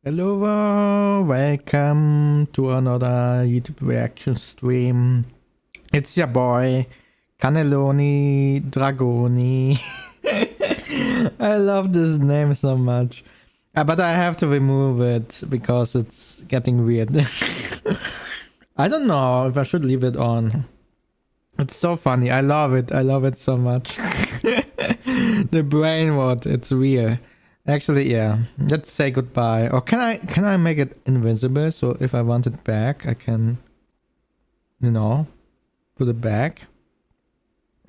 Hello, welcome to another YouTube reaction stream. It's your boy, Cannelloni Dragoni. I love this name so much. But I have to remove it because it's getting weird. I don't know if I should leave it on. It's so funny. I love it. I love it so much. The brain rot, it's real. Actually, yeah. Let's say goodbye. Or can I make it invisible? So if I want it back, I can, you know, put it back.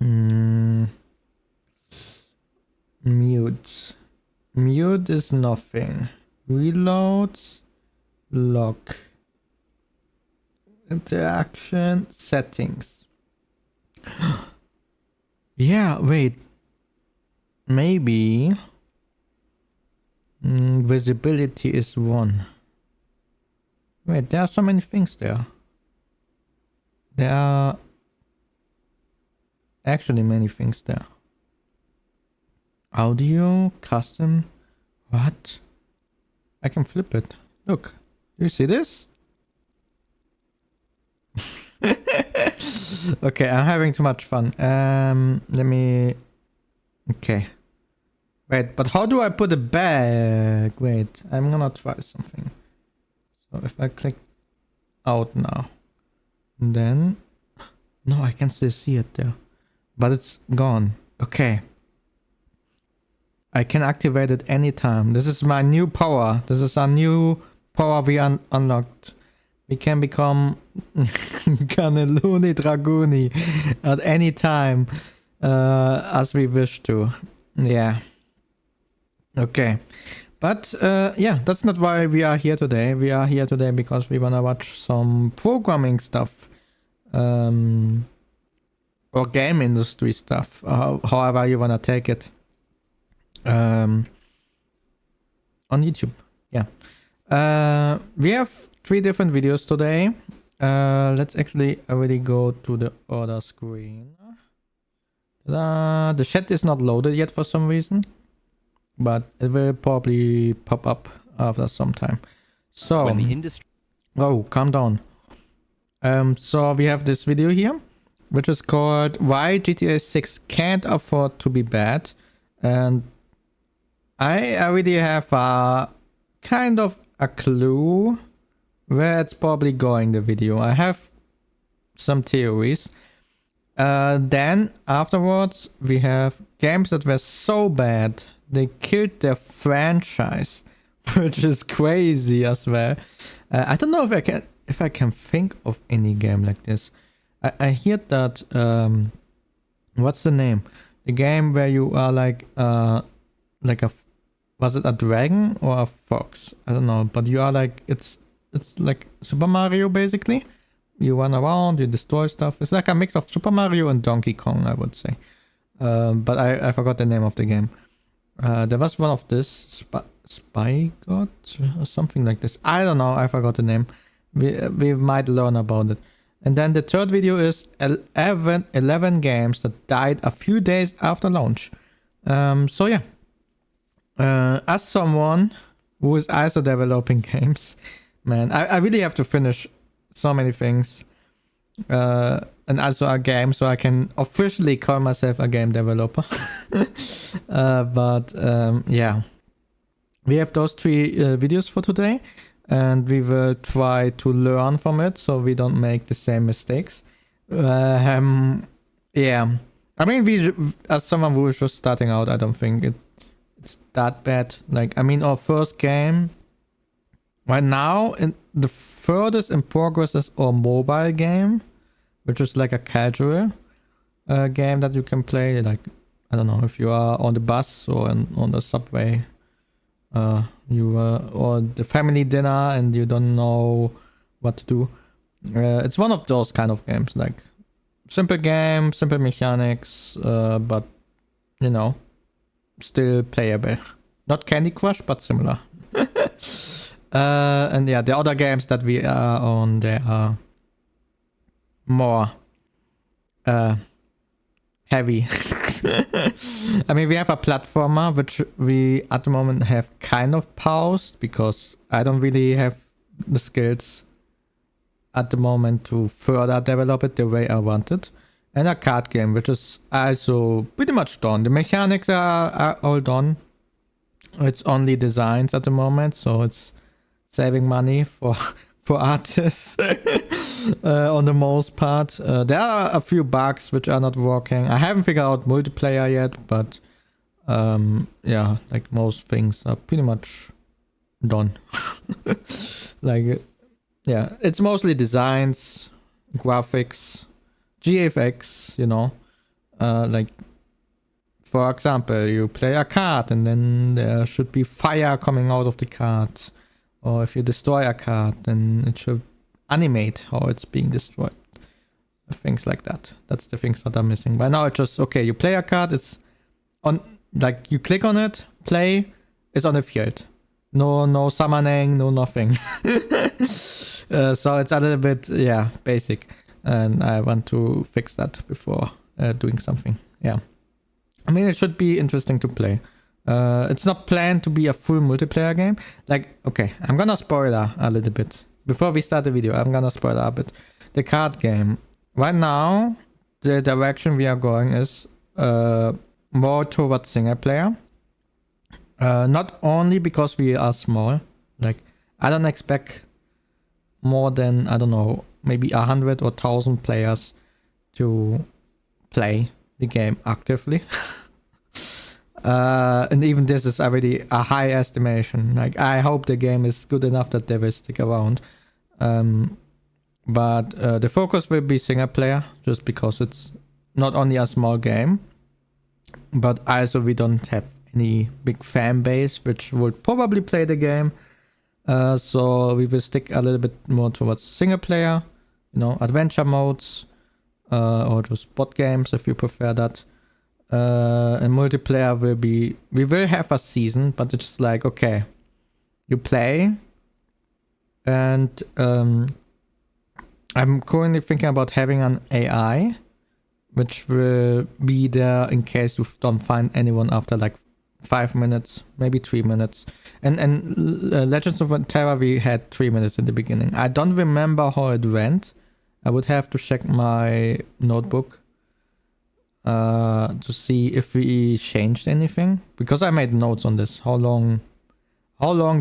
Mute. Mute is nothing. Reload. Lock. Interaction. Settings. Yeah, wait. Maybe. Visibility is 1. Wait, there are so many things there. There are actually many things there. Audio, custom, what? I can flip it. Look, do you see this? Okay, I'm having too much fun. Let me... Okay. Wait, but how do I put it back? Wait, I'm gonna try something. So if I click out now, then... No, I can still see it there. But it's gone. Okay. I can activate it anytime. This is my new power. This is our new power we unlocked. We can become Cannelloni Dragoni at any time as we wish to. Yeah. Okay. But yeah, that's not why we are here today. We are here today because we wanna watch some programming stuff. Or game industry stuff. However you wanna take it. On YouTube. Yeah. We have 3 different videos today. Let's actually already go to the other screen. The chat is not loaded yet for some reason, but it will probably pop up after some time. So, when the industry... oh, calm down. So we have this video here, which is called "Why GTA 6 Can't Afford to Be Bad," and I already have a kind of a clue where it's probably going, the video. I have some theories. Then afterwards we have games that were so bad they killed their franchise, which is crazy as well. I don't know if I can think of any game like this. I hear that what's the name? The game where you are like a, was it a dragon or a fox? I don't know, but you are like, it's like Super Mario basically. You run around, you destroy stuff. It's like a mix of Super Mario and Donkey Kong, I would say. But I forgot the name of the game. There was one of this, Spy God or something like this. I don't know, I forgot the name. We might learn about it. And then the third video is 11 games that died a few days after launch. So yeah. As someone who is also developing games, man, I really have to finish so many things. And also a game, so I can officially call myself a game developer. Yeah. We have those 3 videos for today. And we will try to learn from it so we don't make the same mistakes. Yeah. I mean, as someone who is just starting out, I don't think it's that bad. Like, I mean, our first game right now, the furthest in progress is our mobile game, which is like a casual game that you can play. Like, I don't know, if you are on the bus or on the subway, or the family dinner and you don't know what to do. It's one of those kind of games, like simple game, simple mechanics, but you know, still playable. Not Candy Crush, but similar. And yeah, the other games that we are on, they are more heavy. I mean, we have a platformer, which we at the moment have kind of paused because I don't really have the skills at the moment to further develop it the way I want it. And a card game, which is also pretty much done. The mechanics are all done. It's only designs at the moment, so it's saving money for artists on the most part. There are a few bugs which are not working. I haven't figured out multiplayer yet, but yeah, like most things are pretty much done. Like, yeah, it's mostly designs, graphics, GFX, you know, like, for example, you play a card and then there should be fire coming out of the card. Or if you destroy a card, then it should animate how it's being destroyed. Things like that. That's the things that are missing. By now it's just, okay, you play a card, it's on, like, you click on it, play, it's on the field. No summoning, no nothing. So it's a little bit, yeah, basic. And I want to fix that before doing something. Yeah. I mean, it should be interesting to play. It's not planned to be a full multiplayer game. Like, okay, I'm gonna spoiler a little bit. Before we start the video, I'm gonna spoiler a bit. The card game. Right now, the direction we are going is more towards single player. Not only because we are small. Like, I don't expect more than, I don't know, maybe 100 or 1,000 players to play the game actively. And even this is already a high estimation. Like, I hope the game is good enough that they will stick around. But the focus will be single player, just because it's not only a small game, but also we don't have any big fan base which would probably play the game. So we will stick a little bit more towards single player, you know, adventure modes, or just bot games if you prefer that. And multiplayer will be, we will have a season, but it's like, okay, you play, and I'm currently thinking about having an AI which will be there in case you don't find anyone after like 5 minutes, maybe 3 minutes. And Legends of Runeterra, we had 3 minutes in the beginning. I don't remember how it went. I would have to check my notebook to see if we changed anything, because I made notes on this. How long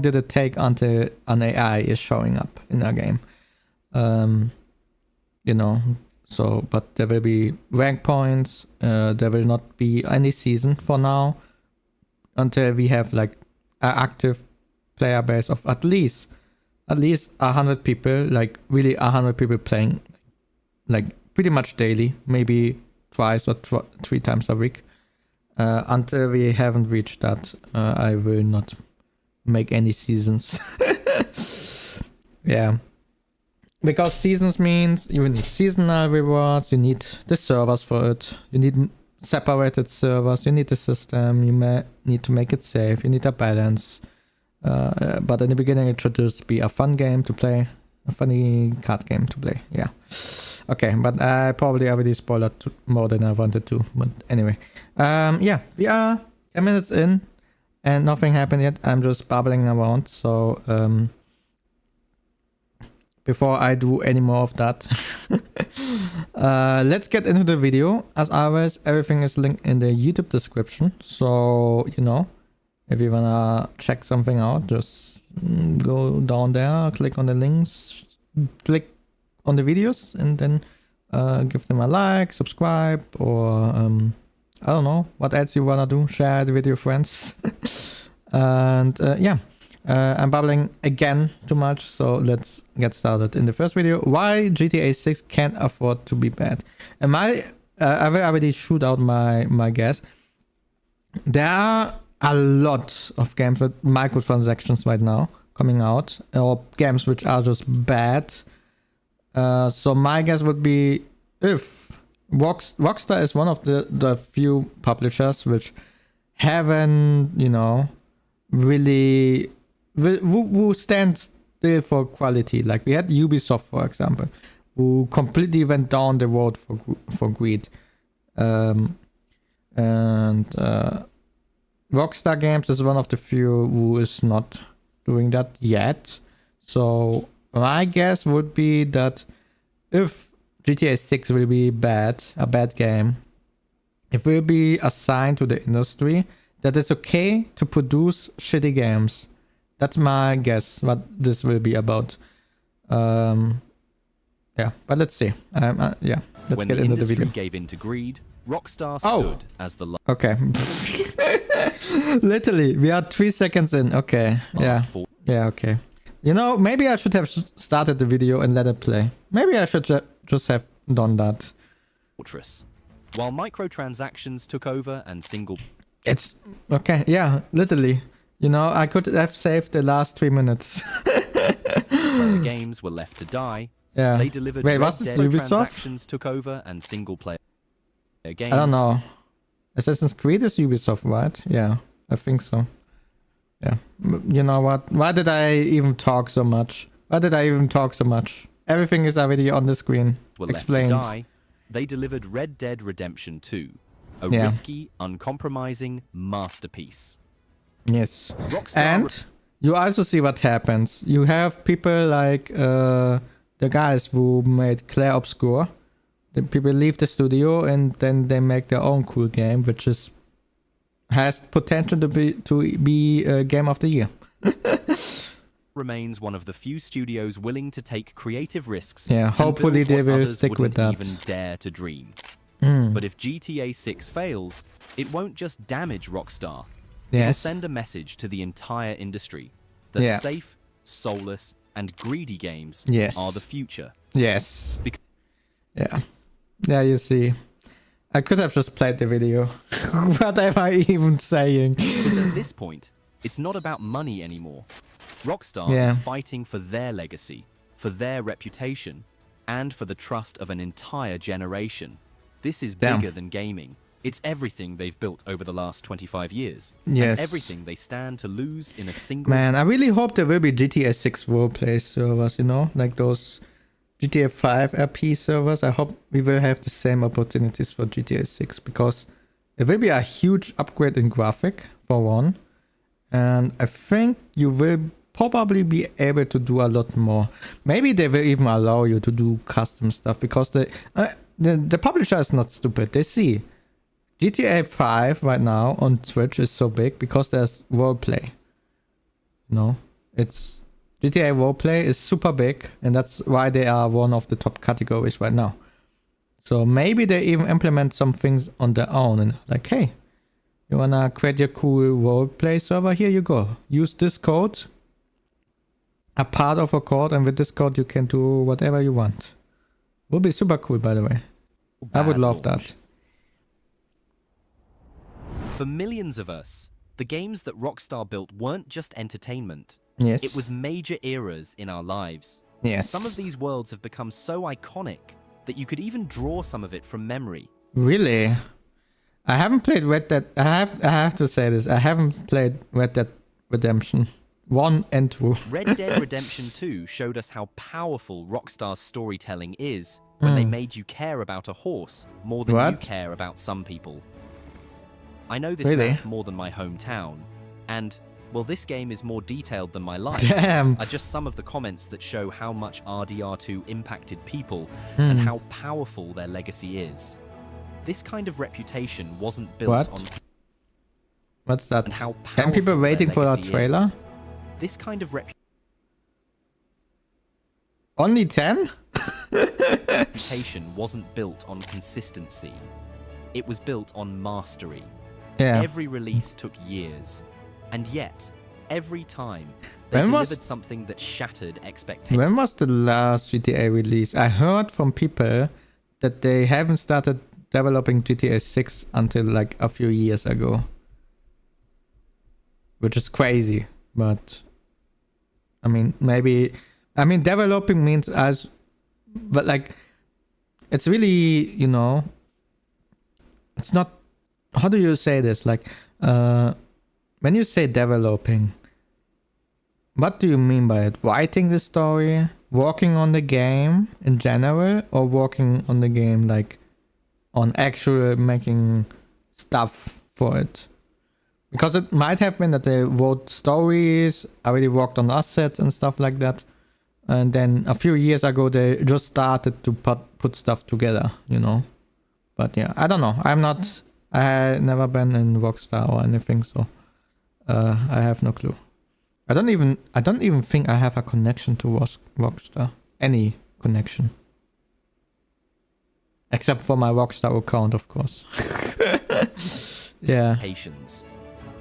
did it take until an AI is showing up in a game? You know, so, but there will be rank points. There will not be any season for now until we have like an active player base of at least 100 people, like really 100 people playing like pretty much daily, maybe twice or 3 times a week. Until we haven't reached that, I will not make any seasons. Yeah, because seasons means you need seasonal rewards, you need the servers for it, you need separated servers, you need the system, you may need to make it safe, you need a balance. But in the beginning it should just be a fun game to play, a funny card game to play. Yeah. Okay, but I probably already spoiled more than I wanted to. But anyway, yeah, we are 10 minutes in and nothing happened yet. I'm just babbling around. So before I do any more of that, let's get into the video. As always, everything is linked in the YouTube description. So, you know, if you wanna check something out, just go down there, click on the links, click on the videos, and then give them a like, subscribe, or I don't know what else you wanna do. Share it with your friends. And yeah, I'm babbling again too much, so let's get started. In the first video, why GTA 6 can't afford to be bad. And I will already shoot out my guess. There are a lot of games with microtransactions right now coming out, or games which are just bad. So my guess would be, if Rockstar is one of the few publishers which haven't, you know, really who stands still for quality. Like we had Ubisoft, for example, who completely went down the road for greed. And Rockstar Games is one of the few who is not doing that yet. So my guess would be that if GTA 6 will be a bad game, it will be assigned to the industry that it's okay to produce shitty games. That's my guess what this will be about. Yeah, but let's see. Yeah, let's get into the video. When the industry gave in to greed, Rockstar stood as the okay. Literally, we are 3 seconds in. Okay, yeah, okay. You know, maybe I should have started the video and let it play. Maybe I should just have done that. Fortress. While microtransactions took over and single... It's... Okay, yeah, literally. You know, I could have saved the last 3 minutes. Player games were left to die. Yeah. They delivered transactions took over and single player games. I don't know. Assassin's Creed is Ubisoft, right? Yeah, I think so. Yeah. You know what? Why did I even talk so much? Everything is already on the screen. Explained. Left to die. They delivered Red Dead Redemption 2, a risky, uncompromising masterpiece. Yes. And you also see what happens. You have people like the guys who made Clair Obscur. The people leave the studio and then they make their own cool game, which has potential to be a game of the year. Remains one of the few studios willing to take creative risks. Yeah, hopefully they will stick with that. Even dare to dream. But if GTA 6 fails, it won't just damage Rockstar. It'll send a message to the entire industry that safe, soulless, and greedy games are the future. Yes. Yeah, you see. I could have just played the video. What am I even saying? Because at this point, it's not about money anymore. Rockstar is fighting for their legacy, for their reputation, and for the trust of an entire generation. This is bigger than gaming. It's everything they've built over the last 25 years. Yes. And everything they stand to lose in a single... Man, I really hope there will be GTA 6 roleplay servers, you know? Like those GTA 5 RP servers. I hope we will have the same opportunities for GTA 6. Because it will be a huge upgrade in graphic, for one. And I think you will probably be able to do a lot more. Maybe they will even allow you to do custom stuff. Because the publisher is not stupid. They see... GTA 5 right now on Twitch is so big because there's roleplay. You know, it's GTA roleplay is super big and that's why they are one of the top categories right now. So maybe they even implement some things on their own and like, hey, you wanna create your cool roleplay server? Here you go. Use this code, a part of a code, and with this code you can do whatever you want. Would be super cool, by the way. I would love that. For millions of us, the games that Rockstar built weren't just entertainment. Yes. It was major eras in our lives. Yes. Some of these worlds have become so iconic that you could even draw some of it from memory. Really? I haven't played Red Dead. I have to say this. I haven't played Red Dead Redemption 1 and 2. Red Dead Redemption 2 showed us how powerful Rockstar's storytelling is when they made you care about a horse more than you care about some people. I know this map more than my hometown, and, well, this game is more detailed than my life. Damn. Are just some of the comments that show how much RDR2 impacted people and how powerful their legacy is. This kind of reputation wasn't built on... What's that? And how Can people waiting for a trailer? This kind of Only 10? reputation wasn't built on consistency. It was built on mastery. Yeah. Every release took years, and yet, every time, they delivered something that shattered expectations. When was the last GTA release? I heard from people that they haven't started developing GTA 6 until like a few years ago. Which is crazy, but... I mean, maybe... I mean, developing means as... But like... It's really, you know... It's not... How do you say this? Like, when you say developing, what do you mean by it? Writing the story? Working on the game in general? Or working on the game like on actual making stuff for it. Because it might have been that they wrote stories, already worked on assets and stuff like that. And then a few years ago, they just started to put stuff together, you know. But yeah, I don't know. I had never been in Rockstar or anything, so I have no clue. I don't even think I have a connection to Rockstar. Any connection. Except for my Rockstar account, of course. Yeah. Patience.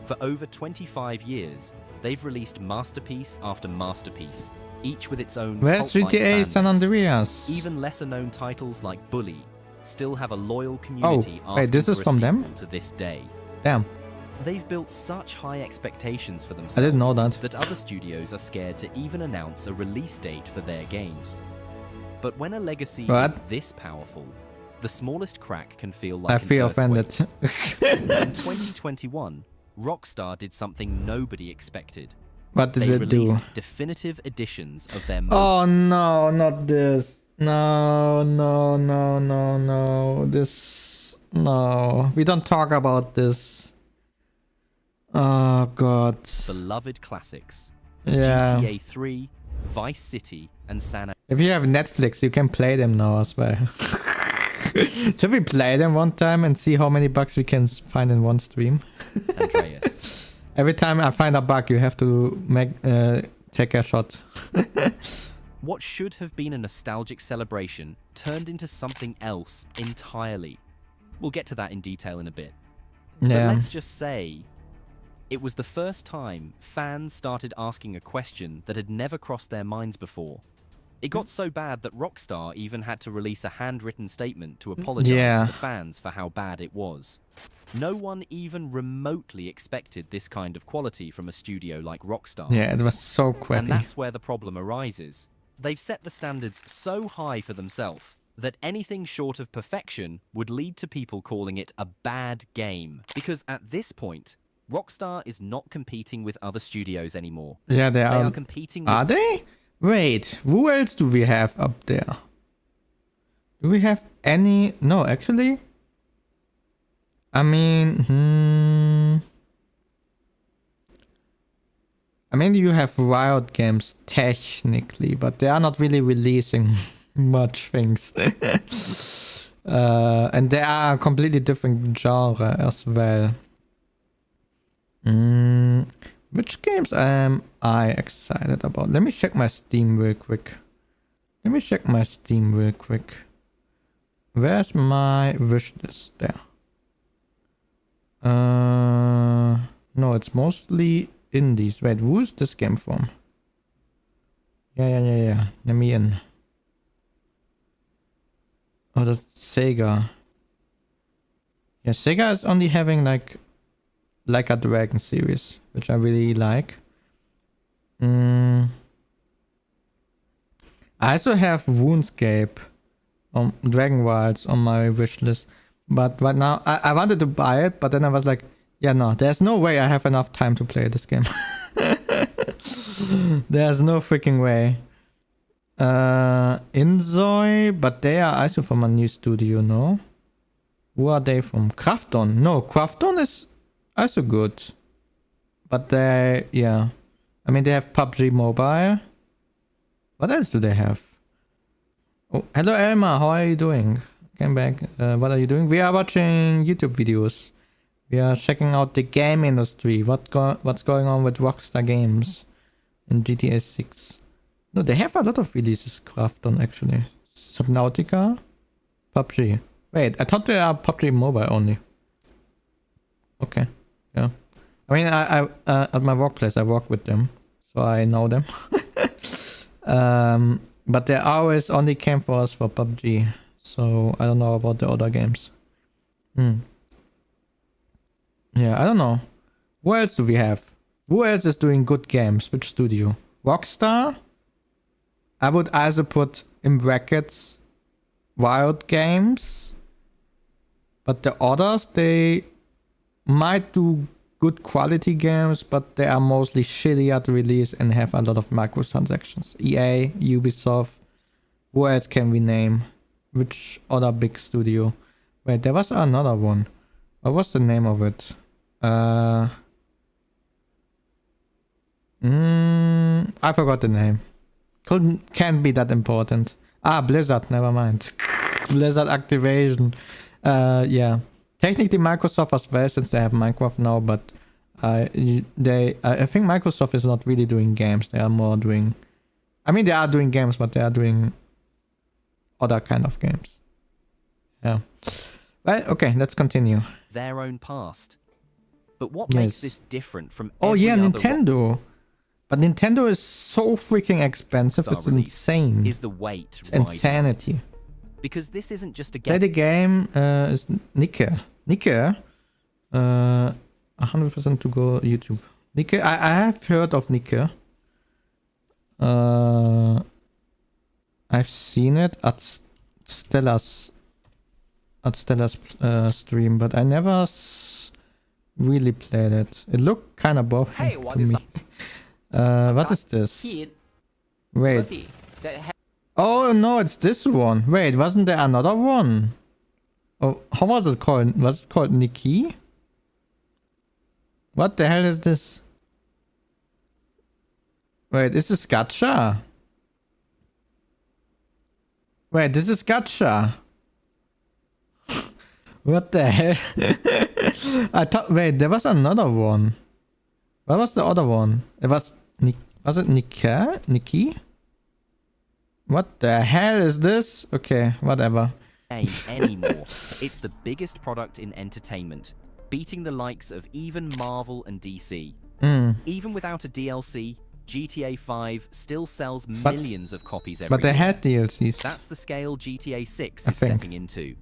For over 25 years, they've released masterpiece after masterpiece, each with its own Where's GTA San Andreas? Even lesser-known titles like Bully still have a loyal community wait, this is from them? to this day. Damn. They've built such high expectations for themselves I didn't know that other studios are scared to even announce a release date for their games. But when a legacy is this powerful, the smallest crack can feel like I feel offended. In 2021, Rockstar did something nobody expected. What did they it do? released definitive editions of their most... Oh no, not this. No. This... No. We don't talk about this. Oh god. beloved classics. Yeah. GTA 3, Vice City, and San Andreas. If you have Netflix, you can play them now as well. Should we play them one time and see how many bugs we can find in one stream? Every time I find a bug, you have to take a shot. What should have been a nostalgic celebration turned into something else entirely. We'll get to that in detail in a bit. Yeah. But let's just say, it was the first time fans started asking a question that had never crossed their minds before. It got so bad that Rockstar even had to release a handwritten statement to apologize to the fans for how bad it was. No one even remotely expected this kind of quality from a studio like Rockstar. Yeah, it was so crappy. And that's where the problem arises. They've set the standards so high for themselves that anything short of perfection would lead to people calling it a bad game. Because at this point, Rockstar is not competing with other studios anymore. Yeah, they are competing with... Are they? Wait, who else do we have up there? Do we have any... No, actually... I mean, you have Riot Games technically, but they are not really releasing much things. And they are a completely different genre as well. Which games am I excited about? Let me check my Steam real quick. Where's my wish list? There. No, it's mostly indies. Wait, who's this game from? Yeah. Let me in. Oh, that's Sega. Yeah, Sega is only having like a Dragon series, which I really like. I also have RuneScape, Dragon Wilds on my wish list. But right now, I wanted to buy it, but then I was like, yeah, no, there's no way I have enough time to play this game. There's no freaking way. Inzoi, but they are also from a new studio, no? Who are they from? Krafton. No, Krafton is also good. But they, yeah. I mean, they have PUBG Mobile. What else do they have? Oh, hello Elma, how are you doing? Came back. What are you doing? We are watching YouTube videos. We are checking out the game industry. What's going on with Rockstar Games in GTA 6. No, they have a lot of releases Krafton actually. Subnautica, PUBG. Wait, I thought they are PUBG Mobile only. Okay, yeah. I mean, I at my workplace I work with them, so I know them. But they always only came for us for PUBG. So I don't know about the other games. Yeah, I don't know. What else do we have? Who else is doing good games? Which studio? Rockstar? I would also put in brackets Riot Games. But the others, they might do good quality games, but they are mostly shitty at release and have a lot of microtransactions. EA, Ubisoft. Who else can we name? Which other big studio? Wait, there was another one. What was the name of it? I forgot the name. Can't be that important. Ah, Blizzard, never mind. Blizzard Activation. Yeah. Technically Microsoft as well, since they have Minecraft now, but I think Microsoft is not really doing games. They are more doing... I mean, they are doing games, but they are doing other kind of games. Yeah. Well, okay, let's continue. Their own past. But what makes this different from Nintendo. But Nintendo is so freaking expensive. It's insane. Is the weight it's insanity. Because this isn't just a game. Play the game is Nicke. 100% to go YouTube. Nicke, I have heard of Nicke. I've seen it at Stella's stream, but I never really played it. It looked kind of boring to me. What is this? Wait. Oh no, it's this one. Wait, wasn't there another one? Oh, how was it called? Was it called Nikki? What the hell is this? Wait, this is gacha. Wait, this is gacha. What the hell? I thought. Wait, there was another one. What was the other one? It was was it Nikki? What the hell is this? Okay, whatever. Anymore. It's the biggest product in entertainment, beating the likes of even Marvel and DC. Even without a DLC, GTA 5 still sells millions of copies every day. But they had DLCs. That's the scale GTA 6 is stepping into.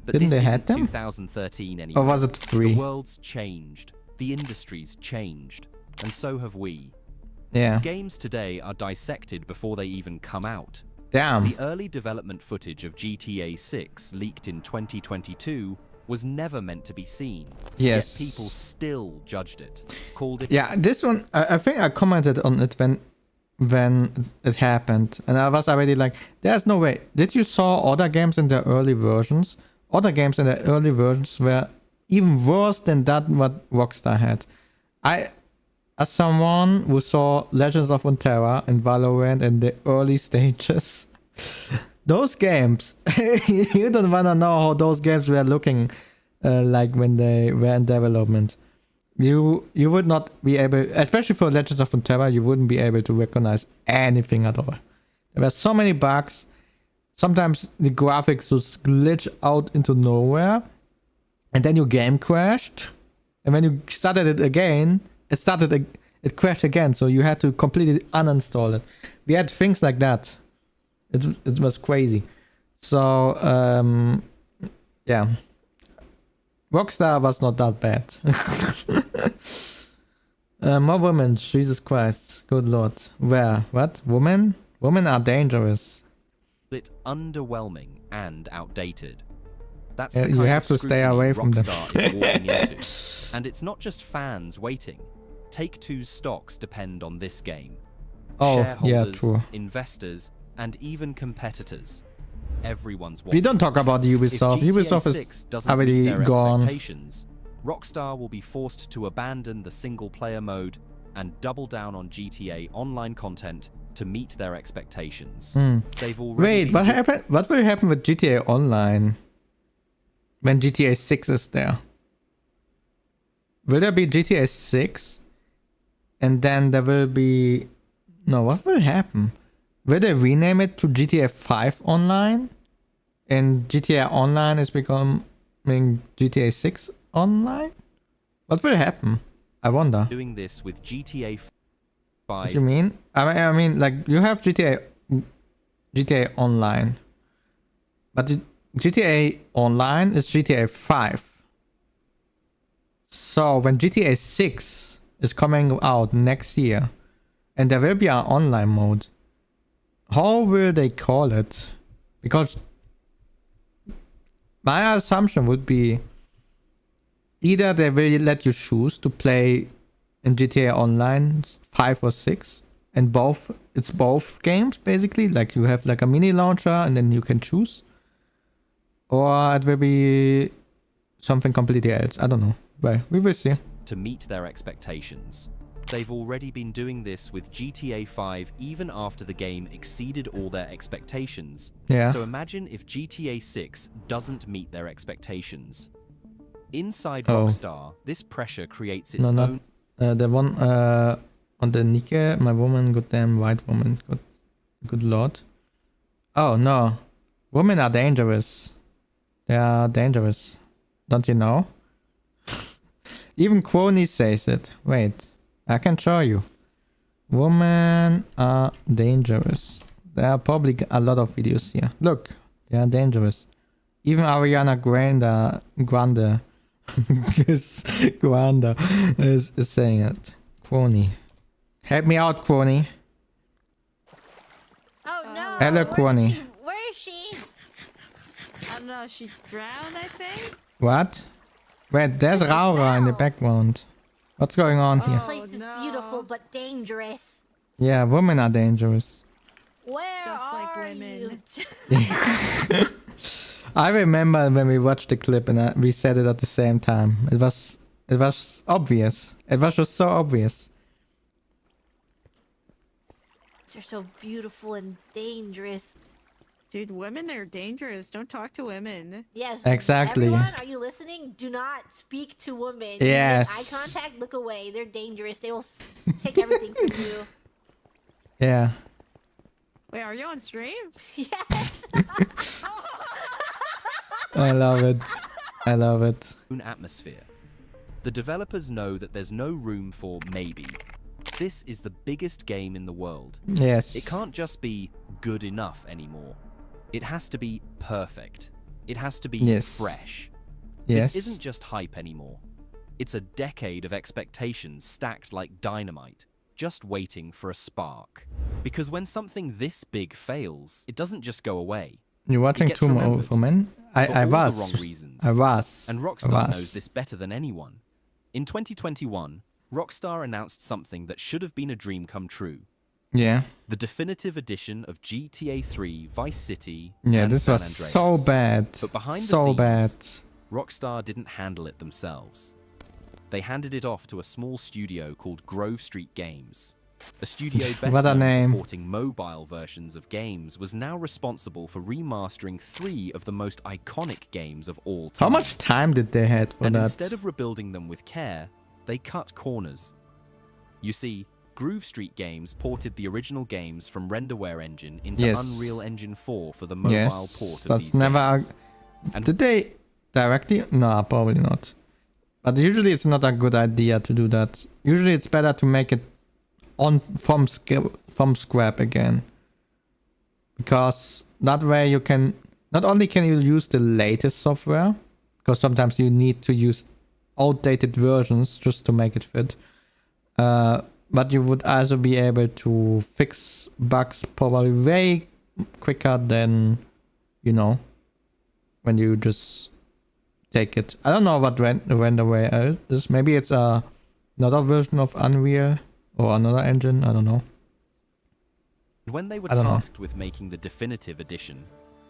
But Didn't this they isn't have them? 2013 anymore. Or was it free? The world's changed. The industry's changed. And so have we. Yeah. Games today are dissected before they even come out. Damn. The early development footage of GTA 6 leaked in 2022 was never meant to be seen. Yes. Yet people still judged it. Called it... Yeah, this one, I think I commented on it when it happened. And I was already like, there's no way. Did you saw other games in their early versions? Other games in the early versions were even worse than that what Rockstar had. As someone who saw Legends of Runeterra and Valorant in the early stages, those games, you don't want to know how those games were looking like when they were in development. You would not be able, especially for Legends of Runeterra, you wouldn't be able to recognize anything at all. There were so many bugs. Sometimes the graphics just glitch out into nowhere, and then your game crashed. And when you started it again, it crashed again. So you had to completely uninstall it. We had things like that. It was crazy. So yeah, Rockstar was not that bad. More women, Jesus Christ, good lord. Where? What? Women? Women are dangerous. It underwhelming and outdated. That's the kind you have of to stay away from them. Is walking into. And it's not just fans waiting. Take-Two's stocks depend on this game. Shareholders, yeah, true. investors, and even competitors. Everyone's watching. We don't talk about Ubisoft. Ubisoft is already gone. Rockstar will be forced to abandon the single-player mode and double down on GTA Online content to meet their expectations. They've already what will happen with GTA Online when GTA 6 is there? Will there be GTA 6? And then there will be... No, what will happen? Will they rename it to GTA 5 Online? And GTA Online is becoming GTA 6 Online? What will happen? I wonder. Doing this with GTA 5. What do you mean? I mean, like, you have GTA Online. But GTA Online is GTA 5. So when GTA 6 is coming out next year, and there will be an online mode, how will they call it? Because my assumption would be either they will let you choose to play in GTA Online 5 or 6, and it's both games basically, like you have like a mini launcher and then you can choose, or it will be something completely else. I don't know. Well, we will see. To meet their expectations. They've already been doing this with GTA 5 even after the game exceeded all their expectations. Yeah. So imagine if GTA 6 doesn't meet their expectations. Inside Rockstar, this pressure creates its own... the one on the Nike, my woman, goddamn white woman, good lord. Oh no, women are dangerous. They are dangerous. Don't you know? Even Kwoni says it. Wait. I can show you. Women are dangerous. There are probably a lot of videos here. Look, they are dangerous. Even Ariana Grande is saying it. Kwoni. Help me out, Kwoni. Oh no. Hello, Kwoni. Where is she? I don't know, she drowned, I think? What? Wait, there's Raura in the background. What's going on here? This place is beautiful but dangerous. Yeah, women are dangerous. Where Just like are women. you? I remember when we watched the clip and we said it at the same time. It was obvious. It was just so obvious. They're so beautiful and dangerous. Dude, women are dangerous. Don't talk to women. Yes. Exactly. Everyone, are you listening? Do not speak to women. Yes. You make eye contact, look away. They're dangerous. They will take everything from you. Yeah. Wait, are you on stream? Yes. I love it. I love it. Own atmosphere. The developers know that there's no room for maybe. This is the biggest game in the world. Yes. It can't just be good enough anymore. It has to be perfect. It has to be fresh. Yes. This isn't just hype anymore. It's a decade of expectations stacked like dynamite, just waiting for a spark. Because when something this big fails, it doesn't just go away. You're watching Too More for Men? I was. For all the wrong reasons. I was. And Rockstar knows this better than anyone. In 2021, Rockstar announced something that should have been a dream come true. Yeah. The definitive edition of GTA 3, Vice City, yeah, and this San was Andreas. so bad. But behind so the scenes, bad. Rockstar didn't handle it themselves. They handed it off to a small studio called Grove Street Games. A studio best What a known name. for porting mobile versions of games was now responsible for remastering 3 of the most iconic games of all time. How much time did they had for and that? instead of rebuilding them with care, they cut corners. You see, Groove Street Games ported the original games from Renderware Engine into Unreal Engine 4 for the mobile port of that's these never games. Did they directly? No, probably not. But usually it's not a good idea to do that. Usually it's better to make it from scrap again. Because that way you can... Not only can you use the latest software, because sometimes you need to use outdated versions just to make it fit. But you would also be able to fix bugs probably way quicker than, you know, when you just take it. I don't know what Renderware is. Maybe it's another version of Unreal or another engine. I don't know. When they were tasked with making the definitive edition,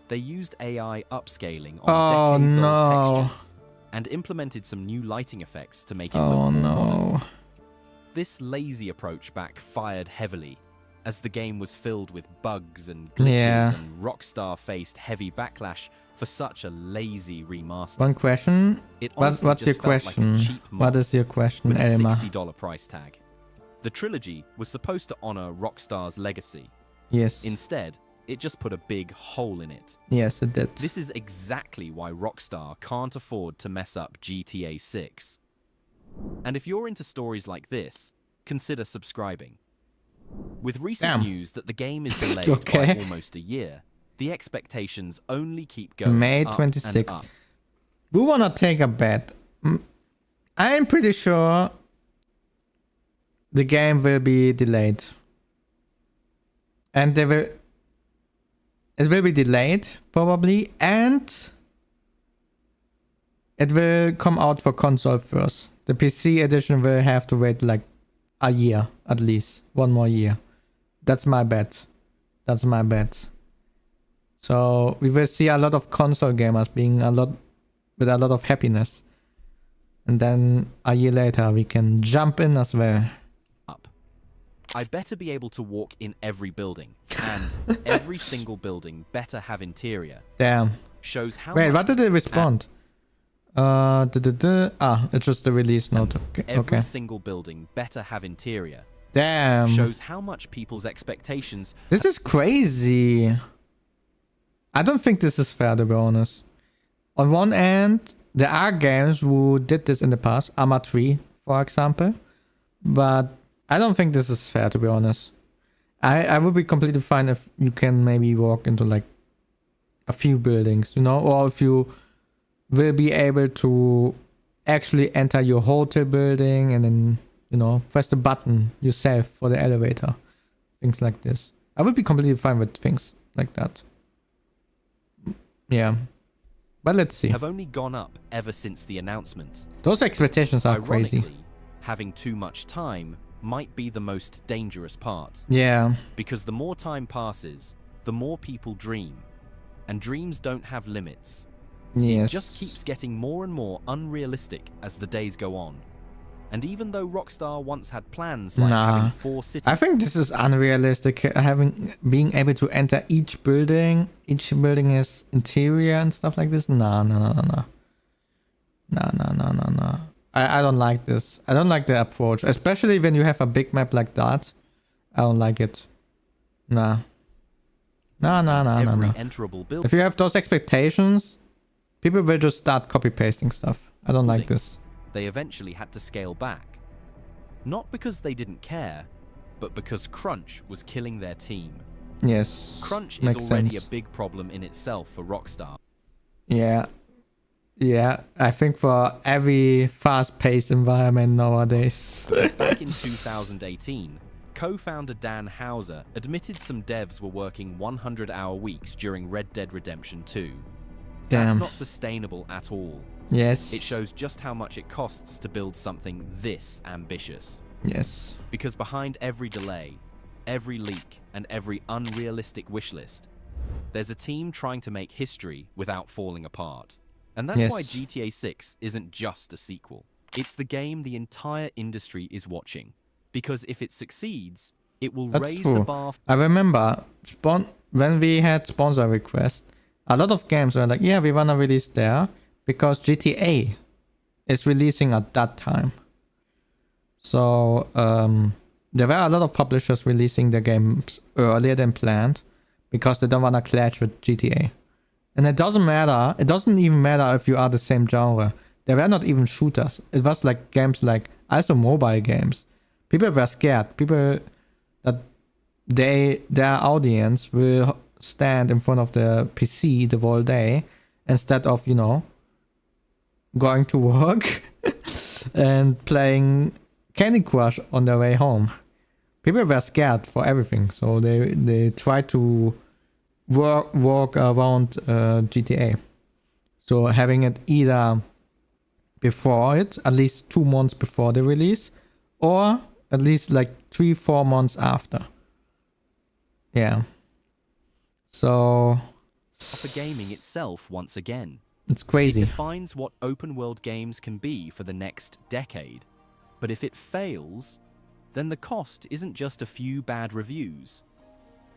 they used AI upscaling on decades-old textures and implemented some new lighting effects to make it look more modern. This lazy approach backfired heavily, as the game was filled with bugs and glitches, and Rockstar faced heavy backlash for such a lazy remaster. One question. What's your question? What is your question, with Elma? a $60 price tag. The trilogy was supposed to honor Rockstar's legacy. Yes. Instead, it just put a big hole in it. Yes, it did. This is exactly why Rockstar can't afford to mess up GTA 6. And if you're into stories like this, consider subscribing. With recent news that the game is delayed by almost a year, the expectations only keep going May up 26th. and up. We wanna take a bet. I'm pretty sure the game will be delayed. And it will be delayed, probably, and it will come out for console first. The PC edition will have to wait like a year, at least. 1 more year. That's my bet. That's my bet. So we will see a lot of console gamers being with a lot of happiness. And then a year later, we can jump in as well. I better be able to walk in every building, and every single building better have interior. Damn. Shows how Wait, much what did it respond? It's just the release note. Every single building better have interior. Damn. Shows how much people's expectations. This is crazy. I don't think this is fair, to be honest. On one end, there are games who did this in the past. Arma 3, for example. But I don't think this is fair, to be honest. I would be completely fine if you can maybe walk into like a few buildings, you know, or if you will be able to actually enter your hotel building and then, you know, press the button yourself for the elevator. Things like this. I would be completely fine with things like that. Yeah. But let's see. Have only gone up ever since the announcement. Those expectations are crazy. Having too much time might be the most dangerous part. Yeah. Because the more time passes, the more people dream. And dreams don't have limits. Yes. It just keeps getting more and more unrealistic as the days go on. And even though Rockstar once had plans like having 4 cities... I think this is unrealistic, being able to enter each building. Each building has interior and stuff like this. No. I don't like this. I don't like the approach. Especially when you have a big map like that. I don't like it. No. If you have those expectations, people will just start copy-pasting stuff. I don't like this. They eventually had to scale back. Not because they didn't care, but because crunch was killing their team. Yes. Crunch is already a big problem in itself for Rockstar. Yeah. Yeah, I think for every fast-paced environment nowadays. Back in 2018, co-founder Dan Houser admitted some devs were working 100-hour weeks during Red Dead Redemption 2. Damn. That's not sustainable at all. Yes. It shows just how much it costs to build something this ambitious. Yes. Because behind every delay, every leak, and every unrealistic wishlist, there's a team trying to make history without falling apart. And that's why GTA 6 isn't just a sequel. It's the game the entire industry is watching. Because if it succeeds, it will raise the bar. I remember when we had sponsor requests, a lot of games were like, yeah, we want to release there because GTA is releasing at that time. So there were a lot of publishers releasing their games earlier than planned because they don't want to clash with GTA. And it doesn't matter. It doesn't even matter if you are the same genre. They were not even shooters. It was like games like also mobile games. People were scared. People that their audience will stand in front of the PC the whole day instead of, you know, going to work and playing Candy Crush on their way home. People were scared for everything, so they tried to walk around GTA. So having it either before it, at least 2 months before the release, or at least like 3-4 months after. Yeah. So for gaming itself once again. It's crazy. It defines what open world games can be for the next decade. But if it fails, then the cost isn't just a few bad reviews.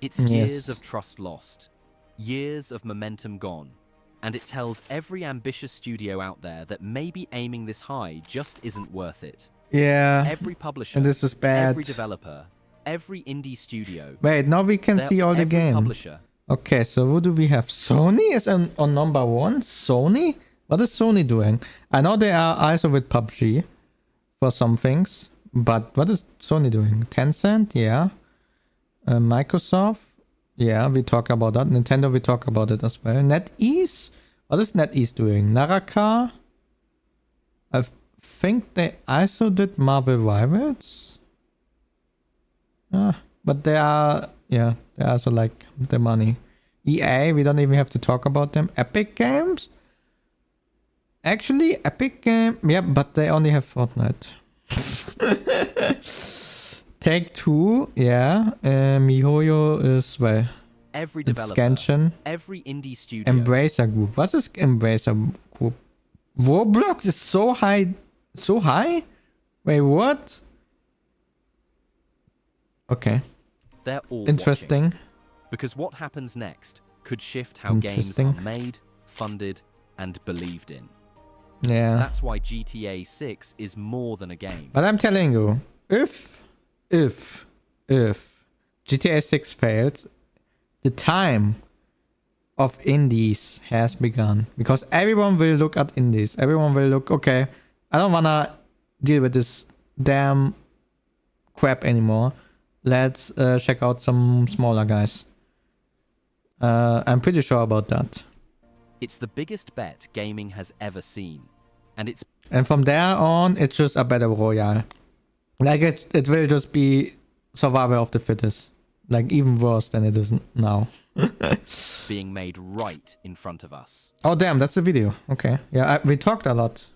It's years of trust lost, years of momentum gone, and it tells every ambitious studio out there that maybe aiming this high just isn't worth it. Yeah. Every publisher, and this is bad. Every developer, every indie studio. Wait, now we can see all the games. Publisher. Okay, so who do we have? Sony is on number 1. Sony? What is Sony doing? I know they are also with PUBG for some things, but what is Sony doing? Tencent? Yeah. Microsoft? Yeah, we talk about that. Nintendo, we talk about it as well. NetEase? What is NetEase doing? Naraka? I think they also did Marvel Rivals. But they are, yeah, they also like the money. EA, we don't even have to talk about them. Epic Games? Actually, Epic Game, yeah, but they only have Fortnite. Take-Two, yeah. MiHoYo is, well, every developer, Scanshin. every indie studio. Embracer Group. What is Embracer Group? Roblox is so high. So high? Wait, what? Okay. They're all interesting. watching. Because what happens next could shift how games are made, funded, and believed in. Yeah. That's why GTA 6 is more than a game. But I'm telling you, if GTA 6 fails, the time of indies has begun. Because everyone will look at indies. Everyone will look, okay, I don't wanna deal with this damn crap anymore. Let's check out some smaller guys. I'm pretty sure about that. It's the biggest bet gaming has ever seen. And from there on, it's just a battle royale. Like it will just be survival of the fittest. Like even worse than it is now. being made right in front of us. Oh damn, that's the video. Okay. Yeah, we talked a lot.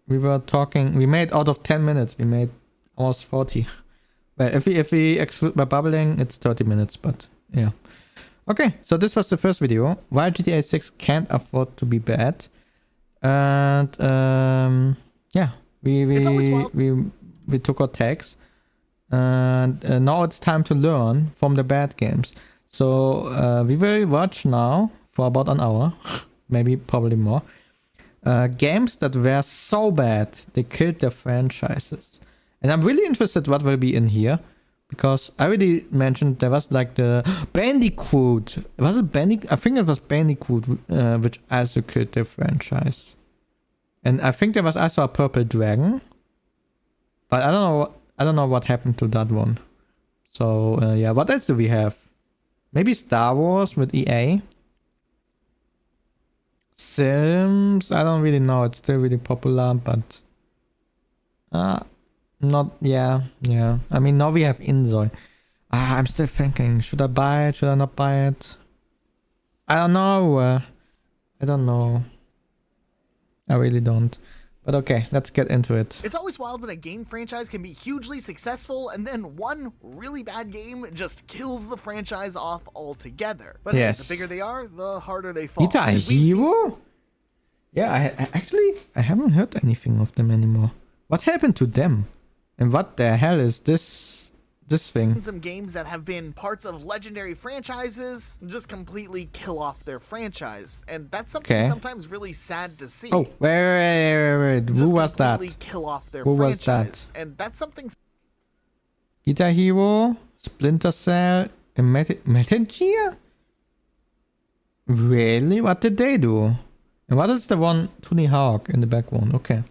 We were talking. We made out of 10 minutes. We made almost 40. Well, if we exclude my babbling, it's 30 minutes. But yeah. Okay, so this was the first video. Why GTA 6 can't afford to be bad. And yeah, we took our takes. And now it's time to learn from the bad games. So we will watch now for about an hour, maybe probably more, games that were so bad they killed their franchises. And I'm really interested what will be in here, because I already mentioned there was like the Bandicoot. Was it Bandicoot? I think it was Bandicoot, which also killed their franchise. And I think there was also a Purple Dragon, but I don't know what happened to that one. So yeah, what else do we have? Maybe Star Wars with EA. Sims, I don't really know. It's still really popular, but not. Yeah. I mean, now we have Inzoi. I'm still thinking, should I buy it? Should I not buy it? I don't know. I really don't. But okay, let's get into it. It's always wild when a game franchise can be hugely successful and then one really bad game just kills the franchise off altogether. But yes, the bigger they are, the harder they fall. Guitar Hero? Yeah, I haven't heard anything of them anymore. What happened to them? And what the hell is this thing? Some games that have been parts of legendary franchises just completely kill off their franchise, and that's something sometimes really sad to see. Oh, wait. Who was that? Kill off their Who franchise, was that? And that's something. Guitar Hero, Splinter Cell, and Metal Gear? Really? What did they do? And what is the one Tony Hawk in the background? Okay.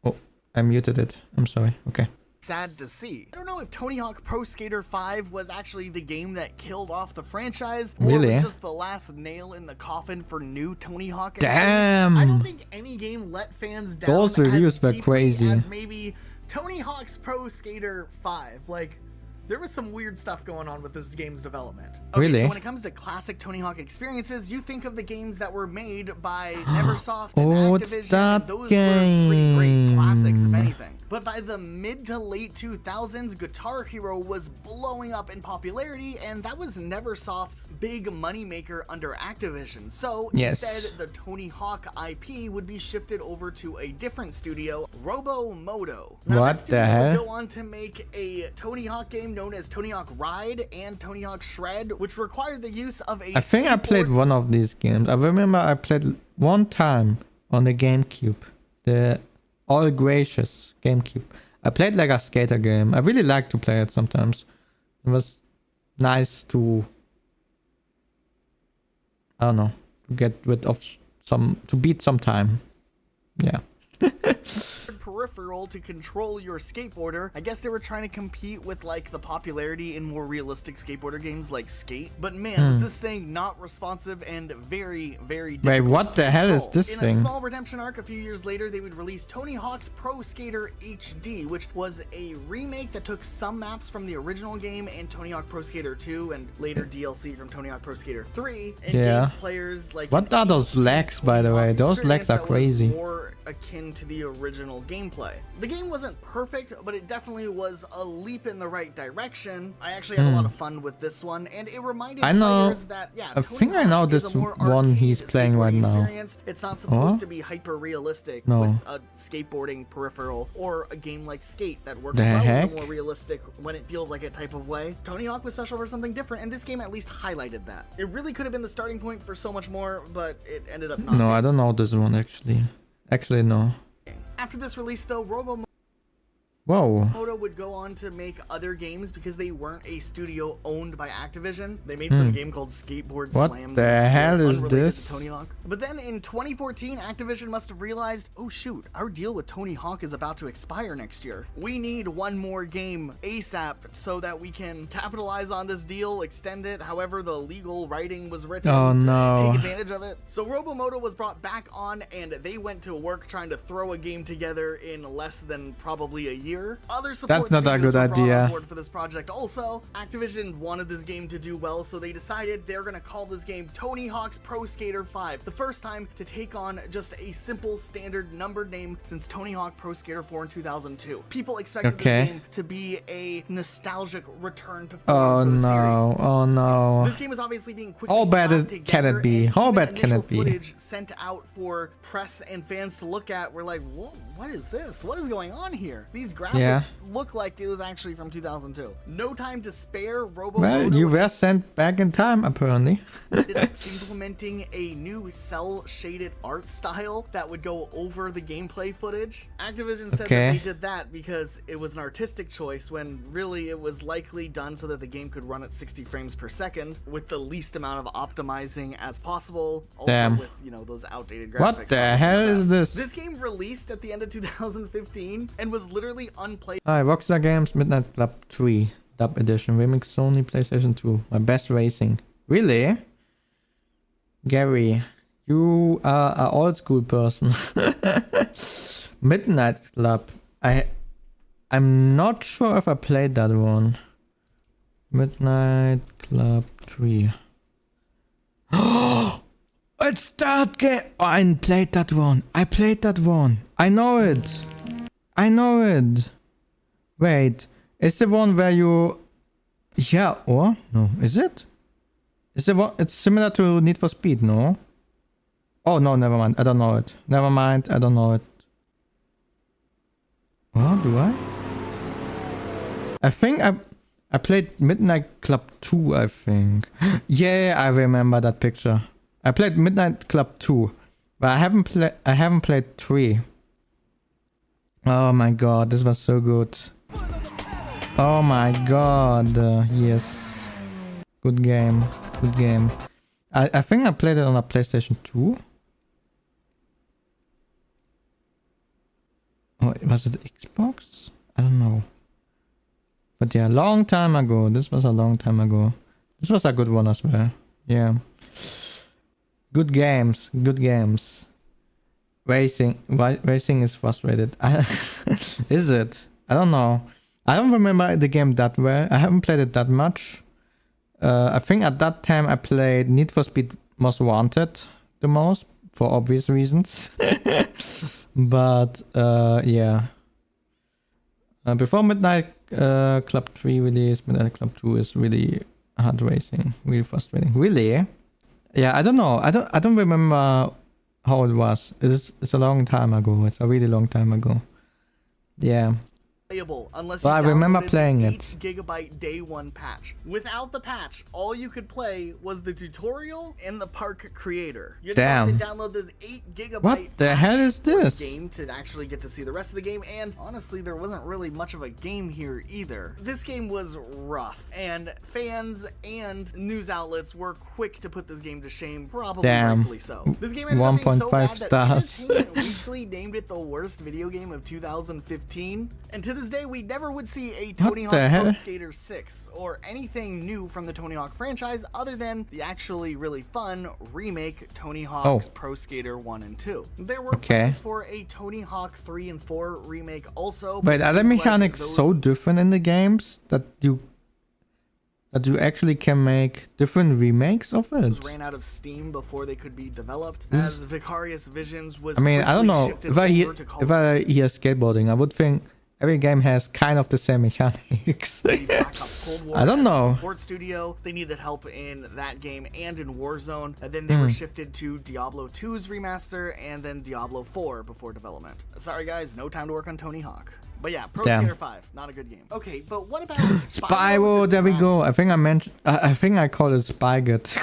Oh, I muted it. I'm sorry. Okay. Sad to see. I don't know if Tony Hawk Pro Skater 5 was actually the game that killed off the franchise, or really? It was just the last nail in the coffin for new Tony Hawk. Damn! I don't think any game let fans down. Those reviews were crazy. As maybe Tony Hawk's Pro Skater 5. Like, there was some weird stuff going on with this game's development. Okay, really? So when it comes to classic Tony Hawk experiences, you think of the games that were made by Neversoft and Activision. It's that and those game. were pretty great classics, if anything. But by the mid to late 2000s, Guitar Hero was blowing up in popularity, and that was Neversoft's big moneymaker under Activision. So instead, the Tony Hawk IP would be shifted over to a different studio, Robomodo. Now, what the hell? Would go on to make a Tony Hawk game known as Tony Hawk Ride and Tony Hawk Shred, which required the use of a I think I played one of these games. I remember I played one time on the GameCube. The All Gracious GameCube. I played like a skater game. I really like to play it sometimes. It was nice to, I don't know, to get rid of to beat some time. Yeah. Peripheral to control your skateboarder. I guess they were trying to compete with like the popularity in more realistic skateboarder games like Skate. But man, was this thing not responsive and very, very difficult. Wait, what the hell is this thing? In a small redemption arc a few years later, they would release Tony Hawk's Pro Skater HD, which was a remake that took some maps from the original game and Tony Hawk Pro Skater 2 and later DLC from Tony Hawk Pro Skater 3. And gave players like, what are those legs, by the way? Those legs are crazy. More akin to the original game gameplay. The game wasn't perfect, but it definitely was a leap in the right direction. I actually had a lot of fun with this one, and it reminded players that, yeah, I think I know this one he's playing right now. It's not supposed to be hyper-realistic with a skateboarding peripheral, or a game like Skate that works well in a more realistic, when it feels like it type of way. Tony Hawk was special for something different, and this game at least highlighted that. It really could have been the starting point for so much more, but it ended up not. No, I don't know this one actually. Actually, no. After this release, though, Whoa. Moto would go on to make other games because they weren't a studio owned by Activision. They made some game called Skateboard Slam. What the hell is this? Tony Hawk. But then in 2014, Activision must have realized, oh shoot, our deal with Tony Hawk is about to expire next year. We need one more game ASAP so that we can capitalize on this deal, extend it, however the legal writing was written. Oh no. Take advantage of it. So Robomoto was brought back on, and they went to work trying to throw a game together in less than probably a year. That's not a good idea. For this project also, Activision wanted this game to do well, so they decided they're going to call this game Tony Hawk's Pro Skater 5, the first time to take on just a simple standard numbered name since Tony Hawk Pro Skater 4 in 2002. People expected this game to be a nostalgic return to form for the series. Oh no. This game is obviously being quickly how bad can it be? How bad can it be? Footage sent out for press and fans to look at were like, what is this? What is going on here? These graphics look like it was actually from 2002. No time to spare. Well, you were sent back in time, apparently. Implementing a new cell-shaded art style that would go over the gameplay footage. Activision said that they did that because it was an artistic choice, when really it was likely done so that the game could run at 60 frames per second with the least amount of optimizing as possible. Also with, you know, those outdated graphics. What the hell is this? This game released at the end of 2015 and was literally unplayable. Hi, Rockstar Games Midnight Club 3 Dub Edition Remix Sony PlayStation 2. My best racing. Really? Gary, you are an old school person. Midnight Club. I'm not sure if I played that one. Midnight Club 3. It's that game. Oh, I played that one. I played that one. I know it. I know it. Wait. It's the one where you... Yeah, or? No. Is it? Is the one... It's similar to Need for Speed, no? Oh, no, never mind. I don't know it. Never mind. I don't know it. Oh, do I? I think I played Midnight Club 2, I think. Yeah, I remember that picture. I played Midnight Club 2, but I haven't played 3. Oh my god, this was so good. Oh my god, yes. Good game, good game. I think I played it on a PlayStation 2. Oh, was it Xbox? I don't know. But yeah, long time ago. This was a long time ago. This was a good one as well. Yeah. Good games, good games. Racing is frustrated. Is it? I don't know. I don't remember the game that well. I haven't played it that much. I think at that time I played Need for Speed Most Wanted the most, for obvious reasons. But yeah. Before Midnight Club 3 release, Midnight Club 2 is really hard racing, really frustrating. Really? Yeah, I don't know. I don't remember how it was. It's a long time ago. It's a really long time ago. Yeah. Unless but I remember playing the it. 8GB day one patch. Without the patch, all you could play was the tutorial and the park creator. You had to download this 8GB. What the hell is this? Game to actually get to see the rest of the game, and honestly, there wasn't really much of a game here either. This game was rough, and fans and news outlets were quick to put this game to shame, probably rightfully so. This game ended up being so bad stars. that Entertainment Weekly named it the worst video game of 2015, and to this day, we never would see a Tony Hawk Pro Skater 6 or anything new from the Tony Hawk franchise other than the actually really fun remake Tony Hawk's Pro Skater 1 and 2. There were plans for a Tony Hawk 3 and 4 remake also. Wait, are the mechanics so different in the games that that you actually can make different remakes of it. Ran out of steam before they could be developed, as Vicarious Visions was. I mean, I don't know. quickly If I hear shifted over to skateboarding, I would think every game has kind of the same mechanics. I don't know. Support studio. They needed help in that game and in Warzone. And then they were shifted to Diablo 2's remaster and then Diablo 4 before development. Sorry guys, no time to work on Tony Hawk. But yeah, Pro Skater 5, not a good game. Okay, but what about Spyro? There we go. I think I mentioned. I think I called it Spygot.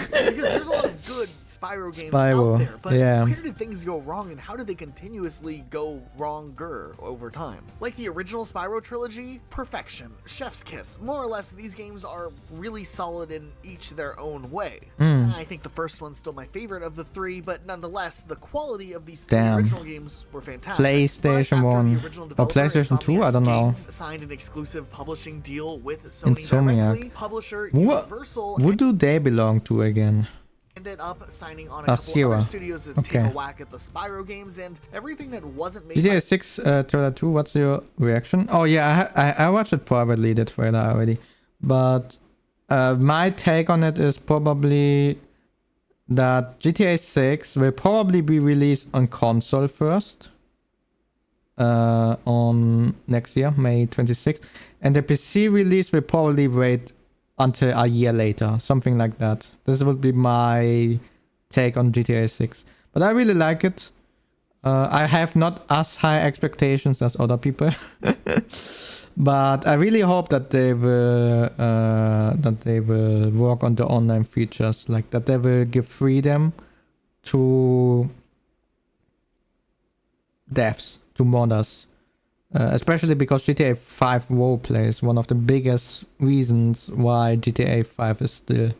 Because there's a lot of good Spyro games out there, but where did things go wrong and how did they continuously go wronger over time? Like the original Spyro trilogy, perfection, chef's kiss. More or less, these games are really solid in each their own way. I think the first one's still my favorite of the three, but nonetheless, the quality of these three original games were fantastic. PlayStation 1 or PlayStation 2, I don't know. Signed an exclusive publishing deal with Sony directly. Publisher Universal. What do they belong to again? Ended up signing on a couple other studios to take a whack at the Spyro games and everything that wasn't made. GTA 6 trailer 2. What's your reaction? Oh yeah, I watched it privately, the trailer already, but my take on it is probably that GTA 6 will probably be released on console first, on next year, May 26th, and the PC release will probably wait until a year later, something like that. This would be my take on GTA 6. But I really like it. I have not as high expectations as other people. But I really hope that they will work on the online features, like that they will give freedom to devs, to modders. Especially because GTA 5 roleplay is one of the biggest reasons why GTA 5 is still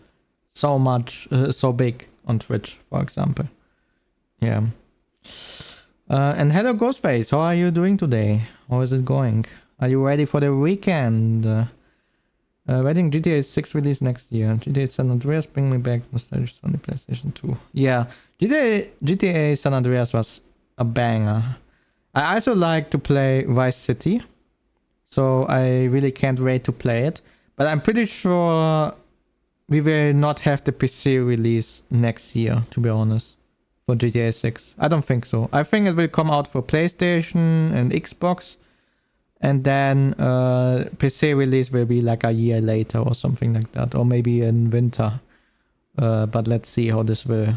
so big on Twitch, for example. Yeah. And hello Ghostface, how are you doing today? How is it going? Are you ready for the weekend? Waiting GTA 6 release next year. GTA San Andreas, bring me back nostalgia on the PlayStation 2. Yeah, GTA San Andreas was a banger. I also like to play Vice City, so I really can't wait to play it. But I'm pretty sure we will not have the PC release next year, to be honest, for GTA 6. I don't think so. I think it will come out for PlayStation and Xbox, and then PC release will be like a year later or something like that, or maybe in winter. But let's see how this will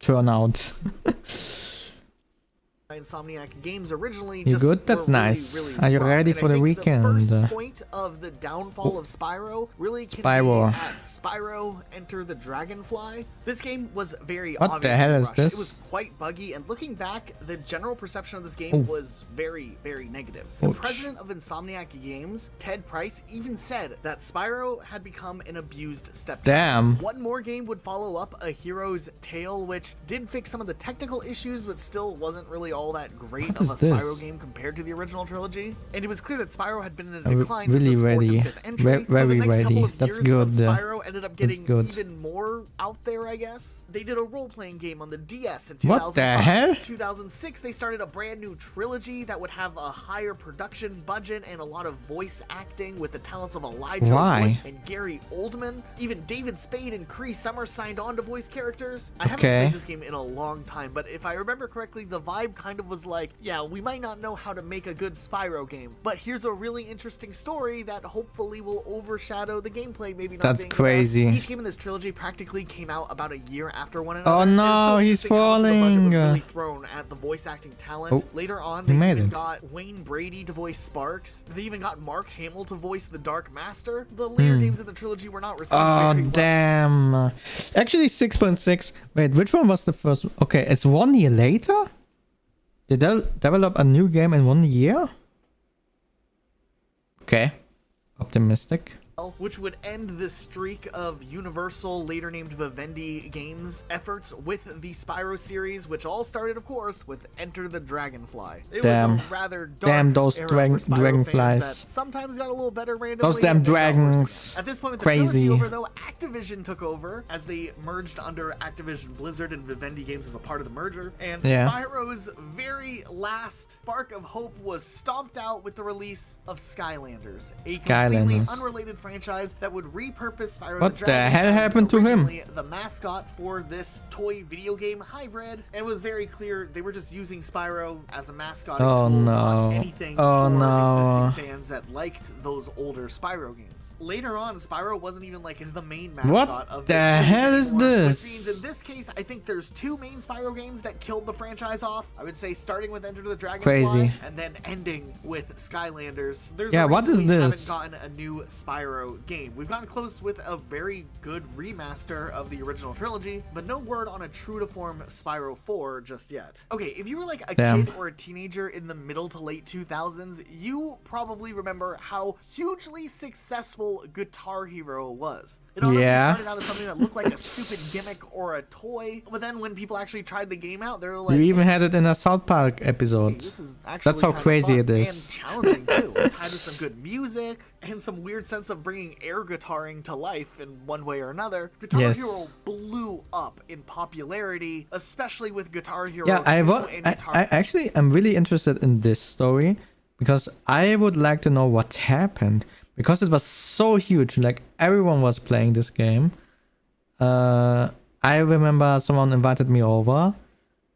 turn out. Insomniac games originally. You good? That's nice. Really are you ready for the weekend? The first point of the downfall of Spyro really can be at Spyro Enter the Dragonfly. This game was very obvious. What the hell is this? It was quite buggy, and looking back, the general perception of this game was very, very negative. The president of Insomniac Games, Ted Price, even said that Spyro had become an abused stepchild. Damn. One more game would follow up, A Hero's Tale, which did fix some of the technical issues, but still wasn't really all that great of a Spyro game compared to the original trilogy. And it was clear that Spyro had been in a decline since its 4th and 5th entry. Very ready. That's good. Spyro ended up getting even more out there, I guess. They did a role-playing game on the DS in 2005. What the hell? 2006, they started a brand new trilogy that would have a higher production budget and a lot of voice acting with the talents of Elijah Wood and Gary Oldman. Even David Spade and Cree Summer signed on to voice characters. I haven't played this game in a long time, but if I remember correctly, the vibe kind of was like, yeah, we might not know how to make a good Spyro game, but here's a really interesting story that hopefully will overshadow the gameplay. Maybe not. That's crazy. Each game in this trilogy practically came out about a year after one another. Oh no, he's falling. The budget was really thrown at the voice acting talent. Later on, they even got Wayne Brady to voice Sparks. They even got Mark Hamill to voice the Dark Master. The later games in the trilogy were not received very well. Damn. Actually, 6.6. Wait, which one was the first? Okay, it's 1 year later? Did they develop a new game in 1 year? Okay. Optimistic. Which would end the streak of Universal, later named Vivendi Games, efforts with the Spyro series, which all started, of course, with Enter the Dragonfly. It was a rather dark those dragonflies. That sometimes got a little better randomly. Those damn dragons. At this point, with the trilogy over, though, Activision took over as they merged under Activision Blizzard, and Vivendi Games as a part of the merger. And Spyro's very last spark of hope was stomped out with the release of Skylanders, a completely unrelated franchise that would repurpose Spyro What the the Dragon hell as happened to him? originally the mascot for this toy video game hybrid, and it was very clear they were just using Spyro as a mascot Oh, tool, no. not anything Oh, for no. existing fans that liked those older Spyro games. Later on, Spyro wasn't even like the main mascot What of the this series hell is anymore, which this? means in this case, I think there's two main Spyro games that killed the franchise off. I would say starting with Enter the Dragon Crazy. and then ending with Skylanders. There's Yeah, a what reason is we this? haven't gotten a new Spyro game. We've gotten close with a very good remaster of the original trilogy, but no word on a true to form Spyro 4 just yet. Okay, if you were like a Damn. kid or a teenager in the middle to late 2000s, you probably remember how hugely successful Guitar Hero was. It honestly Yeah. started out as something that looked like a stupid gimmick or a toy, but then when people actually tried the game out, they were like, You even "Hey, had it in a South Park hey, episode. this is actually That's how kinda crazy fun it is. and challenging too. It tied with some good music and some weird sense of bringing air guitaring to life in one way or another. Guitar Yes. Hero blew up in popularity, especially with Guitar Hero. Yeah, 2 and Guitar I actually am really interested in this story because I would like to know what happened because it was so huge. Like everyone was playing this game. I remember someone invited me over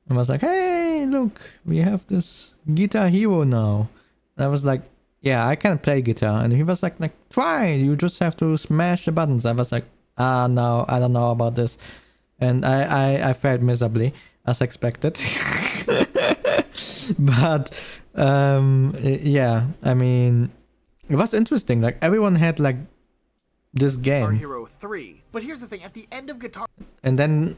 and was like, "Hey, look, we have this Guitar Hero now." And I was like, "Yeah, I can play guitar." And he was like, "Try. You just have to smash the buttons." I was like, no, I don't know about this." And I failed miserably as expected. But yeah, I mean, it was interesting. Like everyone had like this Guitar game, Hero 3. But here's the thing, at the end of Guitar and then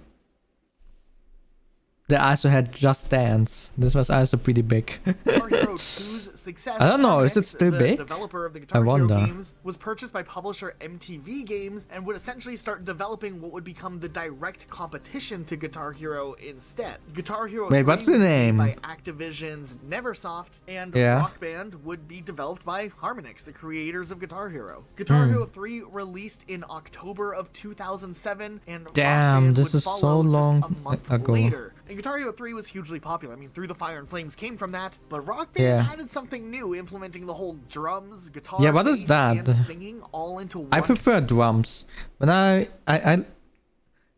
they also had Just Dance. This was also pretty big. Guitar Hero 2's success, I don't know, is it Alex, still the big? developer of the Guitar I Hero wonder. games, was purchased by publisher MTV Games and would essentially start developing what would become the direct competition to Guitar Hero instead. Guitar Hero Wait, 3 what's the would be made name? by Activision's Neversoft, and Yeah. Rock Band would be developed by Harmonix, the creators of Guitar Hero. Guitar Hero 3 released in October of 2007, and Rock Damn, Band this would is so follow long just a month ago. later. And Guitar Hero 3 was hugely popular. I mean, Through the Fire and Flames came from that, but Rock Band Yeah. added something new, implementing the whole drums, guitar, Yeah, what is bass, that? and singing all into one. I prefer drums. When I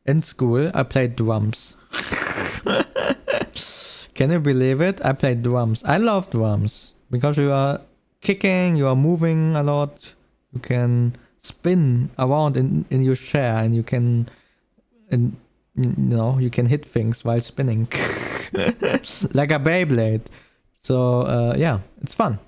in school I played drums. Can you believe it? I played drums. I love drums because you are kicking, you are moving a lot. You can spin around in your chair, and you can, you can hit things while spinning like a Beyblade. So yeah, it's fun.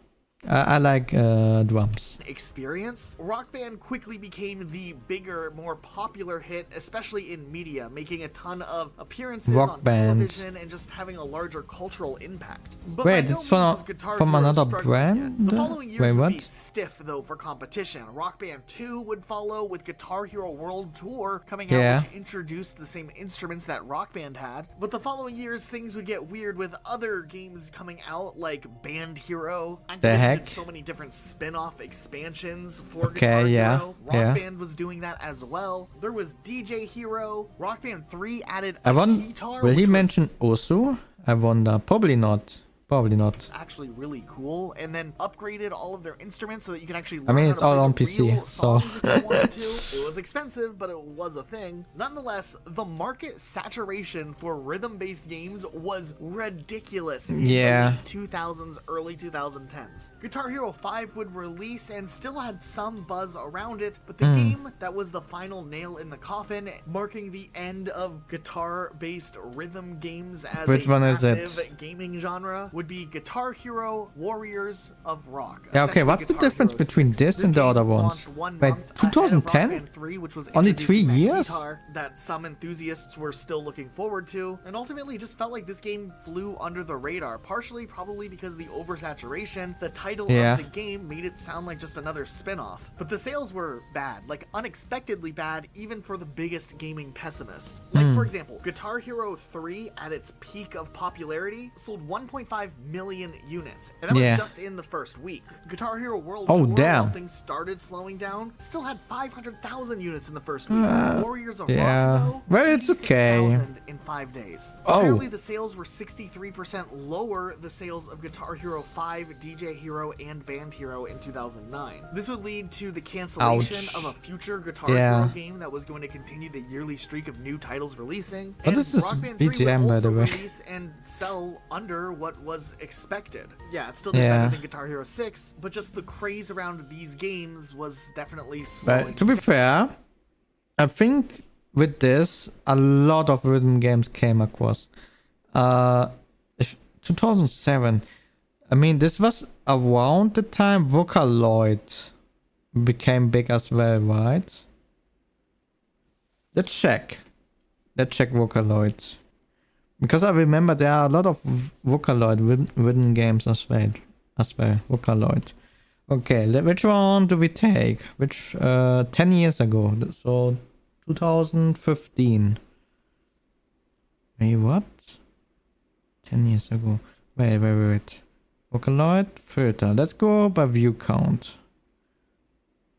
I like drums. Experience. Rock Band quickly became the bigger, more popular hit, especially in media, making a ton of appearances Rock on Band. television and just having a larger cultural impact. But Wait, by no it's means was Guitar from Hero another struggling brand? yet. The following years Wait, would what? be stiff though for competition. Rock Band 2 would follow with Guitar Hero World Tour coming out, Yeah. which introduced the same instruments that Rock Band had. But the following years, things would get weird with other games coming out, like Band Hero. The Activision heck? did so many different spin-off expansions for Okay, Guitar yeah, Hero. Rock yeah. Band was doing that as well. There was DJ Hero. Rock Band 3 added I a wonder, guitar, will which he was mention Osu? I wonder. Probably not. Probably not. actually really cool, and then upgraded all of their instruments so that you can actually learn I mean, how it's to all play on the PC, real so- songs if you wanted to. It was expensive, but it was a thing. Nonetheless, the market saturation for rhythm-based games was ridiculous in Yeah. the late 2000s, early 2010s. Guitar Hero 5 would release and still had some buzz around it, but the game that was the final nail in the coffin, marking the end of guitar-based rhythm games as Which a one is it? massive gaming genre, would be Guitar Hero Warriors of Rock. Yeah, okay, Essentially what's the Guitar difference Hero between 6. this and the game other ones? launched 1 Wait, month ahead of Rock 2010? Band 3, which was Only 3 introducing that years? guitar that some enthusiasts were still looking forward to, and ultimately just felt like this game flew under the radar, partially probably because of the oversaturation. The title Yeah. of the game made it sound like just another spin-off. But the sales were bad, like unexpectedly bad, even for the biggest gaming pessimist. Like, for example, Guitar Hero 3 at its peak of popularity sold 1.5 1.5 million units, and that was just in the first week. Guitar Hero World Tour, while things started slowing down, still had 500,000 units in the first week. Warriors of Rock, though, well, it's okay. 86,000 in 5 days. Apparently, the sales were 63% lower the sales of Guitar Hero 5, DJ Hero, and Band Hero in 2009. This would lead to the cancellation of a future Guitar Hero game that was going to continue the yearly streak of new titles releasing. But this is BGM, by the way. Release and sell under what was expected. Yeah, it still did better than Guitar Hero 6, but just the craze around these games was definitely slowing. But to be fair, I think with this, a lot of rhythm games came across. 2007. I mean, this was around the time Vocaloid became big as well, right? Let's check. Let's check Vocaloid. Because I remember there are a lot of Vocaloid written games as well. Vocaloid. Okay, which one do we take? Which 10 years ago? So 2015. Wait, what? 10 years ago. Wait. Vocaloid filter. Let's go by view count.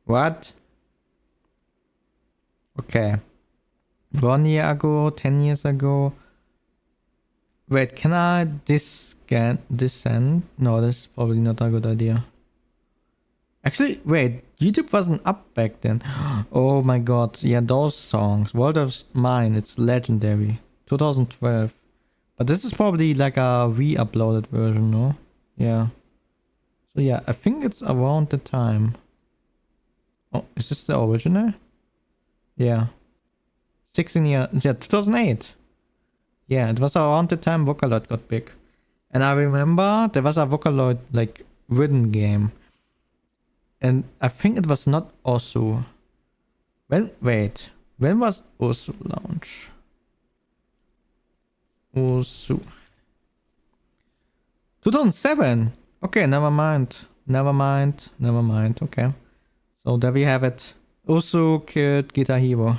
What? Okay. 1 year ago, 10 years ago. Wait, can I descend? No, that's probably not a good idea. Actually, wait, YouTube wasn't up back then. Oh my god, yeah, those songs. World of Mine, it's legendary. 2012. But this is probably like a re-uploaded version, no? Yeah. So yeah, I think it's around the time. Oh, is this the original? Yeah. 16 years, yeah, 2008. Yeah, it was around the time Vocaloid got big. And I remember there was a Vocaloid like written game. And I think it was not Osu. Well, wait. When was Osu launch? Osu. 2007. Okay, never mind. Okay. So there we have it. Osu killed Guitar Hero.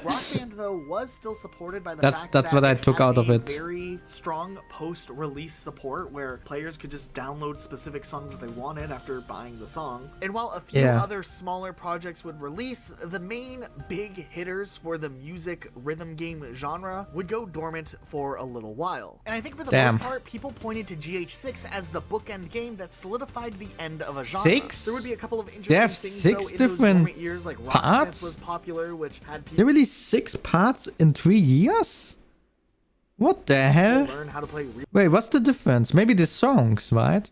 Rock Band, though, was still supported by the fact that's that what I it took had out of a it. very strong post-release support where players could just download specific songs they wanted after buying the song. And while a few other smaller projects would release, the main big hitters for the music rhythm game genre would go dormant for a little while. And I think for the most part, people pointed to GH6 as the bookend game that solidified the end of a genre. There would be a couple of interesting things, though, in those dormant years, like Rocksmith was popular, which had people... They released 6 parts in 3 years? What the hell? Learn how to play Wait, what's the difference? Maybe the songs, right?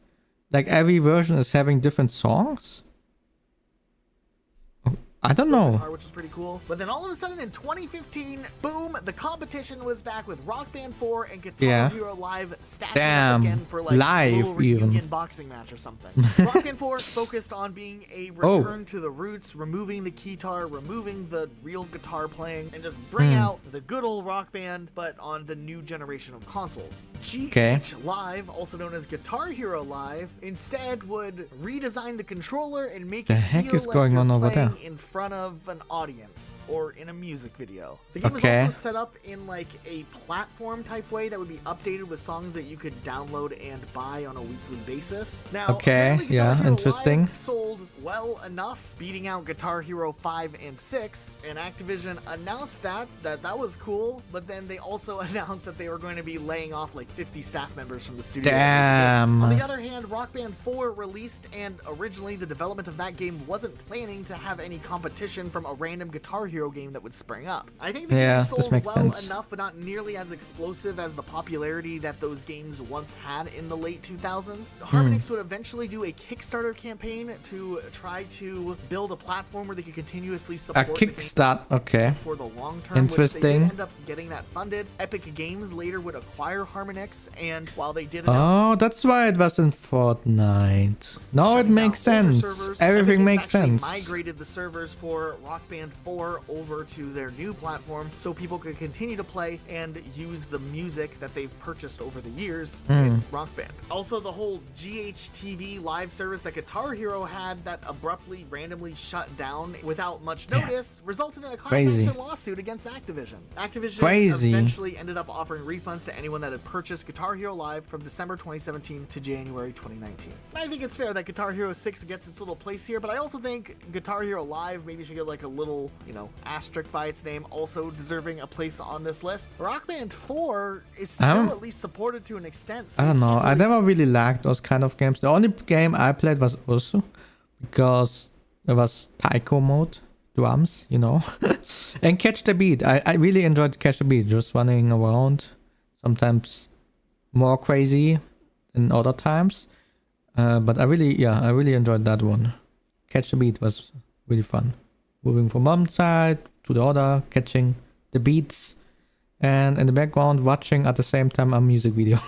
Like every version is having different songs? I don't know. Which is pretty cool. But then all of a sudden in 2015, boom, the competition was back with Rock Band 4 and Guitar Hero Live stacking up again for like a little reunion boxing match or something. Rock Band 4 focused on being a return to the roots, removing the keytar, removing the real guitar playing, and just bring out the good old Rock Band, but on the new generation of consoles. GH Live, also known as Guitar Hero Live, instead would redesign the controller and make it feel like going on over there? in front of an audience or in a music video. The game was also set up in like a platform type way that would be updated with songs that you could download and buy on a weekly basis. Now, interesting. Live sold well enough, beating out Guitar Hero 5 and 6, and Activision announced that was cool, but then they also announced that they were going to be laying off like 50 staff members from the studio. On the other hand, Rock Band 4 released, and originally the development of that game wasn't planning to have any competition from a random Guitar Hero game that would spring up. I think the game sold well enough, but not nearly as explosive as the popularity that those games once had in the late 2000s. Harmonix would eventually do a Kickstarter campaign to try to build a platform where they could continuously support a Kickstart, for the long term. Interesting. Which they did end up getting that funded. Epic Games later would acquire Harmonix, and while they did that's why it was in Fortnite. Now it makes sense. Everything makes sense. Migrated the servers for Rock Band 4 over to their new platform so people could continue to play and use the music that they've purchased over the years in Rock Band. Also, the whole GHTV live service that Guitar Hero had that abruptly, randomly shut down without much notice resulted in a class Crazy. action lawsuit against Activision. Activision Crazy. eventually ended up offering refunds to anyone that had purchased Guitar Hero Live from December 2017 to January 2019. I think it's fair that Guitar Hero 6 gets its little place here, but I also think Guitar Hero Live maybe should get like a little, you know, asterisk by its name, also deserving a place on this list. Rock Band 4 is still at least supported to an extent. So I don't you know. can't I really never really liked those kind of games. The only game I played was Ursu because there was taiko mode, drums, you know, and Catch the Beat. I really enjoyed Catch the Beat, just running around, sometimes more crazy than other times. But I really enjoyed that one. Catch the Beat was really fun. Moving from one side to the other, catching the beats, and in the background watching at the same time a music video.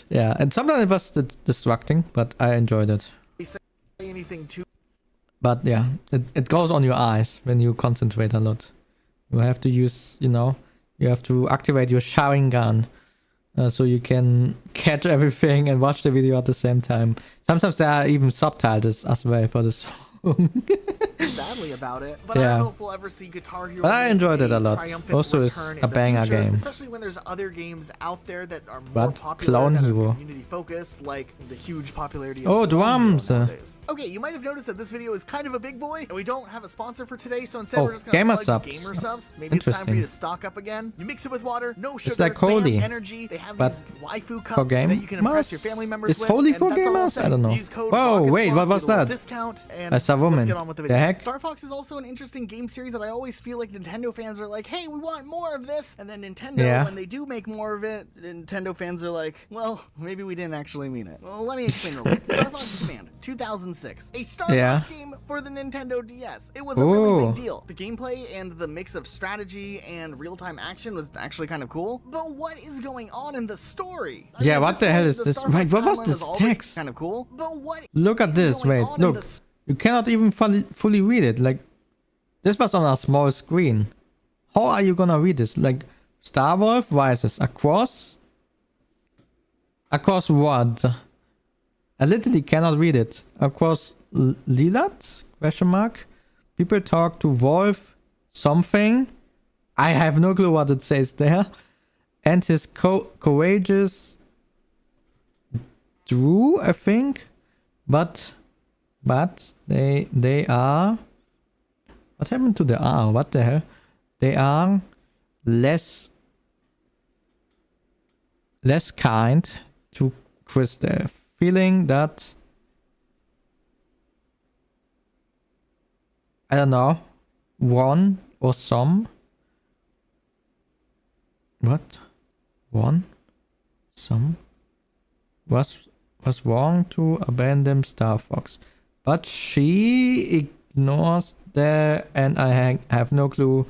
Yeah, and sometimes it was distracting, but I enjoyed it. say anything too. But yeah, it goes on your eyes when you concentrate a lot. You have to use, you know, you have to activate your Sharingan so you can catch everything and watch the video at the same time. Sometimes there are even subtitles as well for the song. Badly about it, but I don't know if we'll ever see Guitar Hero. But I enjoyed it a lot. triumphant Also, it's return a in the banger future, game. especially when there's other games out there that are more But popular Clone that are Hero. community focused, like the huge popularity of Oh, Clone Hero drums. nowadays. Okay, you might have noticed that this video is kind of a big boy, and we don't have a sponsor for today, so instead Oh, we're just gonna gamer plug subs. gamer subs. Maybe it's time for Interesting. you to stock up again. You mix it with water, no sugar, like bam, Holy, energy. They have but these waifu cups for that you can impress your gamers? family members It's with. Holy and for that's all I'll gamers? say. I don't know. Use code Whoa, Rocket wait, Swap, what was get a little that? discount, and That's a woman. let's get on with the The video. heck? Star Fox is also an interesting game series that I always feel like Nintendo fans are like, hey, we want more of this. And then Nintendo, when they do make more of it, Nintendo fans are like, well, maybe we didn't actually mean it. Well, let me explain real quick. Star Fox Command, 2006. A Star Fox game for the Nintendo DS. It was a really big deal. The gameplay and the mix of strategy and real-time action was actually kind of cool. But what is going on in the story? I mean, Yeah, at what the hell is this? Star Fox Wait, what was timeline this is already text? Kind of cool. But what Look at is this. going Wait, on in look. the You cannot even fully read it. Like, this was on a small screen. How are you gonna read this? Like, Star Wolf rises across what? I literally cannot read it. Across Lilat? Question mark. People talk to Wolf something. I have no clue what it says there. And his courageous Drew, I think. But they are. What happened to the R? What the hell? They are less kind to Chris. They're feeling that, I don't know, one or some. What? One? Some? Was wrong to abandon Star Fox. But she ignores the, and I have no clue.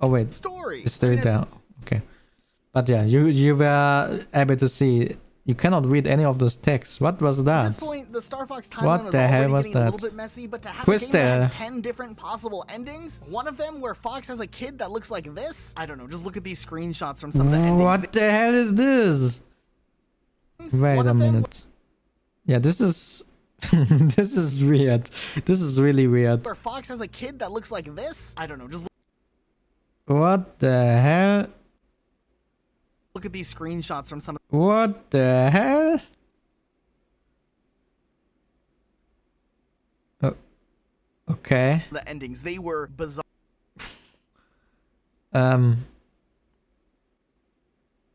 Oh wait, story. it's still there. Okay. But yeah, you were able to see. You cannot read any of those texts. What was At that? this point, the Star Fox timeline What was the hell already was getting a little that? bit messy, but to have Chris a game that has there. 10 different possible endings, one of them where Fox has a kid that looks like this, I don't know, just look at these screenshots from some of the endings. What the hell is this? Wait One a of them minute. Yeah, this is this is weird. This is really weird. where Fox has a kid that looks like this, I don't know, just What the hell? look at these screenshots from some of What the hell? Oh, okay. the endings. They were bizarre.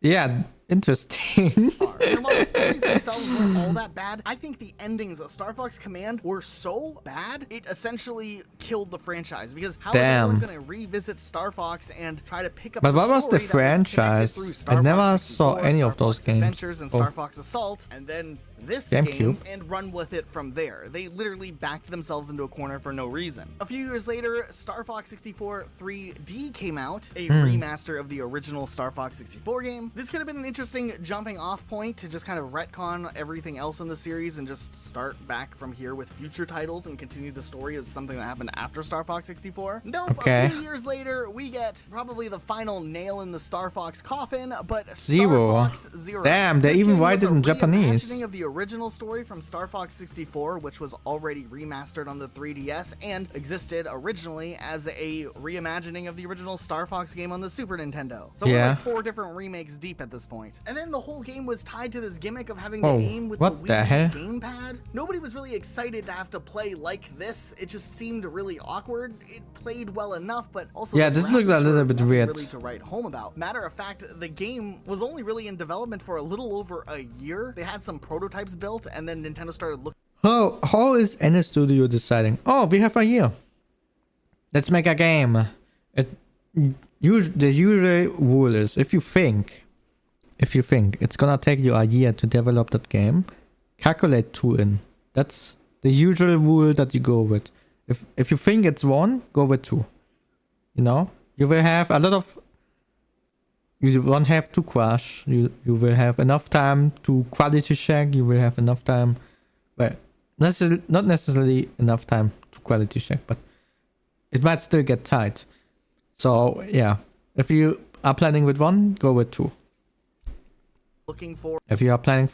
Yeah, interesting. And while the stories themselves weren't all that bad, I think the endings of Star Fox Command were so bad, it essentially killed the franchise. Because how is anyone going to revisit Star Fox and try to pick up But a what was the story that was connected franchise? through I Star never Fox saw 64, any Star of those Fox games. Adventures and Oh. Star Fox Assault, and then this GameCube. game, and run with it from there. They literally backed themselves into a corner for no reason. A few years later, Star Fox 64 3D came out, a remaster of the original Star Fox 64 game. This could have been an interesting jumping off point to just kind of retcon everything else in the series and just start back from here with future titles and continue the story as something that happened after Star Fox 64. Nope, Okay. a few years later, we get probably the final nail in the Star Fox coffin, but Zero. Star Fox Zero. Damn, they This even game write was it a in Japanese. reimagining of the original story from Star Fox 64, which was already remastered on the 3DS and existed originally as a reimagining of the original Star Fox game on the Super Nintendo. So we're like 4 different remakes deep at this point. And then the whole game was tied to this gimmick of having to aim with the Wii gamepad. Nobody was really excited to have to play like this. It just seemed really awkward. It played well enough, but also this looks a little bit weird. Really to write home about. Matter of fact, the game was only really in development for a little over a year. They had some prototypes built, and then Nintendo started looking. How is any studio deciding? Oh, we have a year. Let's make a game. The usual rule is if you think it's gonna take you a year to develop that game, calculate 2 in. That's the usual rule that you go with. If you think it's 1, go with 2. You know, you will have a lot of. You won't have to crash. You will have enough time to quality check. You will have enough time. Well, not necessarily enough time to quality check, but it might still get tight. So yeah, if you are planning with 1, go with 2. Looking for. If you are planning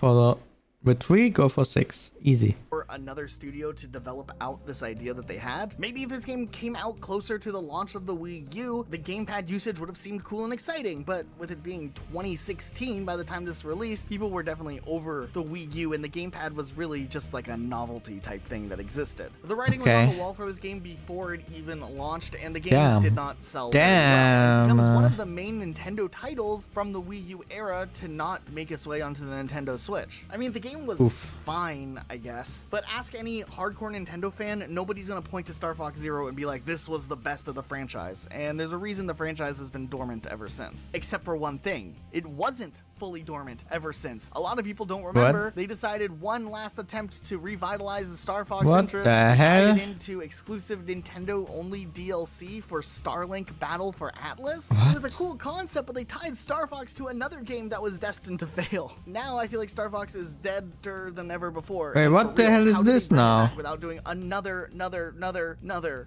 with 3, go for 6. Easy. For another studio to develop out this idea that they had. Maybe if this game came out closer to the launch of the Wii U, the gamepad usage would have seemed cool and exciting, but with it being 2016 by the time this released, people were definitely over the Wii U, and the gamepad was really just like a novelty type thing that existed. The writing was on the wall for this game before it even launched, and the game did not sell very well. It becomes one of the main Nintendo titles from the Wii U era to not make its way onto the Nintendo Switch. I mean, the game was fine, I guess, but ask any hardcore Nintendo fan, nobody's gonna point to Star Fox Zero and be like, this was the best of the franchise. And there's a reason the franchise has been dormant ever since. Except for one thing. It wasn't fully dormant ever since. A lot of people don't remember. They decided one last attempt to revitalize the Star Fox interest. Tied it into exclusive Nintendo-only DLC for Starlink Battle for Atlas. It was a cool concept, but they tied Star Fox to another game that was destined to fail. Now I feel like Star Fox is deader than ever before. Wait, what the hell is this now? Without doing another the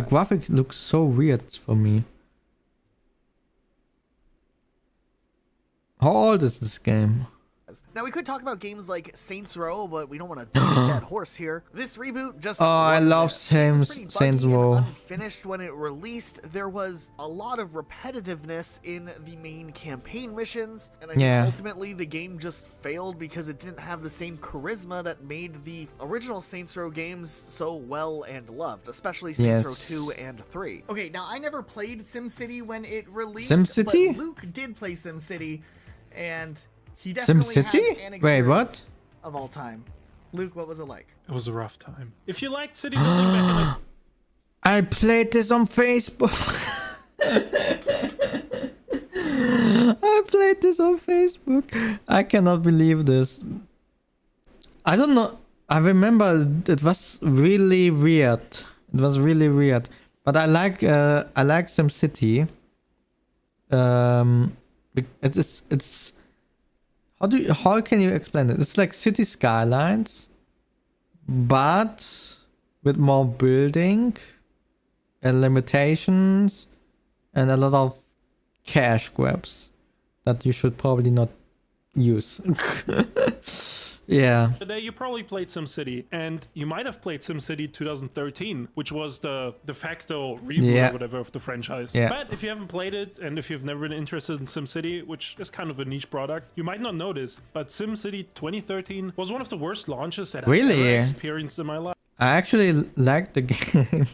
graphic looks so weird for me. How old is this game? Now we could talk about games like Saints Row, but we don't want to beat a dead horse here. This reboot just I love Saints Row. Unfinished when it released. There was a lot of repetitiveness in the main campaign missions, and I think ultimately the game just failed because it didn't have the same charisma that made the original Saints Row games so well and loved, especially Saints Row 2 and 3. Okay, now I never played SimCity when it released, SimCity? but Luke did play SimCity, and he definitely had an experience Wait, what? of all time. Luke, what was it like? It was a rough time. If you liked city building back in the... I played this on Facebook. I played this on Facebook. I cannot believe this. I don't know. I remember it was really weird. It was really weird. But I like SimCity. It's how can you explain it? It's like city skylines, but with more building and limitations and a lot of cash grabs that you should probably not use. Yeah. Today you probably played SimCity, and you might have played SimCity 2013, which was the de facto reboot or whatever of the franchise. Yeah. But if you haven't played it, and if you've never been interested in SimCity, which is kind of a niche product, you might not notice, but SimCity 2013 was one of the worst launches that I've ever experienced in my life. I actually like the game.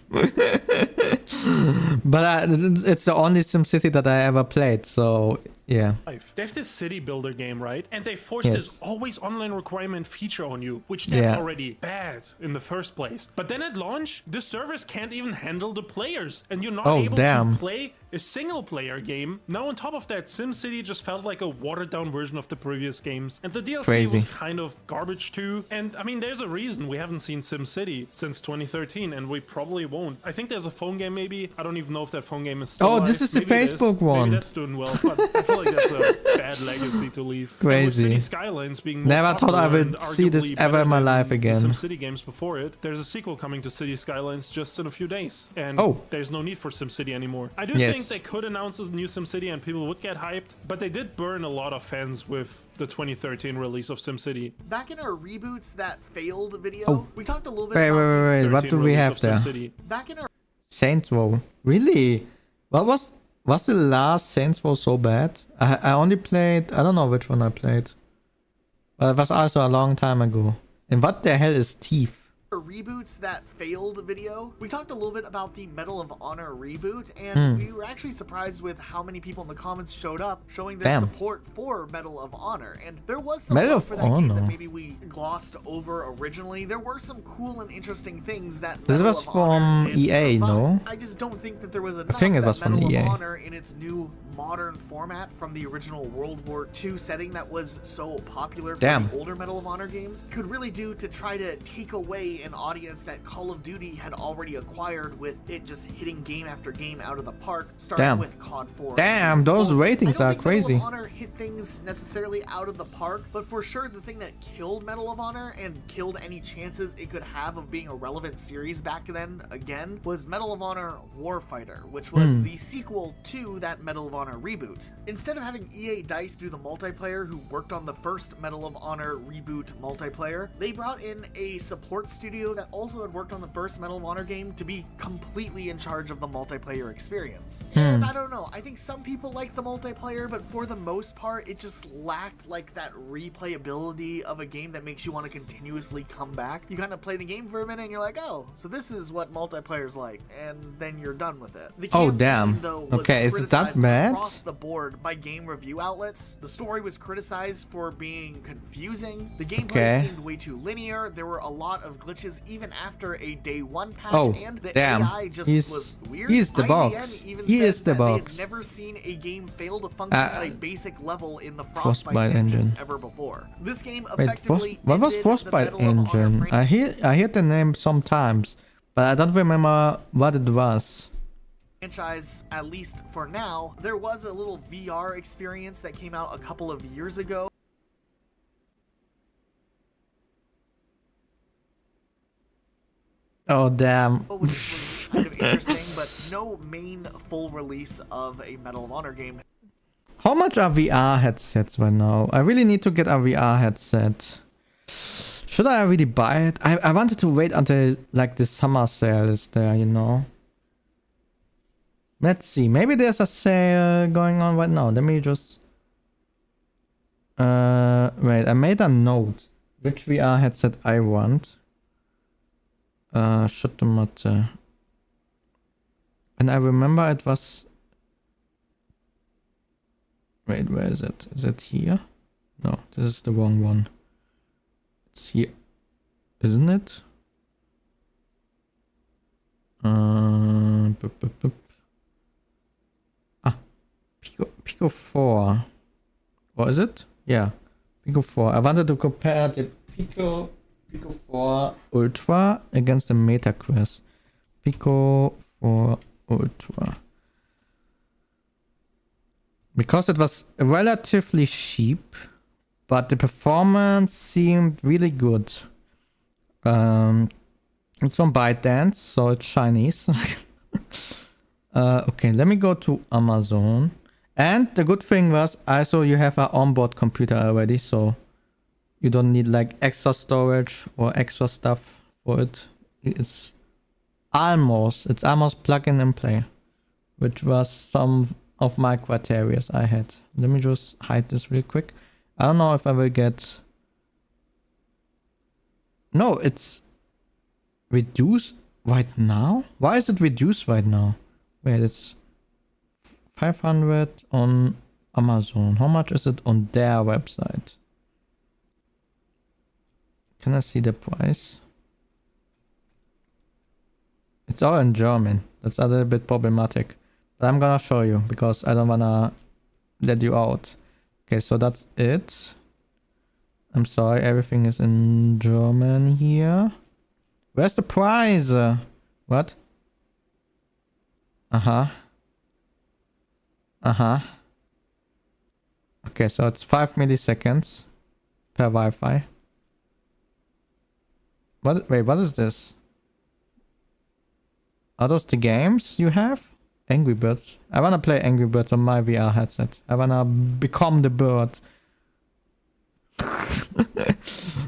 But it's the only SimCity that I ever played, so yeah. They have this city builder game, right? And they forced this always online requirement feature on you, which that's already bad in the first place. But then at launch, the servers can't even handle the players, and you're not able to play a single player game. Now on top of that, SimCity just felt like a watered down version of the previous games, and the DLC was kind of garbage too. And I mean, there's a reason we haven't seen SimCity since 2013, and we probably won't. I think there's a phone game maybe. I don't even know if that phone game is still alive. This is the Facebook one. Maybe that's doing well, but I feel like that's a bad legacy to leave. Crazy. City Skylines being never thought I would see this ever in my life again. Some City games before it. There's a sequel coming to City Skylines just in a few days, and there's no need for SimCity anymore. I do think think they could announce a new SimCity and people would get hyped, but they did burn a lot of fans with the 2013 release of SimCity. Back in our reboots that failed video, we talked a little bit wait. What do we have there? Back in our Saints Row. Really? What was the last Saints Row so bad? I only played, I don't know which one I played. But it was also a long time ago. And what the hell is Thief? reboots that failed video, we talked a little bit about the Medal of Honor reboot, and we were actually surprised with how many people in the comments showed up showing their support for Medal of Honor. And there was some love for that game that maybe we glossed over originally. There were some cool and interesting things that this was from EA, no? I just don't think that there was enough. I think it was from Medal EA. of Honor in its new modern format from the original World War II setting that was so popular for the older Medal of Honor games could really do to try to take away an audience that Call of Duty had already acquired with it just hitting game after game out of the park, starting with COD 4. Damn, those ratings are crazy. Medal of Honor hit things necessarily out of the park, but for sure the thing that killed Medal of Honor and killed any chances it could have of being a relevant series back then again was Medal of Honor Warfighter, which was the sequel to that Medal of Honor reboot. Instead of having EA DICE do the multiplayer who worked on the first Medal of Honor reboot multiplayer, they brought in a support studio that also had worked on the first Medal of Honor game to be completely in charge of the multiplayer experience. And I don't know, I think some people like the multiplayer, but for the most part it just lacked like that replayability of a game that makes you want to continuously come back. You kind of play the game for a minute and you're like, oh, so this is what multiplayer's like, and then you're done with it. The campaign, though, was is it that bad? Across the board by game review outlets. The story was criticized for being confusing. The gameplay seemed way too linear. There were a lot of glitches even after a day one patch, and the AI just was weird. He's the box. He is the box. They had never seen a game fail to function at a basic level in the Frostbite engine ever before. This game effectively what was Frostbite engine? I hear the name sometimes, but I don't remember what it was. Franchise, at least for now. There was a little VR experience that came out a couple of years ago. Oh damn. Which was kind of interesting, but no main full release of a Medal of Honor game. How much are VR headsets right now? I really need to get a VR headset. Should I really buy it? I wanted to wait until like the summer sale is there, you know. Let's see. Maybe there's a sale going on right now. Let me just... wait, I made a note. Which VR headset I want. Shut the matter. And I remember it was... Wait, where is it? Is it here? No, this is the wrong one. It's here. Isn't it? Pico 4. Or is it? Yeah. Pico 4. I wanted to compare the Pico 4 Ultra against the Meta Quest. Pico 4 Ultra. Because it was relatively cheap, but the performance seemed really good. It's from ByteDance, so it's Chinese. Okay, let me go to Amazon. And the good thing was also you have an onboard computer already, so you don't need like extra storage or extra stuff for it. It's almost plug in and play, which was some of my criteria I had. Let me just hide this real quick. I don't know if I will get... No, it's reduced right now? Why is it reduced right now? Wait, it's 500 on Amazon. How much is it on their website? Can I see the price? It's all in German. That's a little bit problematic. But I'm gonna show you because I don't wanna let you out. Okay, so that's it. I'm sorry, everything is in German here. Where's the price? What? Okay, so it's 5 milliseconds per Wi-Fi. What? Wait, what is this? Are those the games you have? Angry Birds. I wanna play Angry Birds on my VR headset. I wanna become the bird.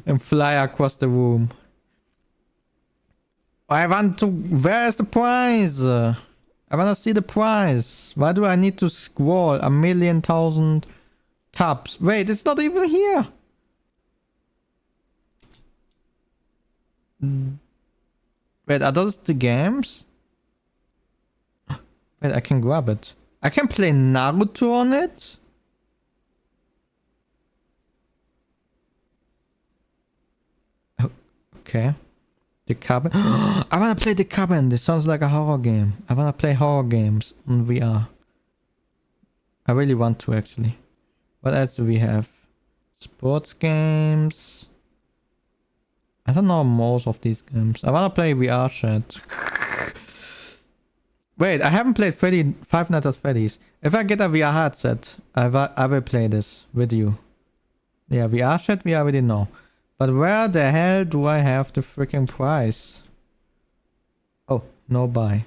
And fly across the room. I want to... Where's the prize? I wanna see the prize. Why do I need to scroll 1,000,000 tabs? Wait, it's not even here. Wait, are those the games? Wait, I can grab it. I can play Naruto on it? Okay. The Cabin. I wanna play The Cabin. This sounds like a horror game. I wanna play horror games on VR. I really want to, actually. What else do we have? Sports games. I don't know most of these games. I wanna play VR chat. Wait, I haven't played Five Nights at Freddy's. If I get a VR headset, I will play this with you. Yeah, VR chat we already know. But where the hell do I have the freaking price? Oh, no buy.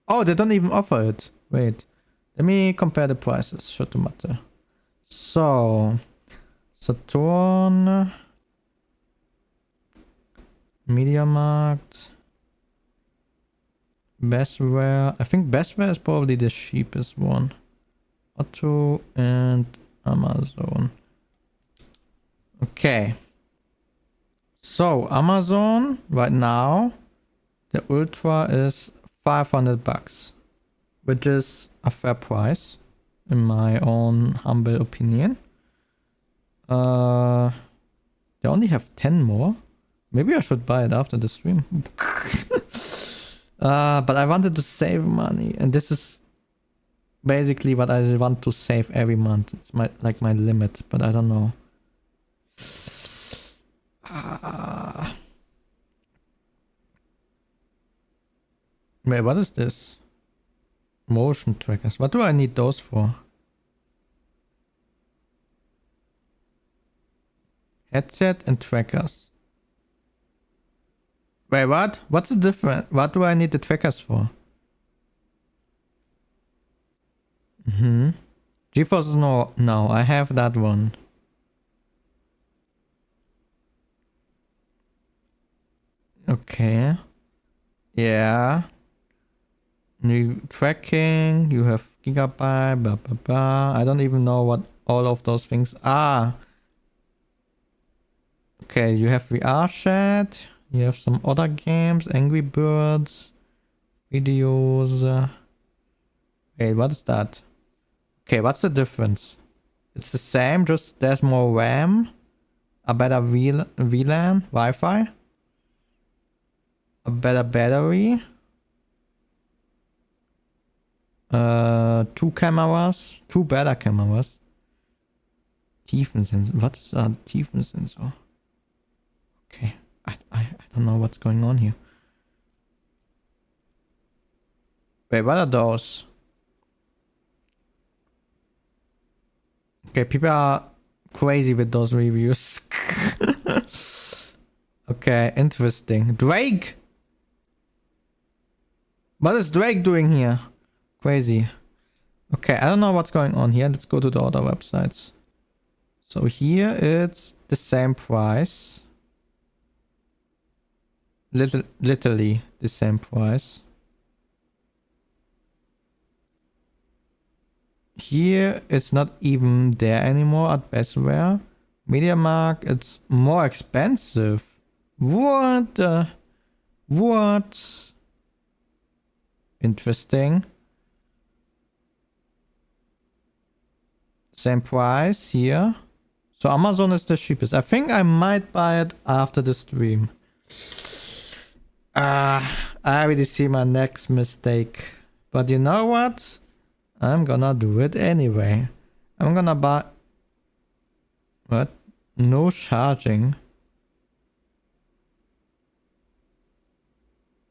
Oh, they don't even offer it. Wait. Let me compare the prices. Shut the matter. So, Saturn, MediaMarkt, Bestware. I think Bestware is probably the cheapest one. Otto and Amazon. Okay. So Amazon right now, the Ultra is $500, which is a fair price in my own humble opinion. They only have 10 more. Maybe I should buy it after the stream. But I wanted to save money, and this is basically what I want to save every month. It's my limit, but I don't know. Wait, what is this? Motion trackers. What do I need those for? Headset and trackers. Wait, what? What's the difference? What do I need the trackers for? GeForce no, I have that one. Okay. Yeah. New tracking, you have gigabyte, blah blah blah. I don't even know what all of those things are. Okay, you have VR chat, you have some other games, Angry Birds, videos. Wait, what is that? Okay, what's the difference? It's the same, just there's more RAM, a better VLAN, Wi-Fi, a better battery, 2 cameras, 2 better cameras. Tiefensensor. What is a Tiefensensor? Okay, I don't know what's going on here. Wait, what are those? Okay, people are crazy with those reviews. Okay, interesting. Drake? What is Drake doing here? Crazy. Okay, I don't know what's going on here. Let's go to the other websites. So here it's the same price. Literally the same price. Here it's not even there anymore at Bestware. MediaMarkt, it's more expensive. What? What? Interesting. Same price here. So Amazon is the cheapest. I think I might buy it after the stream. I already see my next mistake. But you know what? I'm gonna do it anyway. I'm gonna buy... What? No charging.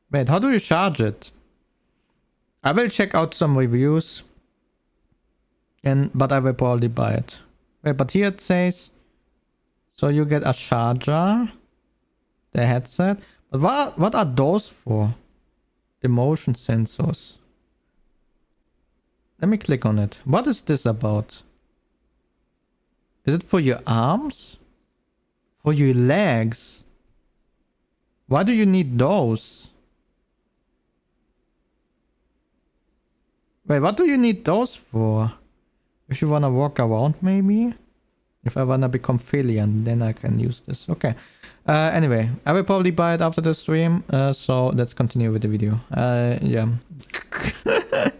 Wait, how do you charge it? I will check out some reviews. But I will probably buy it. Wait, but here it says... So you get a charger. The headset. But what are those for? The motion sensors. Let me click on it. What is this about? Is it for your arms? For your legs? Why do you need those? Wait, what do you need those for? If you wanna walk around, maybe? If I wanna become Philian, then I can use this. Okay. Anyway, I will probably buy it after the stream. So let's continue with the video. Yeah.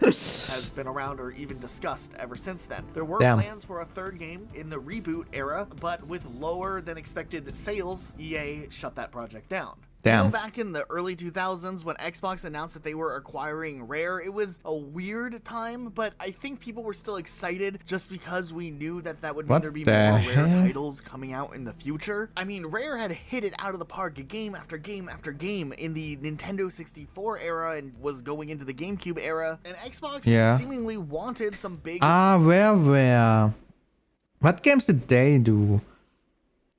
Has been around or even discussed ever since then. There were plans for a third game in the reboot era, but with lower than expected sales, EA shut that project down. Damn. You know, back in the early 2000s when Xbox announced that they were acquiring Rare, it was a weird time, but I think people were still excited just because we knew that that would mean there'd be more Rare titles coming out in the future. I mean, Rare had hit it out of the park game after game after game in the Nintendo 64 era and was going into the GameCube era, and Xbox seemingly wanted some big... Rare. What games did they do?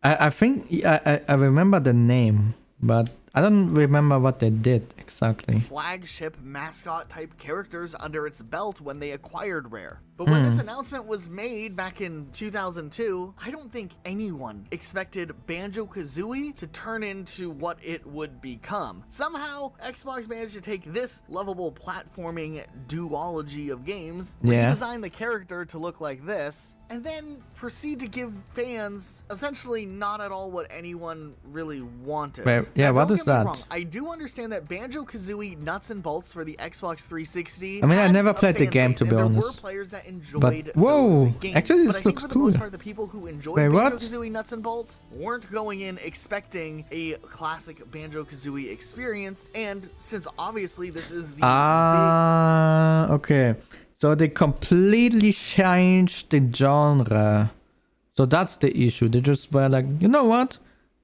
I think I remember the name, but I don't remember what they did exactly. Flagship mascot type characters under its belt when they acquired Rare. But when this announcement was made back in 2002, I don't think anyone expected Banjo-Kazooie to turn into what it would become. Somehow, Xbox managed to take this lovable platforming duology of games, redesign the character to look like this, and then proceed to give fans essentially not at all what anyone really wanted. Wait, yeah, what is that? Wrong. I do understand that Banjo-Kazooie Nuts and Bolts for the Xbox 360. I mean, I never played the game, to be honest. There were players that enjoyed whoa, those games. actually this but looks I think for cool. the most part, the people who enjoyed Banjo-Kazooie Nuts and Bolts weren't going in expecting a classic Banjo-Kazooie experience, and since obviously this is the okay. So they completely changed the genre. So that's the issue. They just were like, you know what?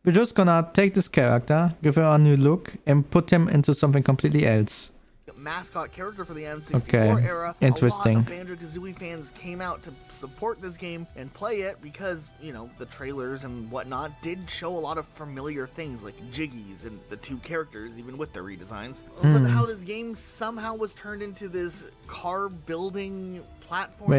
We're just gonna take this character, give him a new look, and put him into something completely else. Mascot character for the N64 era. Interesting. A lot of Banjo-Kazooie fans came out to support this game and play it because, you know, the trailers and whatnot did show a lot of familiar things like Jiggies and the two characters, even with their redesigns. But how this game somehow was turned into this car building platform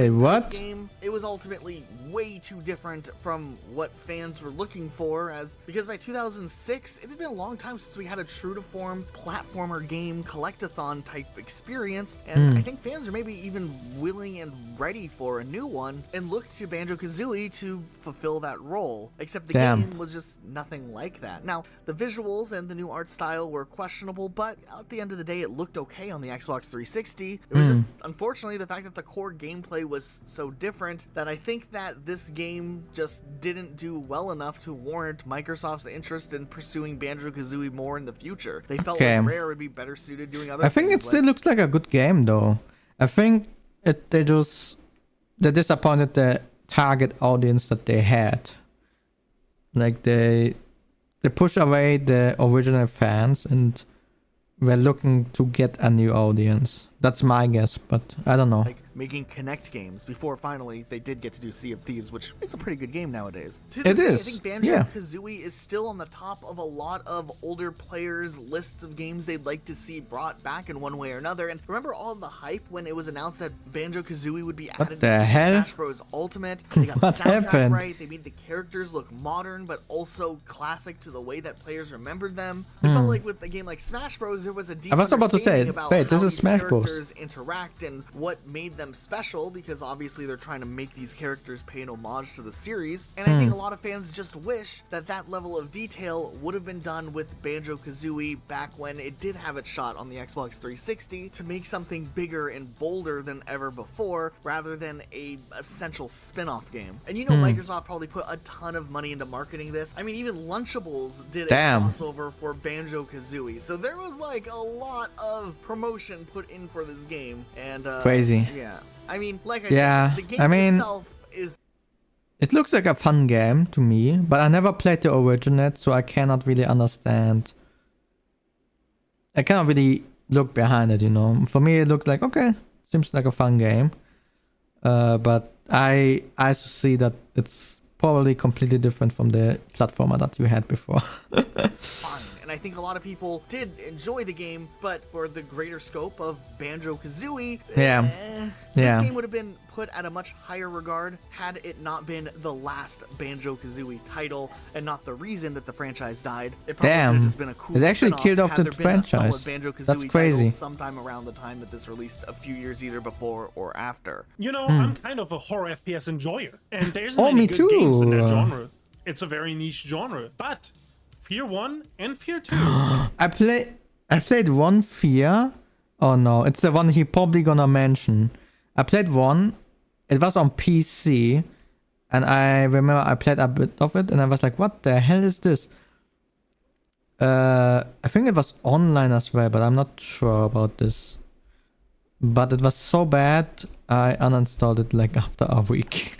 game, it was ultimately way too different from what fans were looking for, because by 2006 it had been a long time since we had a true to form platformer game collectathon type experience, and I think fans are maybe even willing and ready for a new one and looked to Banjo-Kazooie to fulfill that role, except the game was just nothing like that. Now, the visuals and the new art style were questionable, but at the end of the day it looked okay on the Xbox 360. It was just, unfortunately, the fact that the core gameplay was so different that I think that this game just didn't do well enough to warrant Microsoft's interest in pursuing Banjo-Kazooie more in the future. They felt like Rare would be better suited doing other things. I think it still looks like a good game though. I think they disappointed the target audience that they had. Like they push away the original fans and were looking to get a new audience. That's my guess, but I don't know. Like making Connect games before finally they did get to do Sea of Thieves, which is a pretty good game nowadays. To this day, I think Banjo-Kazooie is still on the top of a lot of older players' lists of games they'd like to see brought back in one way or another. And remember all of the hype when it was announced that Banjo-Kazooie would be added to Smash Bros. Ultimate? They got the soundtrack right, they made the characters look modern but also classic to the way that players remembered them. I felt like with a game like Smash Bros, there was a deep understanding about how these characters interact and what made them special, because obviously they're trying to make these characters pay an homage to the series, and I think a lot of fans just wish that that level of detail would have been done with Banjo-Kazooie back when it did have its shot on the Xbox 360 to make something bigger and bolder than ever before, rather than a essential spin-off game. And you know, Microsoft probably put a ton of money into marketing this. I mean, even Lunchables did a crossover for Banjo-Kazooie, so there was like a lot of promotion put in for this game, and crazy. Yeah, I mean, like I said, the game itself is... It looks like a fun game to me, but I never played the original, so I cannot really understand. I cannot really look behind it, you know. For me, it looks like, okay, seems like a fun game. But I see that it's probably completely different from the platformer that you had before. It's fun. and I think a lot of people did enjoy the game, but for the greater scope of Banjo-Kazooie, this game would have been put at a much higher regard had it not been the last Banjo-Kazooie title and not the reason that the franchise died. It probably could have just been a cool it actually spin-off killed off had the there been a solid franchise. Banjo-Kazooie That's crazy. title sometime around the time that this released a few years either before or after. You know, I'm kind of a horror FPS enjoyer, and there's Oh, many me good too. games in that genre. It's a very niche genre, but Fear 1 and Fear 2. I played one Fear. Oh no, it's the one he probably gonna mention. I played one. It was on PC, and I remember I played a bit of it, and I was like, "What the hell is this?" I think it was online as well, but I'm not sure about this. But it was so bad, I uninstalled it like after a week.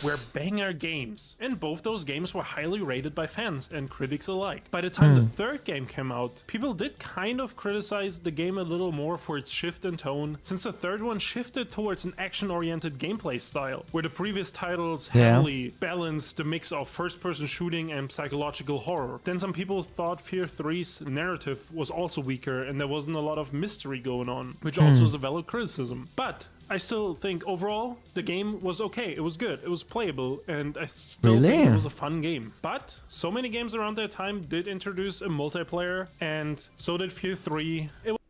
Were banger games, and both those games were highly rated by fans and critics alike. By the time the third game came out, people did kind of criticize the game a little more for its shift in tone, since the third one shifted towards an action-oriented gameplay style, where the previous titles heavily balanced the mix of first-person shooting and psychological horror. Then some people thought Fear 3's narrative was also weaker, and there wasn't a lot of mystery going on, which also is a valid criticism. But I still think overall the game was okay. It was good. It was playable, and I still think it was a fun game. But so many games around that time did introduce a multiplayer, and so did Fear 3.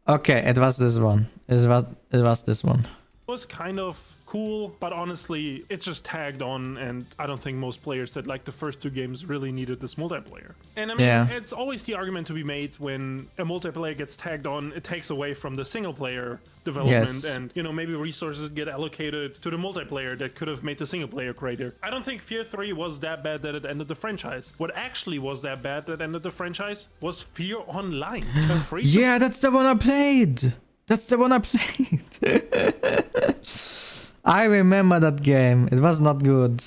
Okay, it was this one. It was this one. It was kind of cool, but honestly, it's just tagged on, and I don't think most players that like the first two games really needed this multiplayer. And I mean, it's always the argument to be made when a multiplayer gets tagged on, it takes away from the single player development, and you know, maybe resources get allocated to the multiplayer that could have made the single player greater. I don't think Fear 3 was that bad that it ended the franchise. What actually was that bad that ended the franchise was Fear Online. Yeah, that's the one I played. That's the one I played. I remember that game. It was not good.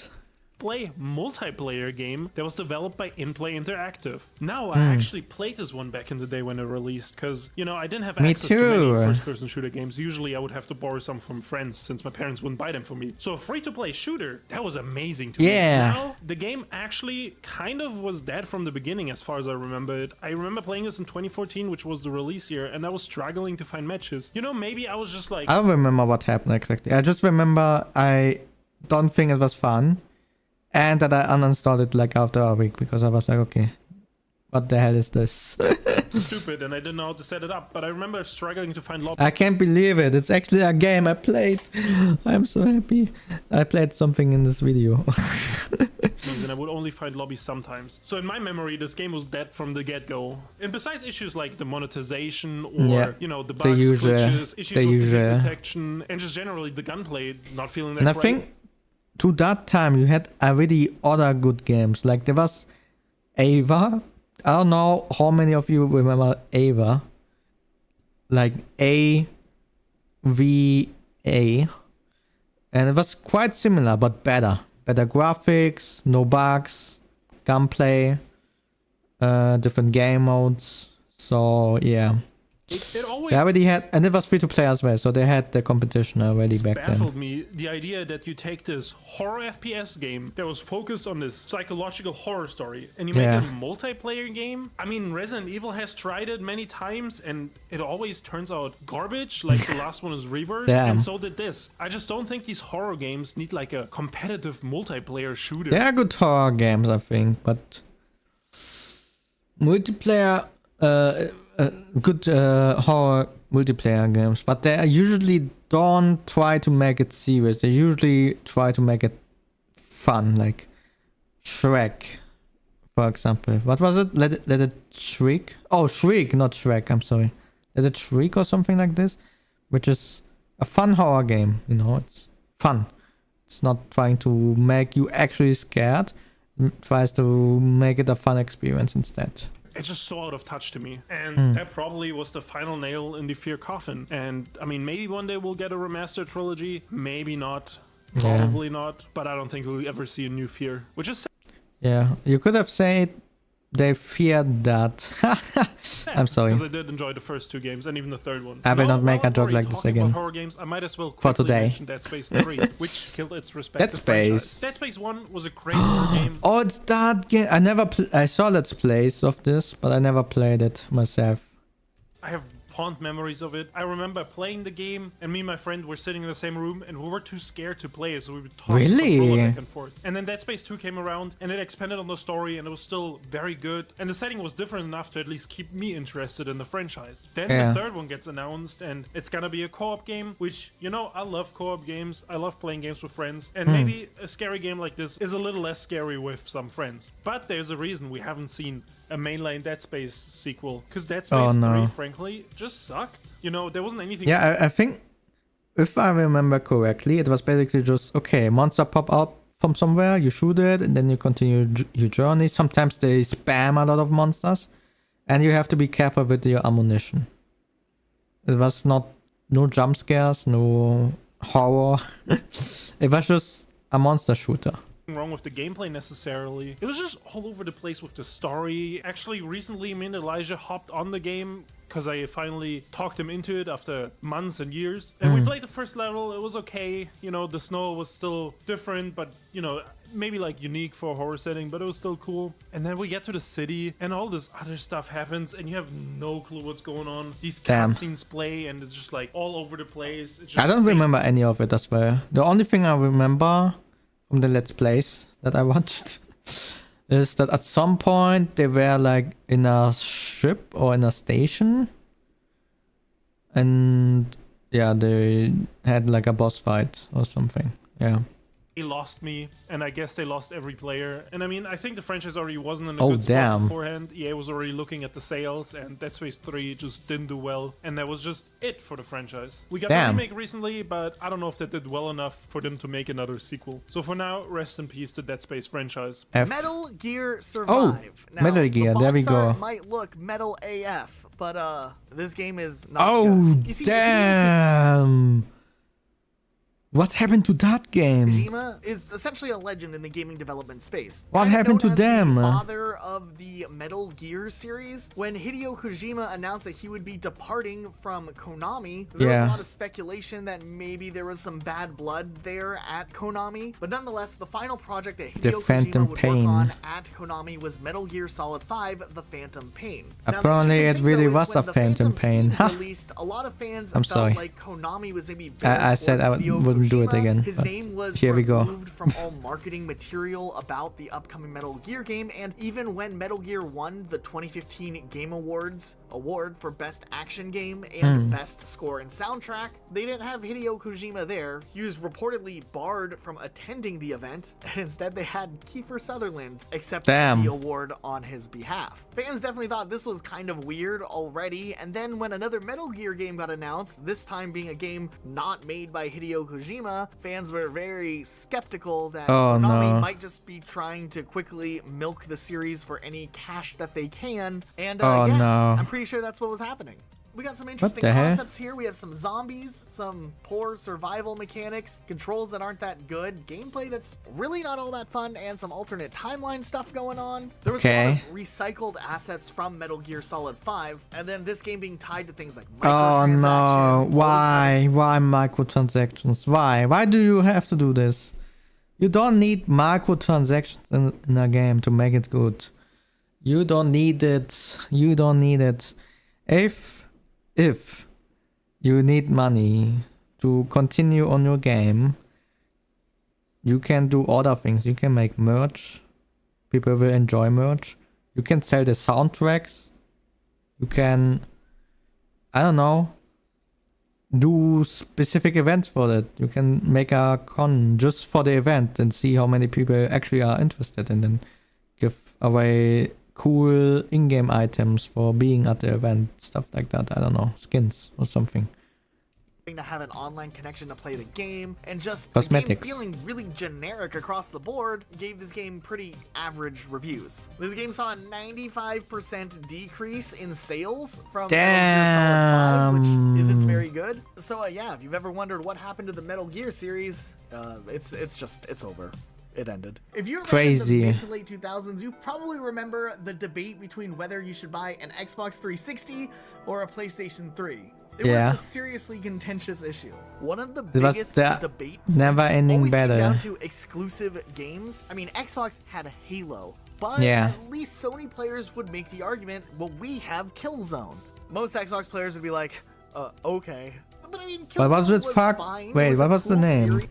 Play multiplayer game that was developed by In-Play Interactive. Now, I actually played this one back in the day when it released, because, you know, I didn't have access to many first-person shooter games. Usually, I would have to borrow some from friends, since my parents wouldn't buy them for me. So a free-to-play shooter, that was amazing to me. Now, the game actually kind of was dead from the beginning, as far as I remember it. I remember playing this in 2014, which was the release year, and I was struggling to find matches. You know, maybe I was just like... I don't remember what happened exactly. I just remember I don't think it was fun. And that I uninstalled it like after a week because I was like, okay, what the hell is this? Stupid, and I didn't know how to set it up, but I remember struggling to find lobby. I can't believe it. It's actually a game I played. I'm so happy. I played something in this video. And I would only find lobbies sometimes. So in my memory, this game was dead from the get-go. And besides issues like the monetization or, you know, the bugs, glitches, issues with the detection, and just generally the gunplay not feeling that and I great. think to that time you had already other good games. Like there was Ava. I don't know how many of you remember Ava. Like AVA. And it was quite similar but better. Better graphics, no bugs, gunplay, different game modes. So yeah. It always they already had, and it was free to play as well, so they had the competition already back then. It baffled me, the idea that you take this horror FPS game that was focused on this psychological horror story and you make a multiplayer game. I mean, Resident Evil has tried it many times and it always turns out garbage, like the last one is Reverse, and so did this. I just don't think these horror games need like a competitive multiplayer shooter. They are good horror games, I think, but multiplayer, good horror multiplayer games, but they usually don't try to make it serious. They usually try to make it fun, like Shrek, for example. What was it? Let it shriek? Oh, Shriek, not Shrek, I'm sorry. Let it shriek or something like this, which is a fun horror game, you know, it's fun. It's not trying to make you actually scared. It tries to make it a fun experience instead. It's just so out of touch to me, and that probably was the final nail in the Fear coffin. And I mean, maybe one day we'll get a remastered trilogy, maybe not, probably not, but I don't think we'll ever see a new Fear, which is sad. Yeah, you could have said they feared that. I'm sorry. Because I did enjoy the first 2 games and even the third one. I will not make a while joke we're like this talking again. about horror games, I might as well For quickly today. mention Dead Space 3, which killed its respective Dead Space. franchise. Dead Space 1 was a great horror game. Oh, it's that game. I never. I saw Let's Plays of this, but I never played it myself. I have fond memories of it. I remember playing the game, and me and my friend were sitting in the same room, and we were too scared to play it, so we would toss the controller back and forth. And then Dead Space 2 came around, and it expanded on the story, and it was still very good. And the setting was different enough to at least keep me interested in the franchise. Then the third one gets announced, and it's gonna be a co-op game, which, you know, I love co-op games. I love playing games with friends, and maybe a scary game like this is a little less scary with some friends. But there's a reason we haven't seen a mainline Dead Space sequel, because Dead Space 3, frankly, just sucked. You know, there wasn't anything. Yeah, I think if I remember correctly, it was basically just, okay, monster pop up from somewhere, you shoot it, and then you continue your journey. Sometimes they spam a lot of monsters, and you have to be careful with your ammunition. It was no jump scares, no horror. It was just a monster shooter. Wrong with the gameplay necessarily. It was just all over the place with the story. Actually, recently me and Elijah hopped on the game because I finally talked him into it after months and years. And we played the first level. It was okay. You know, the snow was still different, but, you know, maybe like unique for a horror setting, but it was still cool. And then we get to the city and all this other stuff happens and you have no clue what's going on. These cutscenes play and it's just like all over the place. It's just I don't remember any of it as well. The only thing I remember from the Let's Plays that I watched is that at some point they were like in a ship or in a station, and yeah, they had like a boss fight or something. Yeah. They lost me, and I guess they lost every player. And I mean, I think the franchise already wasn't in a good spot beforehand. EA was already looking at the sales, and Dead Space 3 just didn't do well. And that was just it for the franchise. We got a remake recently, but I don't know if that did well enough for them to make another sequel. So for now, rest in peace to Dead Space franchise. Metal Gear Survive. Now, Metal Gear, there we go. Might look metal AF, but this game is not good. You see, damn! What happened to that game? Kojima is essentially a legend in the gaming development space. What happened to them? The father of the Metal Gear series. When Hideo Kojima announced that he would be departing from Konami, there was a lot of speculation that maybe there was some bad blood there at Konami. But nonetheless, the final project that Hideo Kojima would work on at Konami was Metal Gear Solid 5: The Phantom Pain. Apparently, it really was a Phantom Pain. Released, a lot of fans felt like Konami was maybe I said I wouldn't do it again. His name was removed from all marketing material about the upcoming Metal Gear game, and even when Metal Gear won the 2015 Game Awards award for Best Action Game and Best Score and Soundtrack, they didn't have Hideo Kojima there. He was reportedly barred from attending the event, and instead they had Kiefer Sutherland accept the award on his behalf. Fans definitely thought this was kind of weird already, and then when another Metal Gear game got announced, this time being a game not made by Hideo Kojima, fans were very skeptical that Konami might just be trying to quickly milk the series for any cash that they can, and I'm pretty sure that's what was happening. We got some interesting concepts here. We have some zombies, some poor survival mechanics, controls that aren't that good, gameplay that's really not all that fun, and some alternate timeline stuff going on. There was a lot of recycled assets from Metal Gear Solid 5, and then this game being tied to things like microtransactions. Oh no, why? Why microtransactions? Why do you have to do this? You don't need microtransactions in a game to make it good. You don't need it. You don't need it. If you need money to continue on your game, you can do other things. You can make merch. People will enjoy merch. You can sell the soundtracks. You can, I don't know, do specific events for that. You can make a con just for the event and see how many people actually are interested, and then give away cool in-game items for being at the event, stuff like that. I don't know, skins or something. To have an online connection to play the game, and just cosmetics. The game feeling really generic across the board gave this game pretty average reviews. This game saw a 95% decrease in sales from Metal Gear Solid 5, which isn't very good. So yeah, if you've ever wondered what happened to the Metal Gear series, it's over. it ended. If you're Crazy. in the mid to late 2000s, you probably remember the debate between whether you should buy an Xbox 360 or a PlayStation 3. It was a seriously contentious issue. One of the biggest debate never-ending always came battle down to exclusive games. I mean, Xbox had Halo, but at least Sony players would make the argument, well, we have Killzone. Most Xbox players would be like, okay. But I mean, Killzone was fine. Wait, what was the name? Series.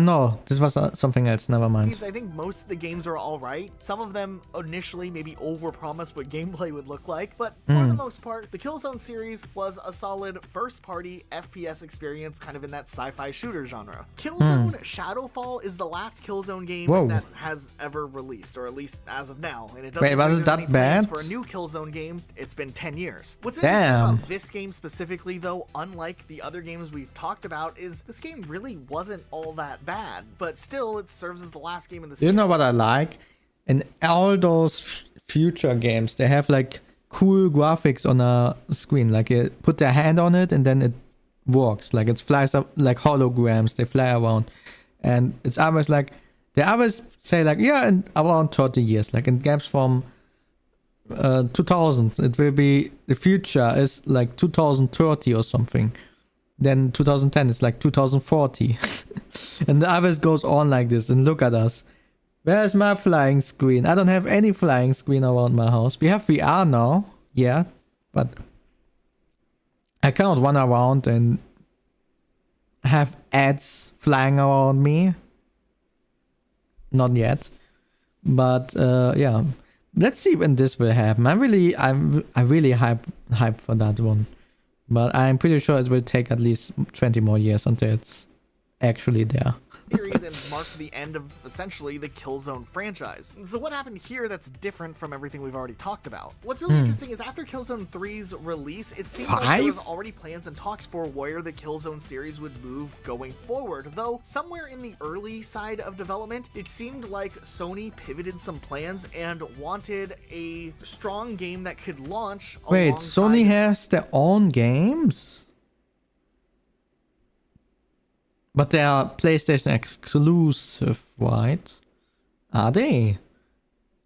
No, this was something else. Never mind. I think most of the games are all right. Some of them initially maybe overpromised what gameplay would look like, but for the most part, the Killzone series was a solid first-party FPS experience, kind of in that sci-fi shooter genre. Killzone Shadowfall is the last Killzone game that has ever released, or at least as of now. And it doesn't was it that bad? For a new Killzone game, it's been 10 years. What's interesting about this game specifically, though, unlike the other games we've talked about, is this game really wasn't all that bad, but still it serves as the last game in the series. You know what I like? In all those future games, they have like cool graphics on a screen. Like you put their hand on it and then it works. Like it flies up like holograms. They fly around, and it's always like they always say like in around 30 years. Like in games from 2000, it will be the future is like 2030 or something. Then 2010 is like 2040. And the others goes on like this. And look at us. Where's my flying screen? I don't have any flying screen around my house. We have VR now. Yeah. But I cannot run around and have ads flying around me. Not yet. But yeah. Let's see when this will happen. I'm really hyped for that one. But I'm pretty sure it will take at least 20 more years until it's actually there. Series and marked the end of essentially the Killzone franchise. So what happened here that's different from everything we've already talked about? What's really interesting is after Killzone 3's release, it seemed like there was already plans and talks for where the Killzone series would move going forward, though somewhere in the early side of development, it seemed like Sony pivoted some plans and wanted a strong game that could launch. Wait, Sony has their own games? But they are PlayStation exclusive, right? Are they?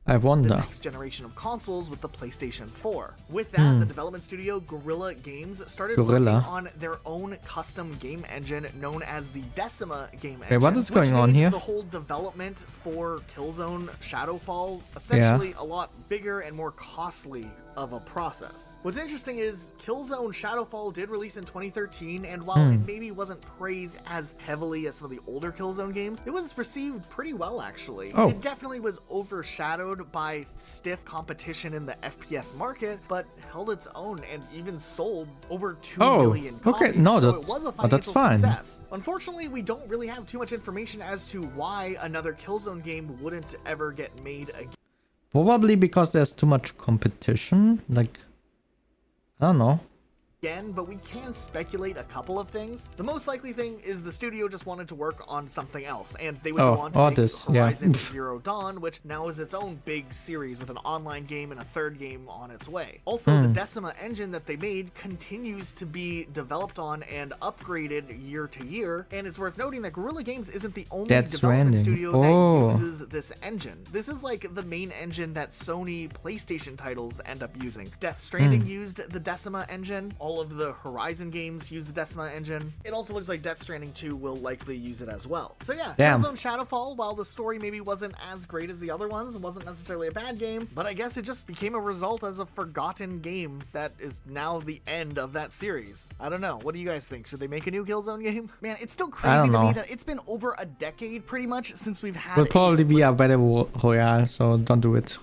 I wonder. The next generation of consoles with the PlayStation 4. With that, the development studio Guerrilla Games started working on their own custom game engine known as the Decima game engine. Wait, what is going on here? The whole development for Killzone Shadowfall essentially a lot bigger and more costly of a process. What's interesting is Killzone Shadowfall did release in 2013, and while it maybe wasn't praised as heavily as some of the older Killzone games, it was received pretty well actually. It definitely was overshadowed by stiff competition in the FPS market, but held its own and even sold over 2 million copies. Okay, no, so that's, it was a financial fine. success. Unfortunately, we don't really have too much information as to why another Killzone game wouldn't ever get made again. Probably because there's too much competition. Like, I don't know. But we can speculate a couple of things. The most likely thing is the studio just wanted to work on something else, and they would go on to make Horizon Zero Dawn, which now is its own big series with an online game and a third game on its way. Also, the Decima engine that they made continues to be developed on and upgraded year to year, and it's worth noting that Guerrilla Games isn't the only development studio that uses this engine. This is like the main engine that Sony PlayStation titles end up using. Death Stranding used the Decima engine. All of the Horizon games use the Decima engine. It also looks like Death Stranding 2 will likely use it as well. So yeah, Killzone Shadowfall, while the story maybe wasn't as great as the other ones, wasn't necessarily a bad game, but I guess it just became a result as a forgotten game that is now the end of that series. I don't know. What do you guys think? Should they make a new Killzone game? Man, it's still crazy to me that it's been over a decade pretty much since we've had Will probably be a better Royale, so don't do it.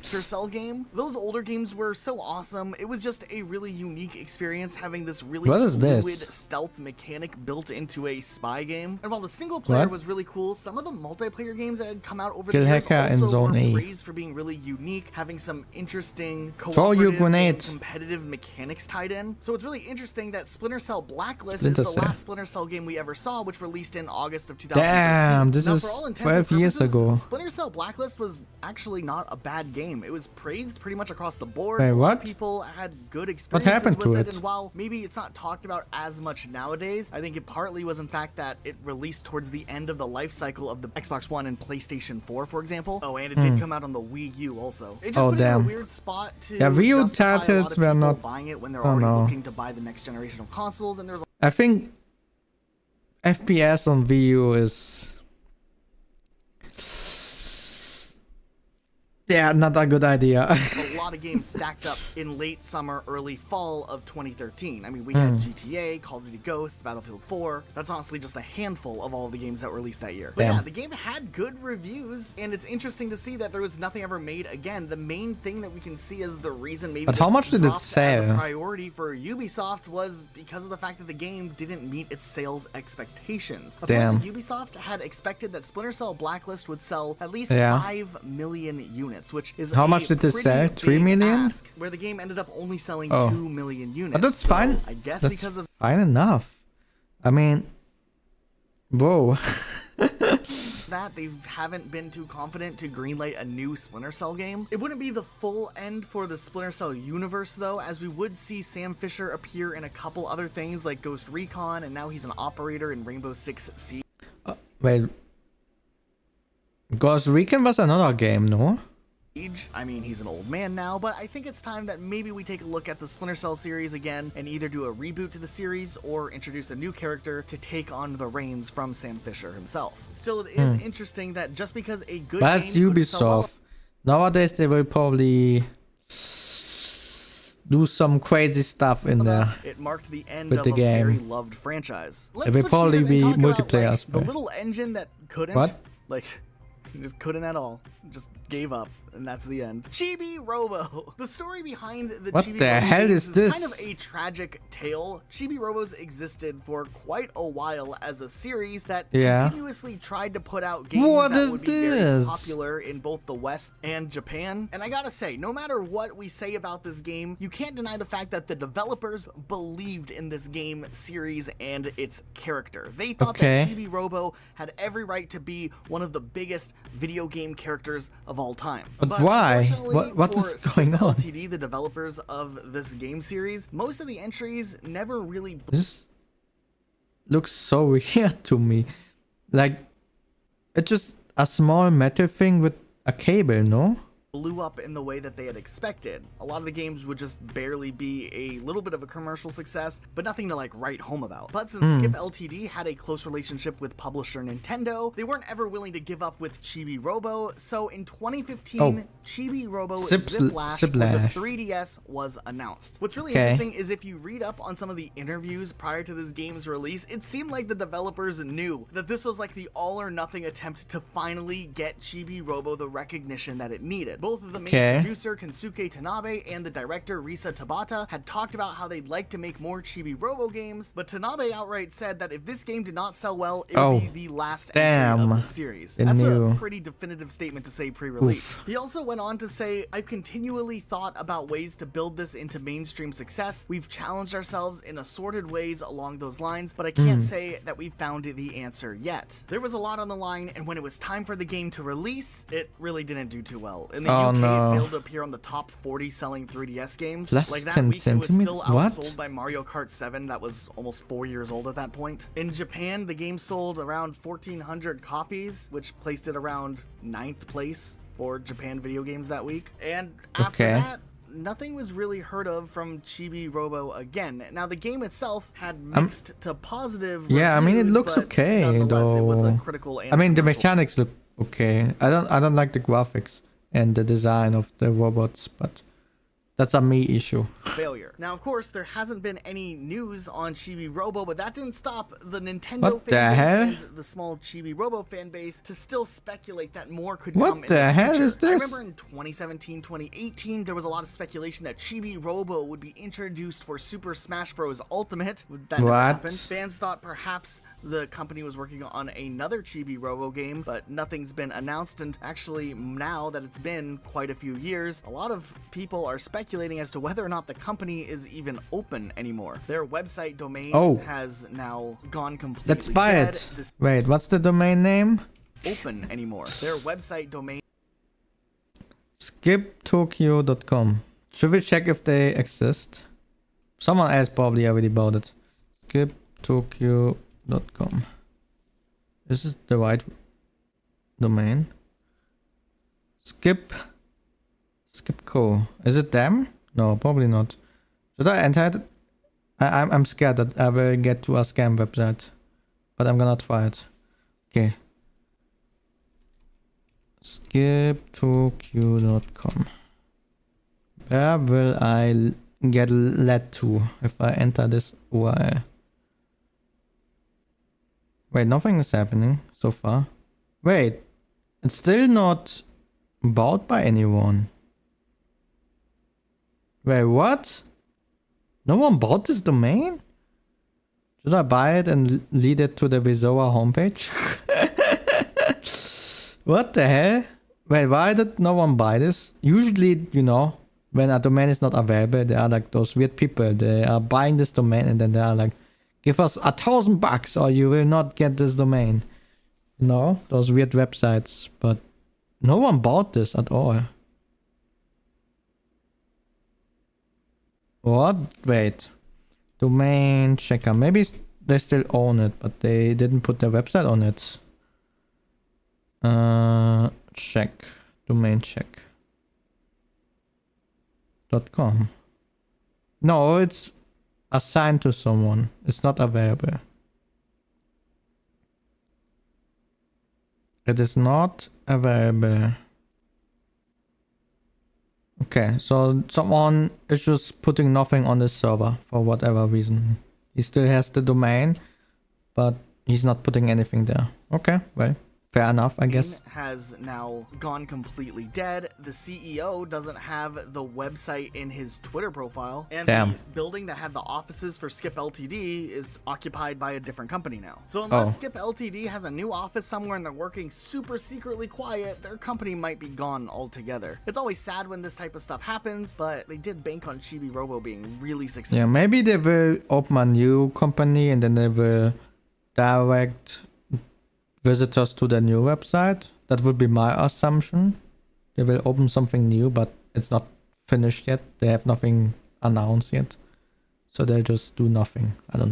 Cell game. Those older games were so awesome. It was just a really unique experience having this really fluid stealth mechanic built into a spy game. And while the single player was really cool, some of the multiplayer games that had come out over the years also were praised for being really unique, having some interesting cooperative and competitive mechanics tied in. So it's really interesting that Splinter Cell Blacklist is the last Splinter Cell game we ever saw, which released in August of 2015. Damn, this is 12 years ago. Splinter Cell Blacklist was actually not a bad game. It was praised pretty much across the board. Wait, what? People had good experiences. What happened to it. And while maybe it's not talked about as much nowadays, I think it partly was in fact that it released towards the end of the life cycle of the Xbox One and PlayStation 4, for example. Oh, and it did come out on the Wii U also. It just put it in a weird spot to Wii U justify a lot of titles were people not buying it when they're already looking to buy the next generation of consoles, and there's I think FPS on Wii U is not a good idea. a lot of games stacked up in late summer, early fall of 2013. I mean, we had GTA, Call of Duty Ghosts, Battlefield 4. That's honestly just a handful of all the games that were released that year. But yeah, the game had good reviews, and it's interesting to see that there was nothing ever made again. The main thing that we can see as the reason maybe but how much did it sell? As a priority for Ubisoft was because of the fact that the game didn't meet its sales expectations. Ubisoft had expected that Splinter Cell Blacklist would sell at least 5 million units. Which is how much did this sell? 3 million? Where the game ended up only selling 2 million units. But that's fine. I guess that's because of fine enough. I mean, whoa. that they haven't been too confident to greenlight a new Splinter Cell game. It wouldn't be the full end for the Splinter Cell universe though, as we would see Sam Fisher appear in a couple other things like Ghost Recon, and now he's an operator in Rainbow Six Siege. Wait, Ghost Recon was another game, no? I mean, he's an old man now, but I think it's time that maybe we take a look at the Splinter Cell series again and either do a reboot to the series or introduce a new character to take on the reins from Sam Fisher himself. Still, it is interesting that just because a good game that's Ubisoft. Nowadays, they will probably do some crazy stuff in there. It marked the end with of the a game. very loved franchise. It will probably be multiplayer. About, the little engine that couldn't, just couldn't at all. Just gave up, and that's the end. Chibi Robo. The story behind the what Chibi the Robo hell is this? Kind of a tragic tale. Chibi Robos existed for quite a while as a series that continuously tried to put out games that would be very popular in both the West and Japan. And I gotta say, no matter what we say about this game, you can't deny the fact that the developers believed in this game series and its character. They thought that Chibi Robo had every right to be one of the biggest video game characters of all time. But why? What is going on? LTD, the developers of this game series, most of the entries never really... This looks so weird to me. Like, it's just a small metal thing with a cable, no? Blew up in the way that they had expected. A lot of the games would just barely be a little bit of a commercial success, but nothing to like write home about. But since Skip LTD had a close relationship with publisher Nintendo, they weren't ever willing to give up with Chibi Robo, so in 2015, Chibi Robo Ziplash for the 3DS was announced. What's really interesting is if you read up on some of the interviews prior to this game's release, it seemed like the developers knew that this was like the all or nothing attempt to finally get Chibi Robo the recognition that it needed. Both of the main producer, Kensuke Tanabe, and the director, Risa Tabata, had talked about how they'd like to make more Chibi Robo games, but Tanabe outright said that if this game did not sell well, it would be the last entry of the series. That's a pretty definitive statement to say pre-release. He also went on to say, I've continually thought about ways to build this into mainstream success. We've challenged ourselves in assorted ways along those lines, but I can't say that we've found the answer yet. There was a lot on the line, and when it was time for the game to release, it really didn't do too well. In the UK, it failed to appear on the top 40 selling 3DS games. Like that week, it was still outsold by Mario Kart 7 that was almost 4 years old at that point. In Japan, the game sold around 1,400 copies, which placed it around 9th place for Japan video games that week. And after that, nothing was really heard of from Chibi Robo again. Now, the game itself had mixed to positive reviews, I mean, it looks okay, though. It was a critical and I mean, the mechanics look okay. I don't like the graphics and the design of the robots, but that's a me issue. Failure. Now, of course, there hasn't been any news on Chibi Robo, but that didn't stop the Nintendo fan base and the small Chibi Robo fan base to still speculate that more could come in the future. What the hell is this? I remember in 2017, 2018, there was a lot of speculation that Chibi Robo would be introduced for Super Smash Bros. Ultimate. That never happened. Fans thought perhaps the company was working on another Chibi Robo game, but nothing's been announced, and actually now that it's been quite a few years, a lot of people are speculating as to whether or not the company is even open anymore. Their website domain has now gone completely Let's buy it. Wait, what's the domain name? Open anymore. Their website domain skiptokyo.com. Should we check if they exist? Someone else probably already bought it. skiptokyo.com. Is this the right domain? Skipco. Is it them? No, probably not. Should I enter it? I'm scared that I will get to a scam website, but I'm gonna try it. Okay. skiptokyo.com. Where will I get led to if I enter this URL? Wait, nothing is happening so far. Wait, it's still not bought by anyone. Wait, what? No one bought this domain? Should I buy it and lead it to the Vizora homepage? What the hell? Wait, why did no one buy this? Usually, you know, when a domain is not available, there are like those weird people. They are buying this domain and then they are like, give us $1,000 or you will not get this domain. You know, those weird websites. But no one bought this at all. What? Wait. Domain checker. Maybe they still own it, but they didn't put their website on it. Check. Domain check. .com. No, it's assigned to someone. It's not available. It is not available. Okay, so someone is just putting nothing on the server for whatever reason. He still has the domain, but he's not putting anything there. Okay, well, fair enough, I guess. Has now gone completely dead. The CEO doesn't have the website in his Twitter profile, and the building that had the offices for Skip Ltd is occupied by a different company now. So unless Skip Ltd has a new office somewhere and they're working super secretly quiet, their company might be gone altogether. It's always sad when this type of stuff happens, but they did bank on Chibi Robo being really successful. Yeah, maybe they will open a new company and then they will direct visitors to their new website. That would be my assumption. They will open something new, but it's not finished yet. They have nothing announced yet. So they'll just do nothing. I don't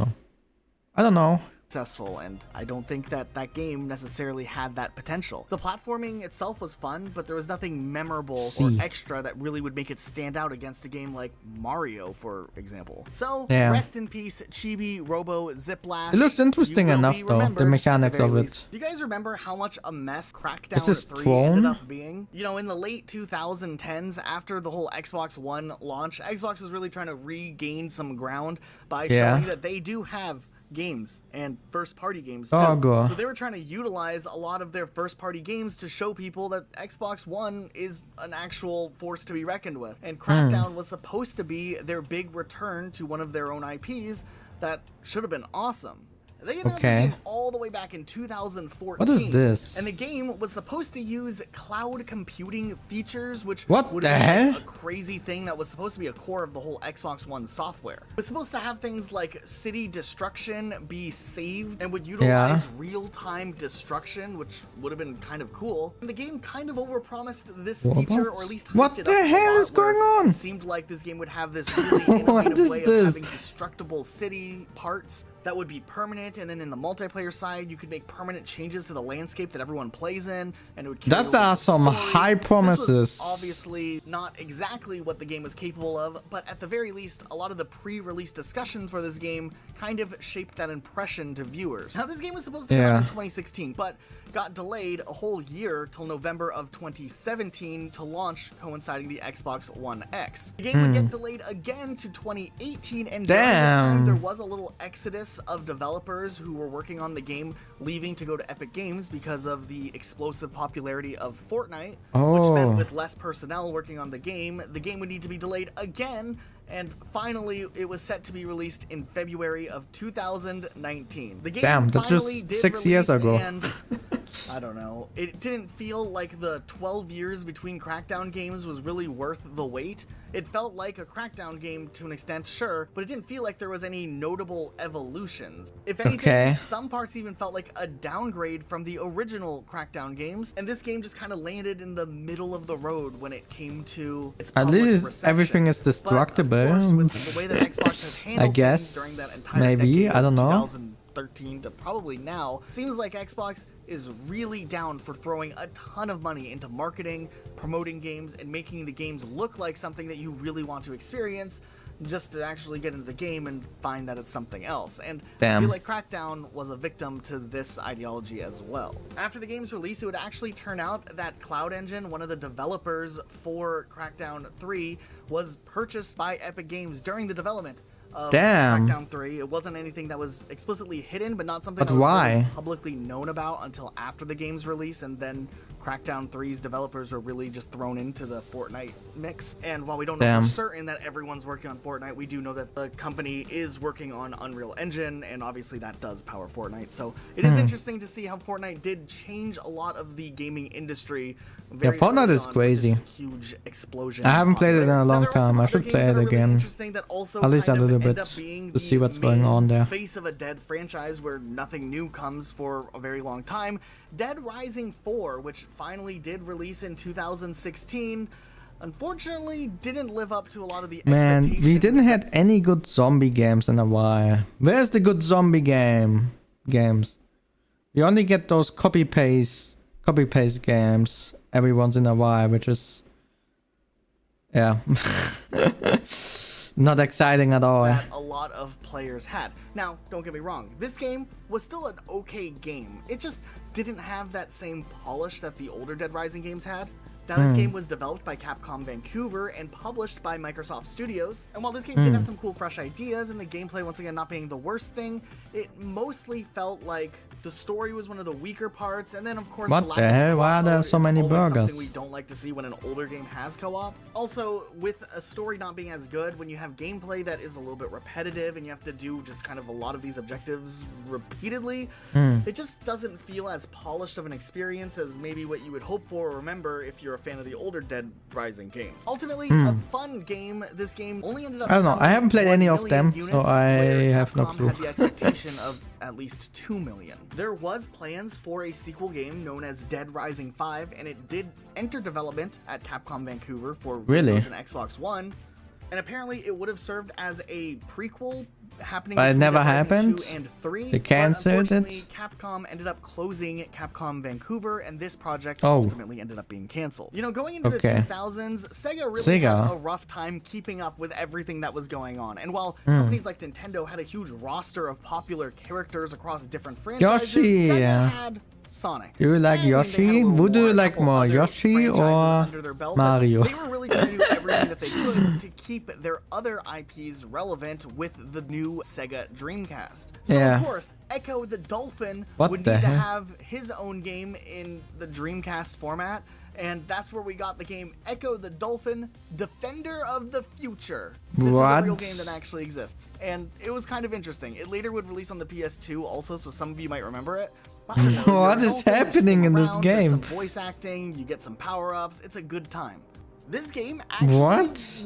know. Successful, and I don't think that that game necessarily had that potential. The platforming itself was fun, but there was nothing memorable or extra that really would make it stand out against a game like Mario, for example. So, rest in peace, Chibi Robo Ziplash. It looks interesting enough though, the mechanics of it. Do you guys remember how much a mess Crackdown 3 ended up being? You know, in the late 2010s, after the whole Xbox One launch, Xbox was really trying to regain some ground by showing that they do have games and first-party games too. So they were trying to utilize a lot of their first-party games to show people that Xbox One is an actual force to be reckoned with. And Crackdown was supposed to be their big return to one of their own IPs that should have been awesome. They announced this game all the way back in 2014. What is this? And the game was supposed to use cloud computing features, which would be a crazy thing that was supposed to be a core of the whole Xbox One software. It was supposed to have things like city destruction be saved and would utilize real-time destruction, which would have been kind of cool. And the game kind of overpromised this feature, or at least what the hell is going on? It seemed like this game would have this really innovative way of having destructible city parts that would be permanent, and then in the multiplayer side, you could make permanent changes to the landscape that everyone plays in, and it would carry that are some high promises. This was obviously not exactly what the game was capable of, but at the very least, a lot of the pre-release discussions for this game kind of shaped that impression to viewers. Now, this game was supposed to come out in 2016, but got delayed a whole year till November of 2017 to launch, coinciding the Xbox One X. The game would get delayed again to 2018, and during this time, there was a little exodus of developers who were working on the game leaving to go to Epic Games because of the explosive popularity of Fortnite, which meant with less personnel working on the game would need to be delayed again, and finally it was set to be released in February of 2019. The game that's just 6 years ago. And I don't know. It didn't feel like the 12 years between Crackdown games was really worth the wait. It felt like a Crackdown game to an extent, sure, but it didn't feel like there was any notable evolutions. If anything, some parts even felt like a downgrade from the original Crackdown games, and this game just kind of landed in the middle of the road when it came to its public reception. At least everything is destructible. But, of course, with the way that Xbox has handled I guess, during that entire maybe, decade I don't know. 2013 to probably now, seems like Xbox is really down for throwing a ton of money into marketing, promoting games, and making the games look like something that you really want to experience, just to actually get into the game and find that it's something else. And I feel like Crackdown was a victim to this ideology as well. After the game's release, it would actually turn out that Cloud Engine, one of the developers for Crackdown 3, was purchased by Epic Games during the development of Crackdown 3. It wasn't anything that was explicitly hidden, but not something that was really publicly known about until after the game's release, and then Crackdown 3's developers were really just thrown into the Fortnite mix. And while we don't know for certain that everyone's working on Fortnite, we do know that the company is working on Unreal Engine, and obviously that does power Fortnite. So it is interesting to see how Fortnite did change a lot of the gaming industry. Fortnite is crazy. Huge explosion. I haven't played it in a long time. I should play it again. At least a little bit to see what's going on there. Face of a Dead franchise where nothing new comes for a very long time. Dead Rising 4, which finally did release in 2016, unfortunately didn't live up to a lot of the expectations. Man, we didn't have any good zombie games in a while. Where's the good zombie games? We only get those copy paste games every once in a while, which is not exciting at all. That a lot of players had. Now, don't get me wrong, this game was still an okay game. It just didn't have that same polish that the older Dead Rising games had. Now, this game was developed by Capcom Vancouver and published by Microsoft Studios. And while this game did have some cool, fresh ideas, and the gameplay, once again, not being the worst thing, it mostly felt like the story was one of the weaker parts, and then, of course, what the hell? Why are there so many burgers? Something we don't like to see when an older game has co-op. Also, with a story not being as good, when you have gameplay that is a little bit repetitive, and you have to do just kind of a lot of these objectives repeatedly, it just doesn't feel as polished of an experience as maybe what you would hope for or remember if you're a fan of the older Dead Rising games. Ultimately, a fun game. This game only ended up I don't know. I haven't played any of them, so I have no clue. Had the expectation of at least 2 million. There was plans for a sequel game known as Dead Rising 5, and it did enter development at Capcom Vancouver for Windows and Xbox One, and apparently it would have served as a prequel happening but it never happened. 2 and 3. They canceled it. Capcom ended up closing Capcom Vancouver, and this project ultimately ended up being canceled. You know, going into the 2000s, Sega really had a rough time keeping up with everything that was going on. And while companies like Nintendo had a huge roster of popular characters across different franchises, Sega had Sonic. Do you like Yoshi? Would you like more Yoshi or Mario? They were really trying to do everything that they could to keep their other IPs relevant with the new Sega Dreamcast. So of course, Echo the Dolphin would need to have his own game in the Dreamcast format, and that's where we got the game Echo the Dolphin Defender of the Future. This is a real game that actually exists, and it was kind of interesting. It later would release on the PS2 also, so some of you might remember it. What is happening in this game? Some voice acting, you get some power-ups, it's a good time. This game actually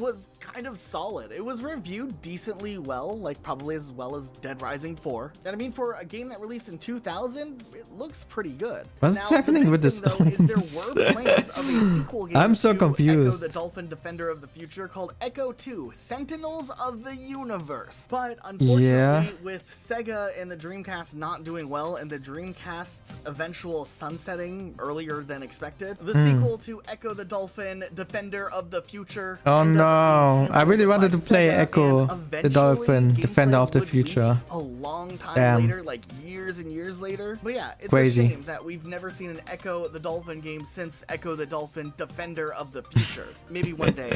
was kind of solid. It was reviewed decently well, like probably as well as Dead Rising 4. And I mean, for a game that released in 2000, it looks pretty good. What's happening with the stones? There were plans of a sequel game I'm so confused. Echo the Dolphin Defender of the Future called Echo 2, Sentinels of the Universe. But unfortunately, with Sega and the Dreamcast not doing well and the Dreamcast's eventual sunsetting earlier than expected, the sequel to Echo the Dolphin Defender of the Future. Oh no, I really wanted to play Echo the Dolphin Defender of the Future. A long time later, like years and years later. But yeah, it's a shame that we've never seen an Echo the Dolphin game since Echo the Dolphin Defender of the Future. Maybe one day.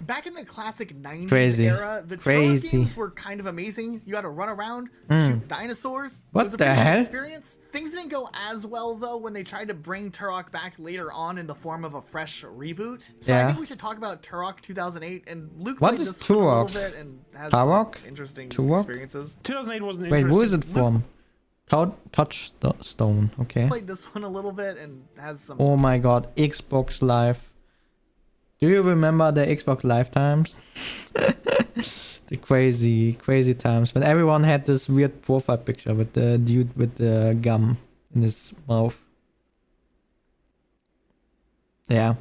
Back in the classic 90s era, the Turok games were kind of amazing. You had to run around, shoot dinosaurs. What it was a the pretty hell? Experience. Things didn't go as well though when they tried to bring Turok back later on in the form of a fresh reboot. So I think we should talk about Turok 2008, and Luke what played is this for a little Turok? bit and has Turok? some interesting Turok? experiences. 2008 wasn't Wait, interesting. who is it from? Touchstone. Okay. Played this one a little bit and has some. Oh my god, Xbox Live. Do you remember the Xbox Live times? The crazy times when everyone had this weird profile picture with the dude with the gum in his mouth. Yeah.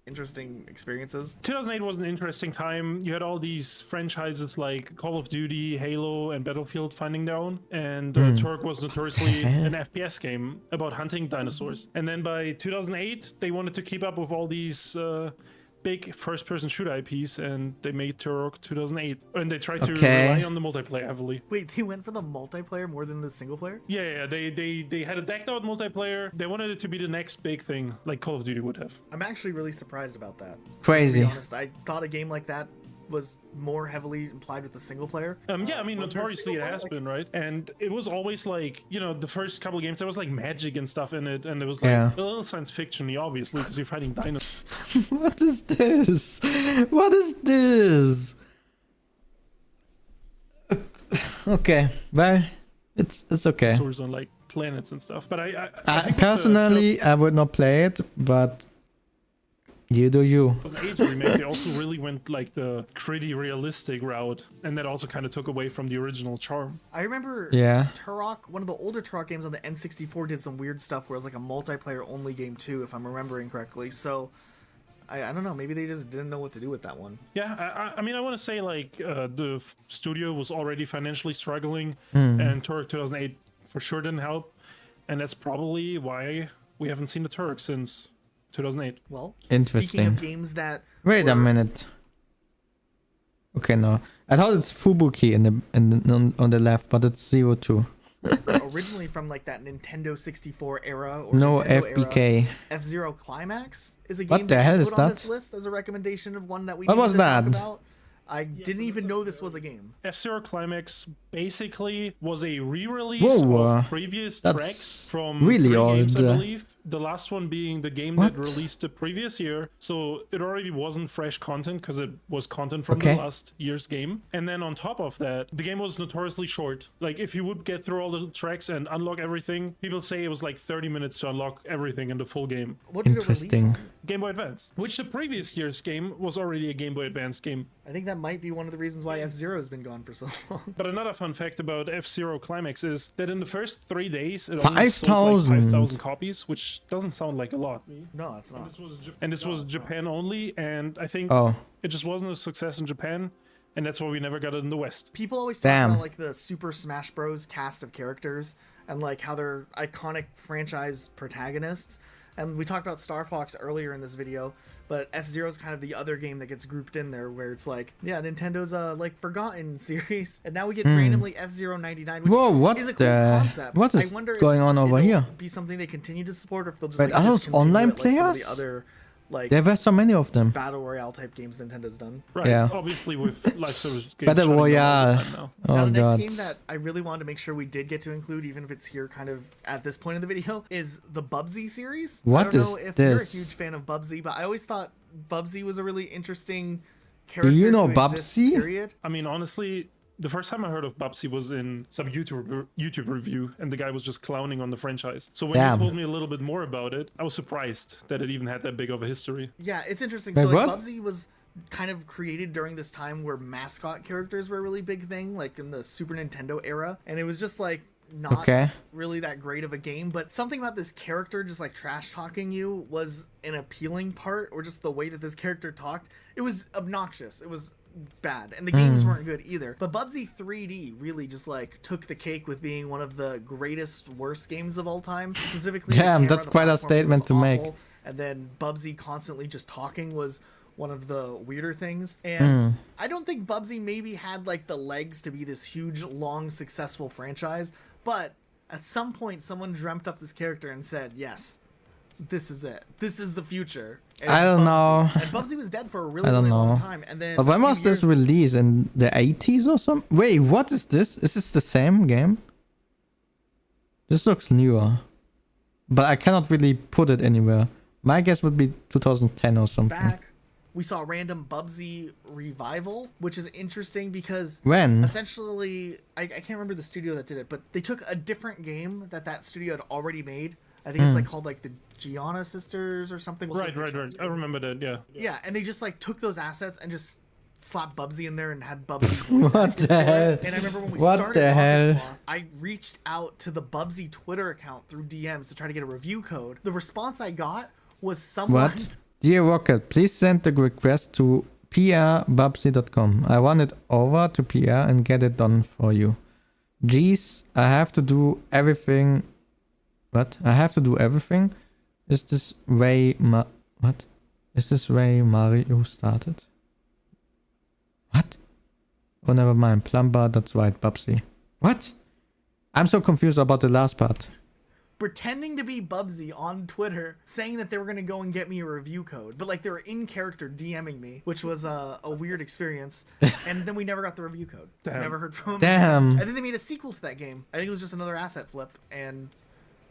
Interesting experiences. 2008 was an interesting time. You had all these franchises like Call of Duty, Halo, and Battlefield finding their own. And Turk was notoriously an FPS game about hunting dinosaurs. And then by 2008, they wanted to keep up with all these big first-person shooter IPs, and they made Turok 2008. And they tried to rely on the multiplayer heavily. Wait, they went for the multiplayer more than the single player? Yeah, they had a decked out multiplayer. They wanted it to be the next big thing, like Call of Duty would have. I'm actually really surprised about that. Crazy. To be honest, I thought a game like that was more heavily implied with the single player. Yeah, I mean, notoriously it has been, right? And it was always like, you know, the first couple of games, there was like magic and stuff in it, and it was like a little science fiction-y, obviously, because you're fighting dinosaurs. What is this? What is this? Okay, well, it's okay. Dinosaurs on like planets and stuff. But I think personally, I would not play it, but you do you. The 2008 remake, they also really went like the gritty, realistic route, and that also kind of took away from the original charm. I remember Turok, one of the older Turok games on the N64 did some weird stuff where it was like a multiplayer only game too, if I'm remembering correctly. So I don't know, maybe they just didn't know what to do with that one. Yeah, I mean, I want to say like the studio was already financially struggling, and Turok 2008 for sure didn't help, and that's probably why we haven't seen the Turok since 2008. Well, interesting. Speaking of games that wait a minute. Okay, no, I thought it's Fubuki on the left, but it's 02. Originally from like that Nintendo 64 era. Or no, Nintendo FBK. Era. F-Zero Climax is a game what the hell is put that? on this list as a recommendation of one that we what was that? About. I didn't even know this was a game. F-Zero Climax basically was a re-release of previous tracks from really 3 old. games, I believe. The last one being the game that released the previous year. So it already wasn't fresh content because it was content from the last year's game. And then on top of that, the game was notoriously short. Like if you would get through all the tracks and unlock everything, people say it was like 30 minutes to unlock everything in the full game. What did Interesting. It release on? Game Boy Advance, which the previous year's game was already a Game Boy Advance game. I think that might be one of the reasons why F-Zero has been gone for so long. But another fun fact about F-Zero Climax is that in the first 3 days, it 5,000 copies, which doesn't sound like a lot. No, it's not. And this was Japan only, and I think it just wasn't a success in Japan, and that's why we never got it in the West. People always talk about like the Super Smash Bros. Cast of characters and like how they're iconic franchise protagonists. And we talked about Star Fox earlier in this video, but F-Zero is kind of the other game that gets grouped in there, where it's like, yeah, Nintendo's like forgotten series, and now we get randomly F-Zero 99, which is a cool concept. What is going on over here? Be something they continue to support, or if they'll just wait, like, are those online players? Like the other, like, there were so many of them. Battle Royale type games Nintendo's done. Right. Yeah. Obviously with live service games. Battle Royale. Now, the next game that I really wanted to make sure we did get to include, even if it's here kind of at this point in the video, is the Bubsy series. What I don't is know if this? you're a huge fan of Bubsy, but I always thought Bubsy was a really interesting character. Do you know to exist, Bubsy? period. I mean, honestly, the first time I heard of Bubsy was in some YouTube review, and the guy was just clowning on the franchise. So when you told me a little bit more about it, I was surprised that it even had that big of a history. Yeah, it's interesting. Wait, so like, what? Bubsy was kind of created during this time where mascot characters were a really big thing, like in the Super Nintendo era, and it was just like not really that great of a game, but something about this character just like trash talking you was an appealing part, or just the way that this character talked. It was obnoxious. It was bad, and the games weren't good either. But Bubsy 3D really just like took the cake with being one of the greatest worst games of all time. Specifically, damn, that's quite a statement to make. And then Bubsy constantly just talking was one of the weirder things. And I don't think Bubsy maybe had like the legs to be this huge, long, successful franchise, but at some point someone dreamt up this character and said, yes, this is it. This is the future. And I don't know. And Bubsy was dead for a really, really long time. And then but when was this released? In the 80s or something? Wait, what is this? Is this the same game? This looks newer. But I cannot really put it anywhere. My guess would be 2010 or something. Back We saw random Bubsy revival, which is interesting because When? essentially, I can't remember the studio that did it, but they took a different game that studio had already made. I think it's like called like the Gianna Sisters or something. Right. I remember that. Yeah. Yeah, and they just like took those assets and just slapped Bubsy in there and had Bubsy's voice What acted the for it. hell? And I remember when we What started the hell? Rocket Sloth, I reached out to the Bubsy Twitter account through DMs to try to get a review code. The response I got was someone. What? Dear Rocket, please send the request to prbubsy.com. I want it over to PR and get it done for you. Jeez, I have to do everything. What? I have to do everything? Is this way what? Is this way Mario started? What? Oh, never mind. Plumber, that's right, Bubsy. What? I'm so confused about the last part. Pretending to be Bubsy on Twitter, saying that they were going to go and get me a review code. But like they were in character DMing me, which was a weird experience. And then we never got the review code. Damn. Never heard from them. Damn. I think they made a sequel to that game. I think it was just another asset flip. And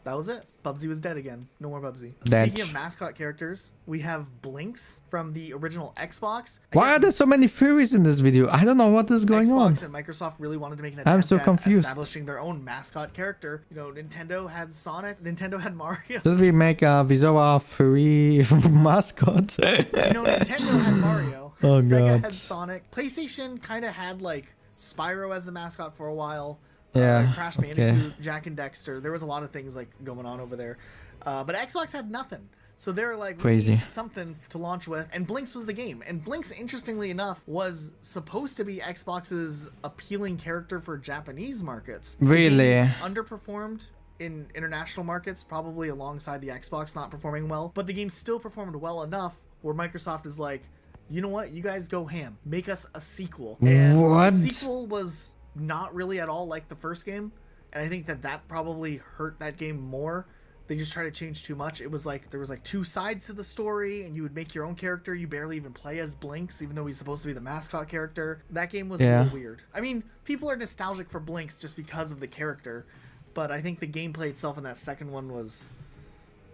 that was it. Bubsy was dead again. No more Bubsy. Dead. Speaking of mascot characters, we have Blinks from the original Xbox. Why are there so many furries in this video? I don't know what is going on. Xbox and Microsoft really wanted to make an attempt I'm so at confused. establishing their own mascot character. You know, Nintendo had Sonic, Nintendo had Mario. Should we make a Vizora furry mascot? You know, Nintendo had Mario. Oh, Sega God. had Sonic. PlayStation kind of had like Spyro as the mascot for a while. Yeah, Crash okay. Bandicoot, Jack and Dexter. There was a lot of things like going on over there. But Xbox had nothing. So they were like, Crazy. we need something to launch with. And Blinks was the game. And Blinks, interestingly enough, was supposed to be Xbox's appealing character for Japanese markets. The Really? game underperformed in international markets, probably alongside the Xbox not performing well. But the game still performed well enough where Microsoft is like, you know what? You guys go ham. Make us a sequel. And What? the sequel was not really at all like the first game. And I think that probably hurt that game more. They just tried to change too much. It was like there was like two sides to the story, and you would make your own character. You barely even play as Blinks, even though he's supposed to be the mascot character. That game was a little weird. I mean, people are nostalgic for Blinks just because of the character, but I think the gameplay itself in that second one was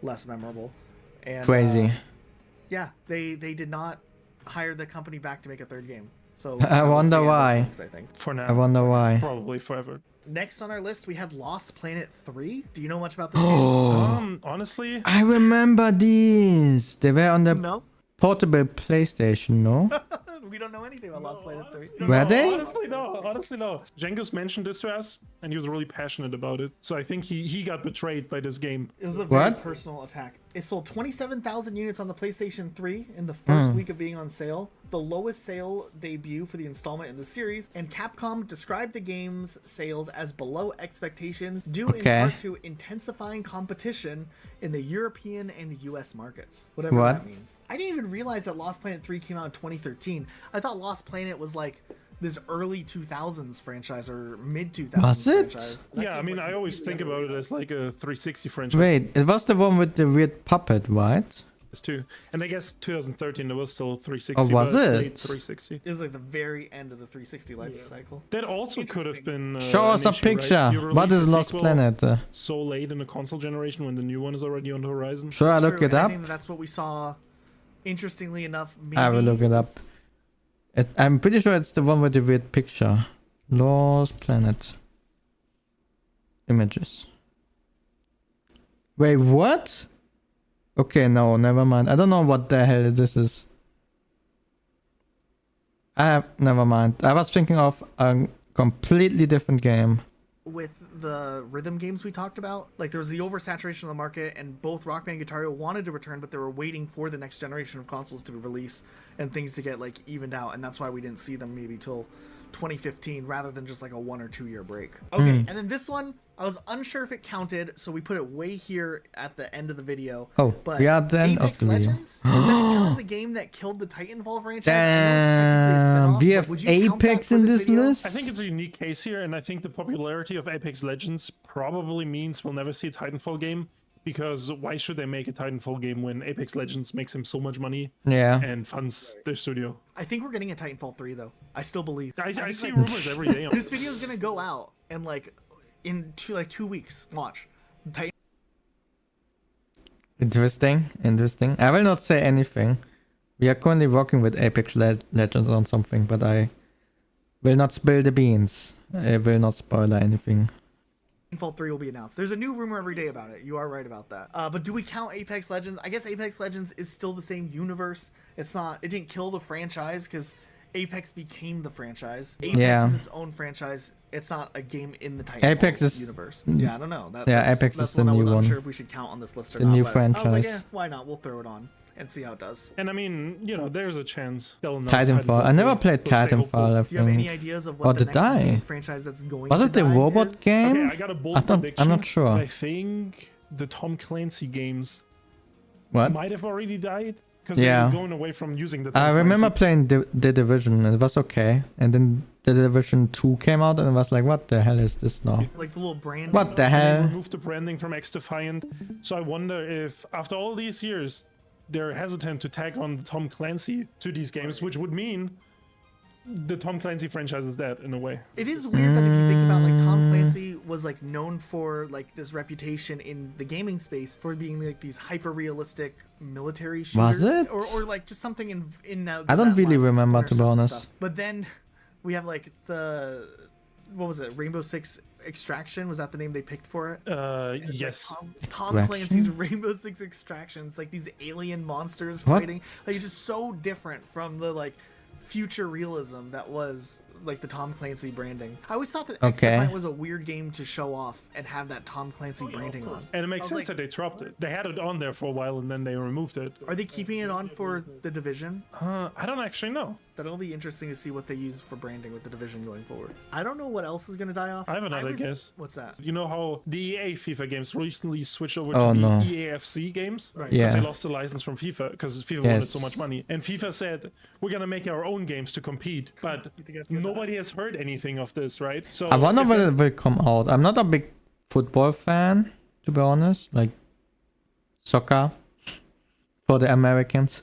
less memorable. And, Crazy. yeah, they did not hire the company back to make a third game. So I that was wonder the end of why. Blinks, I think. For now. I wonder why. Probably forever. Next on our list, we have Lost Planet 3. Do you know much about this game? Honestly, I remember these. They were on the No? portable PlayStation, no? We don't know anything about Lost Planet 3. Were they? Honestly, no. Honestly, no. Jengis mentioned this to us, and he was really passionate about it. So I think he got betrayed by this game. It was a very What? personal attack. It sold 27,000 units on the PlayStation 3 in the first Hmm. week of being on sale, the lowest sale debut for the installment in the series, and Capcom described the game's sales as below expectations due in Okay. part to intensifying competition in the European and US markets. Whatever What? that means. I didn't even realize that Lost Planet 3 came out in 2013. I thought Lost Planet was like this early 2000s franchise or mid 2000s Was it? franchise. That Yeah, I came, mean, like, I always think about it as like a 360 franchise Wait, it was the one with the weird puppet, right? too. And I guess 2013 there was still 360. Oh, was but it? late 360. It was like the very end of the 360 life cycle. That also could have been. Show us an a issue, right? picture. You What release is a Lost sequel Planet? So late in the console generation when the new one is already on the horizon. Should I It's look true, it and I up? think that's what we saw. Interestingly enough, maybe I will look it up. I'm pretty sure it's the one with the weird picture. Lost Planet. Images. Wait, what? Okay, no, never mind. I don't know what the hell this is. Never mind. I was thinking of a completely different game. with the rhythm games we talked about, like there was the oversaturation of the market, and both Rock Band and Guitar Hero wanted to return, but they were waiting for the next generation of consoles to be released and things to get like evened out, and that's why we didn't see them maybe till 2015 rather than just like a 1 or 2 year break. Okay, and then this one, I was unsure if it counted, so we put it way here at the end of the video. Oh, but we are at the end of Apex the video. Legends, does that count as a game that killed the Titanfall franchise? I know it's technically a Damn, spin-off, we but have would you count that Apex for in this video? list? I think it's a unique case here, and I think the popularity of Apex Legends probably means we'll never see a Titanfall game, because why should they make a Titanfall game when Apex Legends makes them so much money Yeah. and funds their studio? I think we're getting a Titanfall 3 though. I still believe. I think, see like, rumors every day on this video is gonna go out and like in 2 weeks. Watch. Interesting. I will not say anything. We are currently working with Apex Legends on something, but I will not spill the beans. I will not spoil anything. Titanfall 3 will be announced. There's a new rumor every day about it. You are right about that. But do we count Apex Legends? I guess Apex Legends is still the same universe. It's not. It didn't kill the franchise because Apex became the franchise. Apex is its own franchise. It's not a game in the Titanfall universe. Yeah, I don't know. Apex is the new one. I'm not sure if we should count on this list or the not. The new franchise. I was like, why not? We'll throw it on and see how it does. And I mean, you know, there's a chance they'll announce Titanfall. I never played Titanfall. I think. Do you have any ideas of what the next franchise that's going Was it the robot game? Okay, I got a bold prediction. I'm not sure. I think the Tom Clancy games might have already died because they were going away from using the Tom I remember Clancy. playing the Division and it was okay. And then the Division 2 came out and it was like, what the hell is this now? Like the little brand. What the hell? They removed the branding from X-Defiant. So I wonder if after all these years they're hesitant to tag on Tom Clancy to these games, which would mean the Tom Clancy franchise is dead in a way. It is weird that if you think about like Tom Clancy was like known for like this reputation in the gaming space for being like these hyper realistic military shooters. Was it? Or like just something in that. I don't really remember, to be honest. But then we have like what was it? Rainbow Six Extraction, was that the name they picked for it? Yes. Tom Clancy's Rainbow Six Extraction. It's like these alien monsters fighting. Like it's just so different from the like future realism that was like the Tom Clancy branding. I always thought that X-Defiant was a weird game to show off and have that Tom Clancy branding on. And it makes sense that they dropped it. They had it on there for a while and then they removed it. Are they keeping it on for the Division? I don't actually know. That'll be interesting to see what they use for branding with the Division going forward. I don't know what else is going to die off. I have another guess. What's that? You know how the EA FIFA games recently switched over to the EAFC games? Right. Because they lost the license from FIFA because FIFA wanted so much money. And FIFA said, we're going to make our own games to compete. But nobody has heard anything of this, right? So I wonder when it will come out. I'm not a big football fan, to be honest. Like soccer for the Americans.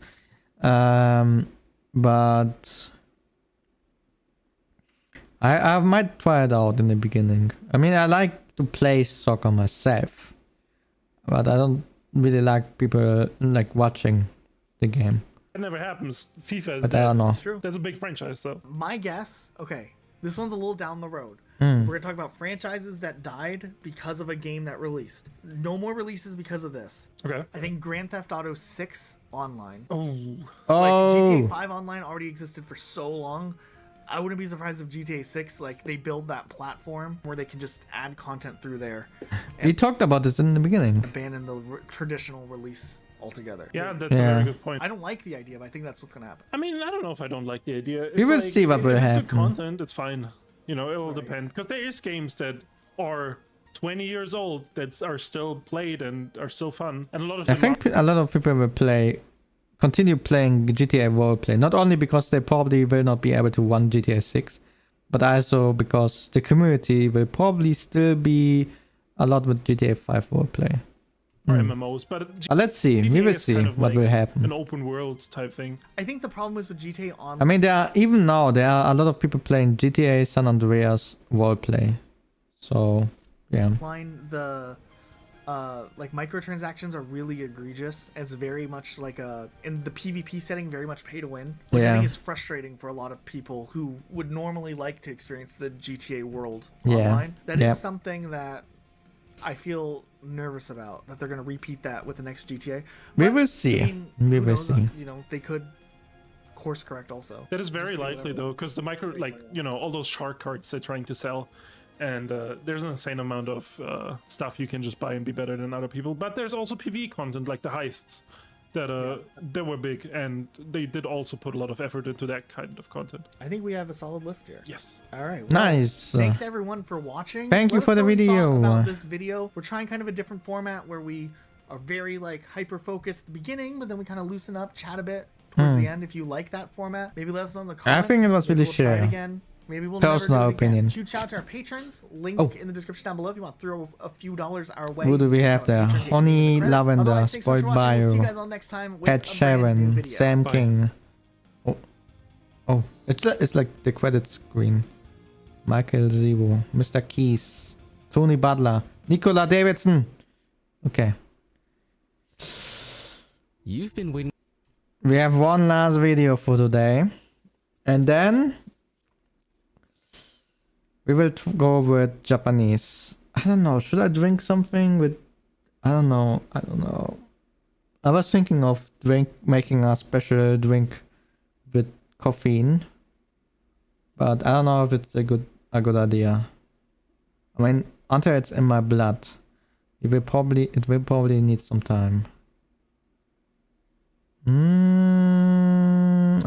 But I might try it out in the beginning. I mean, I like to play soccer myself, but I don't really like people like watching the game. It never happens. FIFA is but I don't know. That's true. That's a big franchise, so. My guess, okay, this one's a little down the road. We're going to talk about franchises that died because of a game that released. No more releases because of this. Okay. I think Grand Theft Auto 6 Online. Oh. Like GTA 5 Online already existed for so long. I wouldn't be surprised if GTA 6, like, they build that platform where they can just add content through there. We talked about this in the beginning. Abandon the traditional release altogether. Yeah, that's a very good point. I don't like the idea, but I think that's what's going to happen. I mean, I don't know if I don't like the idea. It's we will like, see what will happen. It's good content, it's fine. You know, it will depend. Because there is games that are 20 years old that are still played and are still fun. And a lot of them I think a lot of people will continue playing GTA roleplay. Not only because they probably will not be able to run GTA 6, but also because the community will probably still be a lot with GTA 5 roleplay. Or MMOs, but let's see. GTA we will is see kind of what like will happen. An open world type thing. I think the problem is with GTA Online. I mean, there are a lot of people playing GTA San Andreas roleplay. So, yeah. Online, the like microtransactions are really egregious. It's very much like in the PvP setting, very much pay to win, which I think is frustrating for a lot of people who would normally like to experience the GTA world online. That is something that I feel nervous about, that they're going to repeat that with the next GTA. But, we will see. I mean, we will see. You know, they could course correct also. That is very likely though, because the all those shark cards they're trying to sell, and there's an insane amount of stuff you can just buy and be better than other people. But there's also PvE content like the heists that were big, and they did also put a lot of effort into that kind of content. I think we have a solid list here. Yes. All right. Well, nice. Thanks everyone for watching. Thank you for the video. About this video, we're trying kind of a different format where we are very like hyper focused at the beginning, but then we kind of loosen up, chat a bit towards the end. If you like that format, maybe let us know in the comments. I think it was really we'll try it share. again. Maybe we'll Personal never do it again. opinion. Huge shout out to our patrons. Link in the description down below if you want to throw a few dollars our way. Who do we have there? Honey Lavender, Spoiled Bio, See you guys all next time with Cat Sharon, Sam King. Oh, it's like the credit screen. Michael Zebo, Mr. Keys, Tony Butler, Nicola Davidson. Okay. You've been waiting. we have one last video for today. And then we will go with Japanese. I don't know. Should I drink something with... I don't know. I was thinking of making a special drink with caffeine. But I don't know if it's a good idea. I mean, until it's in my blood, it will probably need some time. I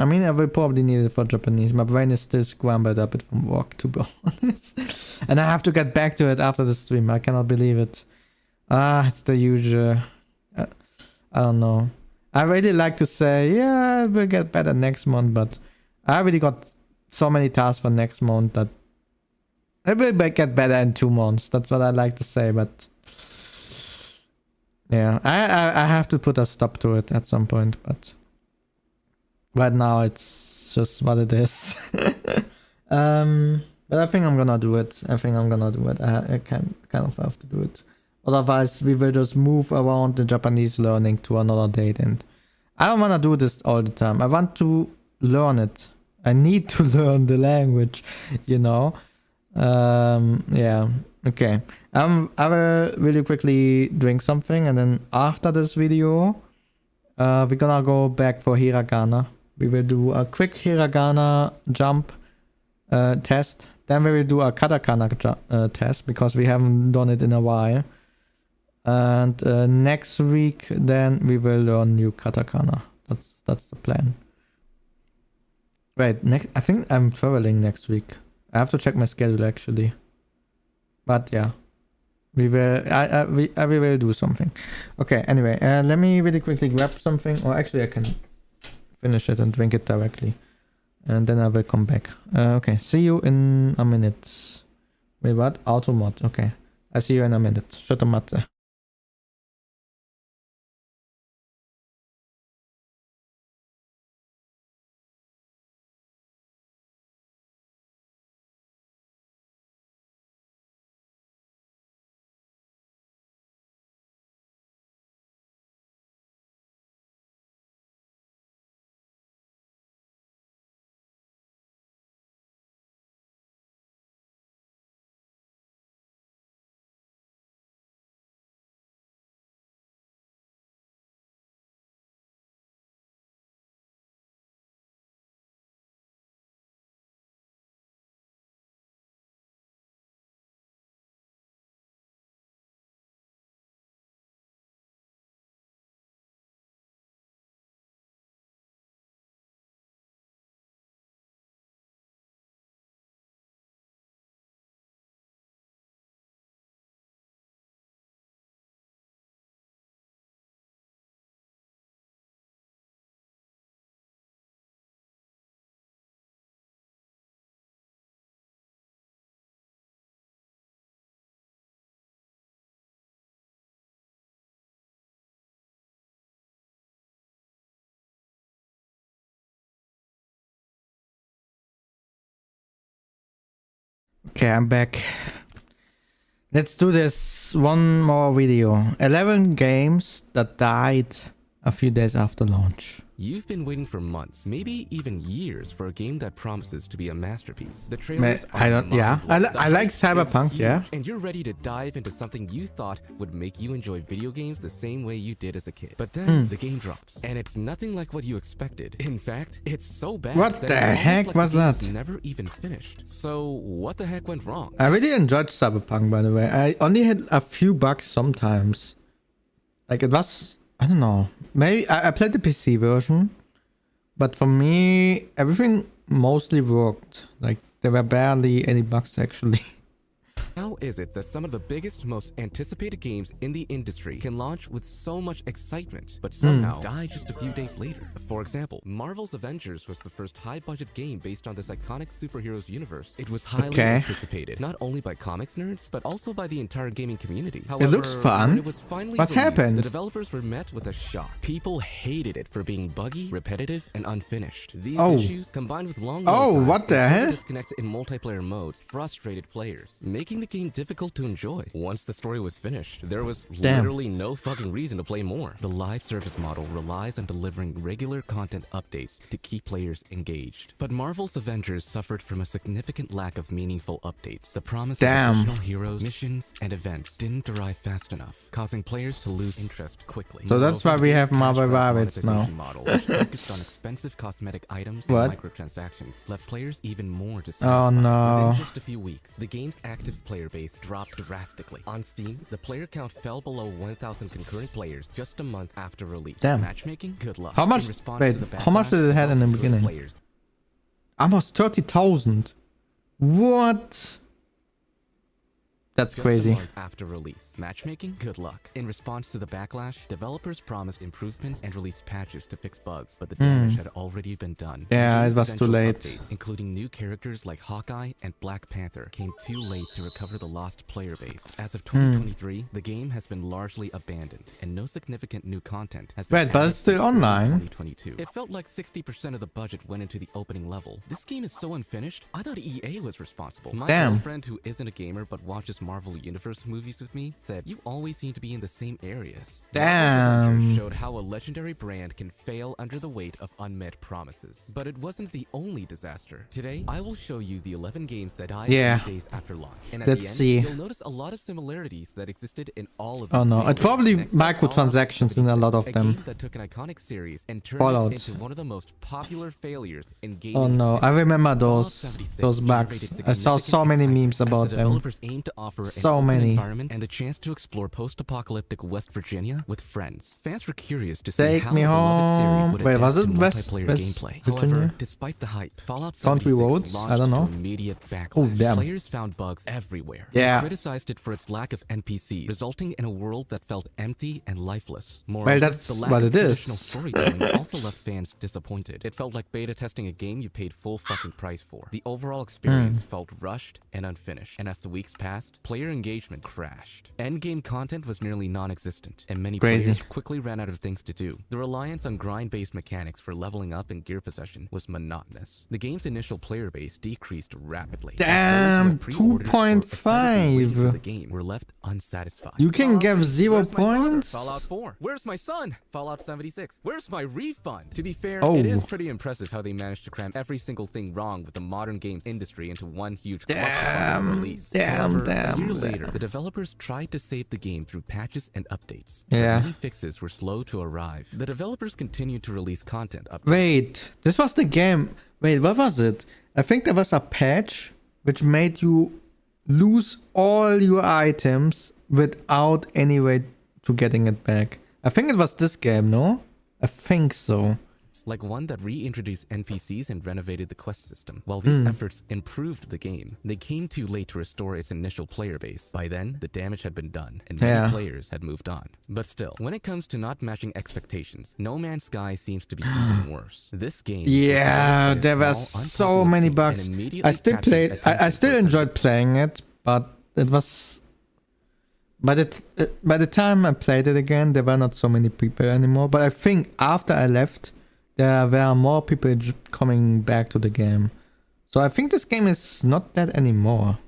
mean, I will probably need it for Japanese. My brain is still scrambled a bit from work, to be honest. And I have to get back to it after the stream. I cannot believe it. It's the usual. I don't know. I really like to say, yeah, we'll get better next month, but I already got so many tasks for next month that it will get better in 2 months. That's what I like to say, but yeah, I have to put a stop to it at some point, but right now it's just what it is. But I think I'm gonna do it. I kind of have to do it. Otherwise, we will just move around the Japanese learning to another date, and I don't want to do this all the time. I want to learn it. I need to learn the language, you know. Yeah. Okay. I will really quickly drink something, and then after this video, we're gonna go back for hiragana. We will do a quick hiragana jump test. Then we will do a katakana test because we haven't done it in a while. And next week, then we will learn new katakana. That's the plan. Right. I think I'm traveling next week. I have to check my schedule actually. But yeah, we will do something. Okay. Anyway, let me really quickly grab something, or actually I can finish it and drink it directly, and then I will come back. Okay. See you in a minute. Wait, what? Auto mod. Okay. I see you in a minute. Shotomatte. Okay, I'm back. Let's do this one more video. 11 games that died a few days after launch. You've been waiting for months, maybe even years, for a game that promises to be a masterpiece. The trailers I like Cyberpunk, yeah. And you're ready to dive into something you thought would make you enjoy video games the same way you did as a kid. But then the game drops, and it's nothing like what you expected. In fact, it's so bad what that the heck was that? Never even finished. So what the heck went wrong? I really enjoyed Cyberpunk, by the way. I only had a few bugs sometimes. Like it was, I don't know. Maybe I played the PC version, but for me, everything mostly worked. Like there were barely any bugs actually. How is it that some of the biggest, most anticipated games in the industry can launch with so much excitement, but somehow die just a few days later? For example, Marvel's Avengers was the first high-budget game based on this iconic superheroes universe. It was highly anticipated, not only by comics nerds, but also by the entire gaming community. However, it looks fun. when it was finally what released, happened? The developers were met with a shock. People hated it for being buggy, repetitive, and unfinished. These issues, combined with long load times what the hell? disconnects in multiplayer modes, frustrated players, making the game difficult to enjoy. Once the story was finished, there was literally no fucking reason to play more. The live service model relies on delivering regular content updates to keep players engaged. But Marvel's Avengers suffered from a significant lack of meaningful updates. The promise of additional heroes, missions, and events didn't arrive fast enough, causing players to lose interest quickly. So that's why we have Marvel Rivals now. Model, which focused on expensive cosmetic items and microtransactions, left players even more dissatisfied. Oh no. Within just a few weeks, the game's active player base dropped drastically. On Steam, the player count fell below 1,000 concurrent players just a month after release. Damn. Matchmaking? Good luck. How much? Wait, how much did it have in the beginning? Almost 30,000. What? That's Just crazy. a month after release. Matchmaking? Good luck. In response to the backlash, developers promised improvements and released patches to fix bugs, but the damage had already been done. Yeah, The it was too essential late. Updates, including new characters like Hawkeye and Black Panther, came too late to recover the lost player base. As of 2023, the game has been largely abandoned, and no significant new content has been Wait, but it's still online. 2022. It felt like 60% of the budget went into the opening level. This game is so unfinished. I thought EA was responsible. My girlfriend, who isn't a gamer but watches Marvel Universe movies with me, said, "You always seem to be in the same areas." Damn. Showed how a legendary brand can fail under the weight of unmet promises. But it wasn't the only disaster. Today, I will show you the 11 games that died 10 days after launch. And at Let's the end, see. you'll notice a lot of similarities that existed in all of these Oh no, games. it's probably Next up, microtransactions in a lot of a them. game that took an iconic series and turned Fallout. it into one of the most popular failures in gaming. Oh no, I remember those 76 bugs. generated I saw so many significant memes about as the them. developers aimed to offer So an open many. environment and the chance to explore post-apocalyptic West Virginia with friends. Fans were curious to see Take how me the beloved home. series would Wait, adapt was it to West multiplayer gameplay. Virginia? However, despite the hype, Fallout Country 76 roads? launched I don't know. to immediate backlash. Oh, damn. Players found bugs everywhere. Yeah. They criticized it for its lack of NPCs, resulting in a world that felt empty and lifeless. Well, Moreover, that's the lack what of it is. traditional storytelling also left fans disappointed. It felt like beta testing a game you paid full fucking price for. The overall experience felt rushed and unfinished, and as the weeks passed, player engagement crashed. Endgame content was nearly non-existent, and many Crazy. players quickly ran out of things to do. The reliance on grind-based mechanics for leveling up and gear possession was monotonous. The game's initial player base decreased rapidly. Damn, 2.5. The game were left unsatisfied. You can give 0 Where's my father? points? Fallout 4. Where's my son? Fallout 76. Where's my refund? To be fair, Oh. it is pretty impressive how they managed to cram every single thing wrong with the modern games industry into one huge clusterfuck of release. However, a year later, the developers tried to save the game through patches and updates. But Yeah. many fixes were slow to arrive. The developers continued to release content updates. Wait, this was the game. Wait, what was it? I think there was a patch which made you lose all your items without any way to getting it back. I think it was this game, no? I think so. Like one that reintroduced NPCs and renovated the quest system. While these efforts improved the game, they came too late to restore its initial player base. By then, the damage had been done, and many players had moved on. But still, when it comes to not matching expectations, No Man's Sky seems to be even worse. This game, Yeah, there were so many bugs. I still played. I still enjoyed playing it, but it was. By the time I played it again, there were not so many people anymore. But I think after I left, there were more people coming back to the game. So I think this game is not that anymore.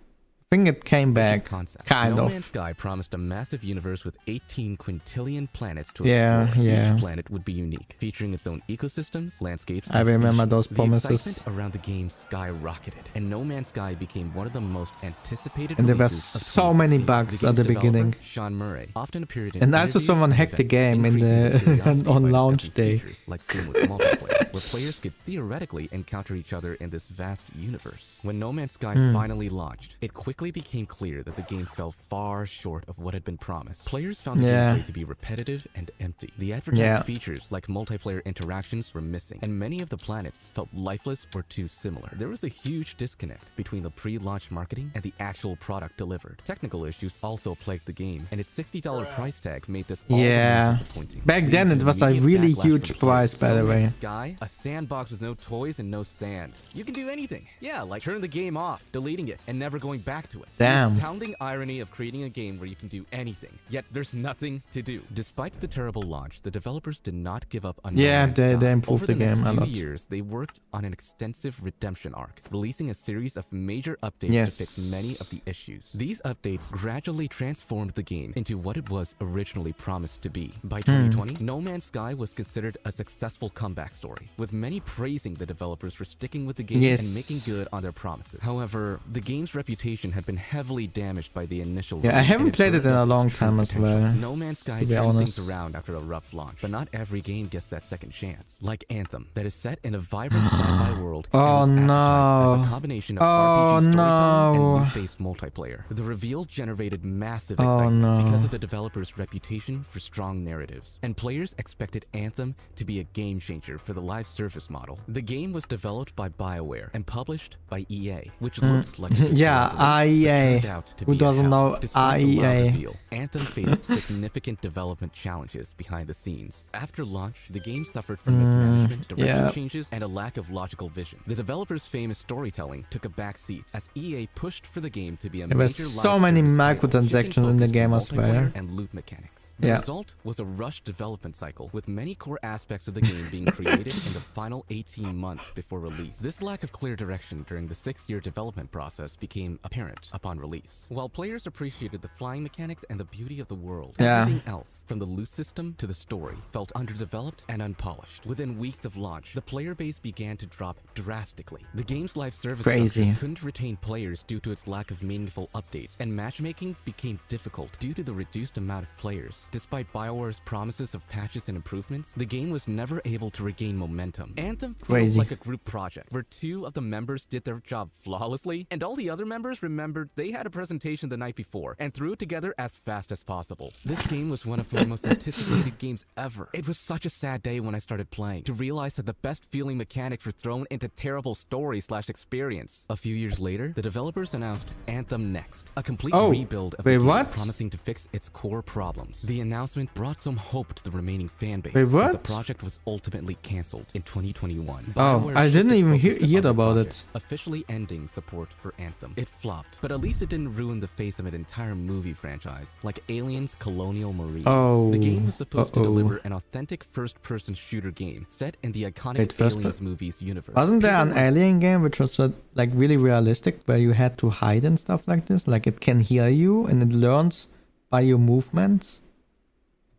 I think it came back, kind No of. Man's Sky promised a massive universe with 18 quintillion planets to Yeah, explore. yeah. Each planet would be unique, featuring its own ecosystems, landscapes, I and remember species. those The promises. excitement around the game skyrocketed, and No Man's Sky became one of the most anticipated And there were releases of so many 2016. bugs The at the game's developer, beginning. Sean Murray, often appeared in And also interviews someone and hacked the events, game in increasing the curiosity on by launch discussing day. features like seamless multiplayer, where players could theoretically encounter each other in this vast universe. When No Man's Sky finally launched, it quickly became clear that the game fell far short of what had been promised. Players found the gameplay to be repetitive and empty. The advertised features like multiplayer interactions were missing, and many of the planets felt lifeless or too similar. There was a huge disconnect between the pre-launch marketing and the actual product delivered. Technical issues also plagued the game, and its $60 price tag made this all the more disappointing. Back then it was a really huge price, by the way. Sky, a sandbox with no toys and no sand. You can do anything. Yeah, like turn the game off, deleting it, and never going back back to it. Damn. The astounding irony of creating a game where you can do anything, yet there's nothing to do. Despite the terrible launch, the developers did not give up on Yeah, No Man's Sky. they improved Over the game next a few lot. years, they worked on an extensive redemption arc, releasing a series of major updates Yes. to fix many of the issues. These updates gradually transformed the game into what it was originally promised to be. By 2020, No Man's Sky was considered a successful comeback story, with many praising the developers for sticking with the game Yes. and making good on their promises. However, the game's reputation had been heavily damaged by the initial Yeah, I release, haven't and played it burned in a up long its true time as potential. well, No Man's Sky to be turned honest. things around after a rough launch, but not every game gets that second chance. Like Anthem, that is set in a vibrant sci-fi world Oh, and was advertised no. as a combination of Oh, RPG storytelling no. and loot-based multiplayer. The reveal generated massive Oh, excitement no. because of the developer's reputation for strong narratives, and players expected Anthem to be a game changer for the live service model. The game was developed by BioWare and published by EA, which looked like a good Yeah, collaboration, but IEA. turned out to Who be a doesn't hell. know Despite the loud IEA? reveal, Anthem faced significant development challenges behind the scenes. After launch, the game suffered from mismanagement, direction yeah. changes, and a lack of logical vision. The developer's famous storytelling took a back seat as EA pushed for the game to be a There major were live so many service title, microtransactions shifting in the focus to game as well. multiplayer and loot mechanics. The Yeah. result was a rushed development cycle, with many core aspects of the game being created in the final 18 months before release. This lack of clear direction during the 6-year development process became apparent upon release. While players appreciated the flying mechanics and the beauty of the world, Yeah. everything else, from the loot system to the story, felt underdeveloped and unpolished. Within weeks of launch, the player base began to drop drastically. The game's live service Crazy. structure couldn't retain players due to its lack of meaningful updates, and matchmaking became difficult due to the reduced amount of players. Despite BioWare's promises of patches and improvements, the game was never able to regain momentum. Anthem feels Crazy. like a group project, where 2 of the members did their job flawlessly, and all the other members remembered they had a presentation the night before, and threw it together as fast as possible. This game was one of my most anticipated games ever. It was such a sad day when I started playing, to realize that the best feeling mechanics were thrown into terrible story/experience. A few years later, the developers announced Anthem Next, a complete Oh, rebuild of wait, the game, what? promising to fix its core problems. The announcement brought some hope to the remaining fan base, Wait, but what? the project was ultimately cancelled in 2021. Oh, BioWare I didn't shifted even focus to hear other about it. projects, officially ending support for Anthem. It flopped, but at least it didn't ruin the face of an entire movie franchise, like Aliens Colonial Marines. Oh, The game was supposed to uh-oh. deliver an authentic first-person shooter game set in the iconic Wait, first Aliens movies universe. Wasn't there an People were alien game which was like really realistic, where you had to hide and stuff like this? Like it can hear you and it learns by your movements?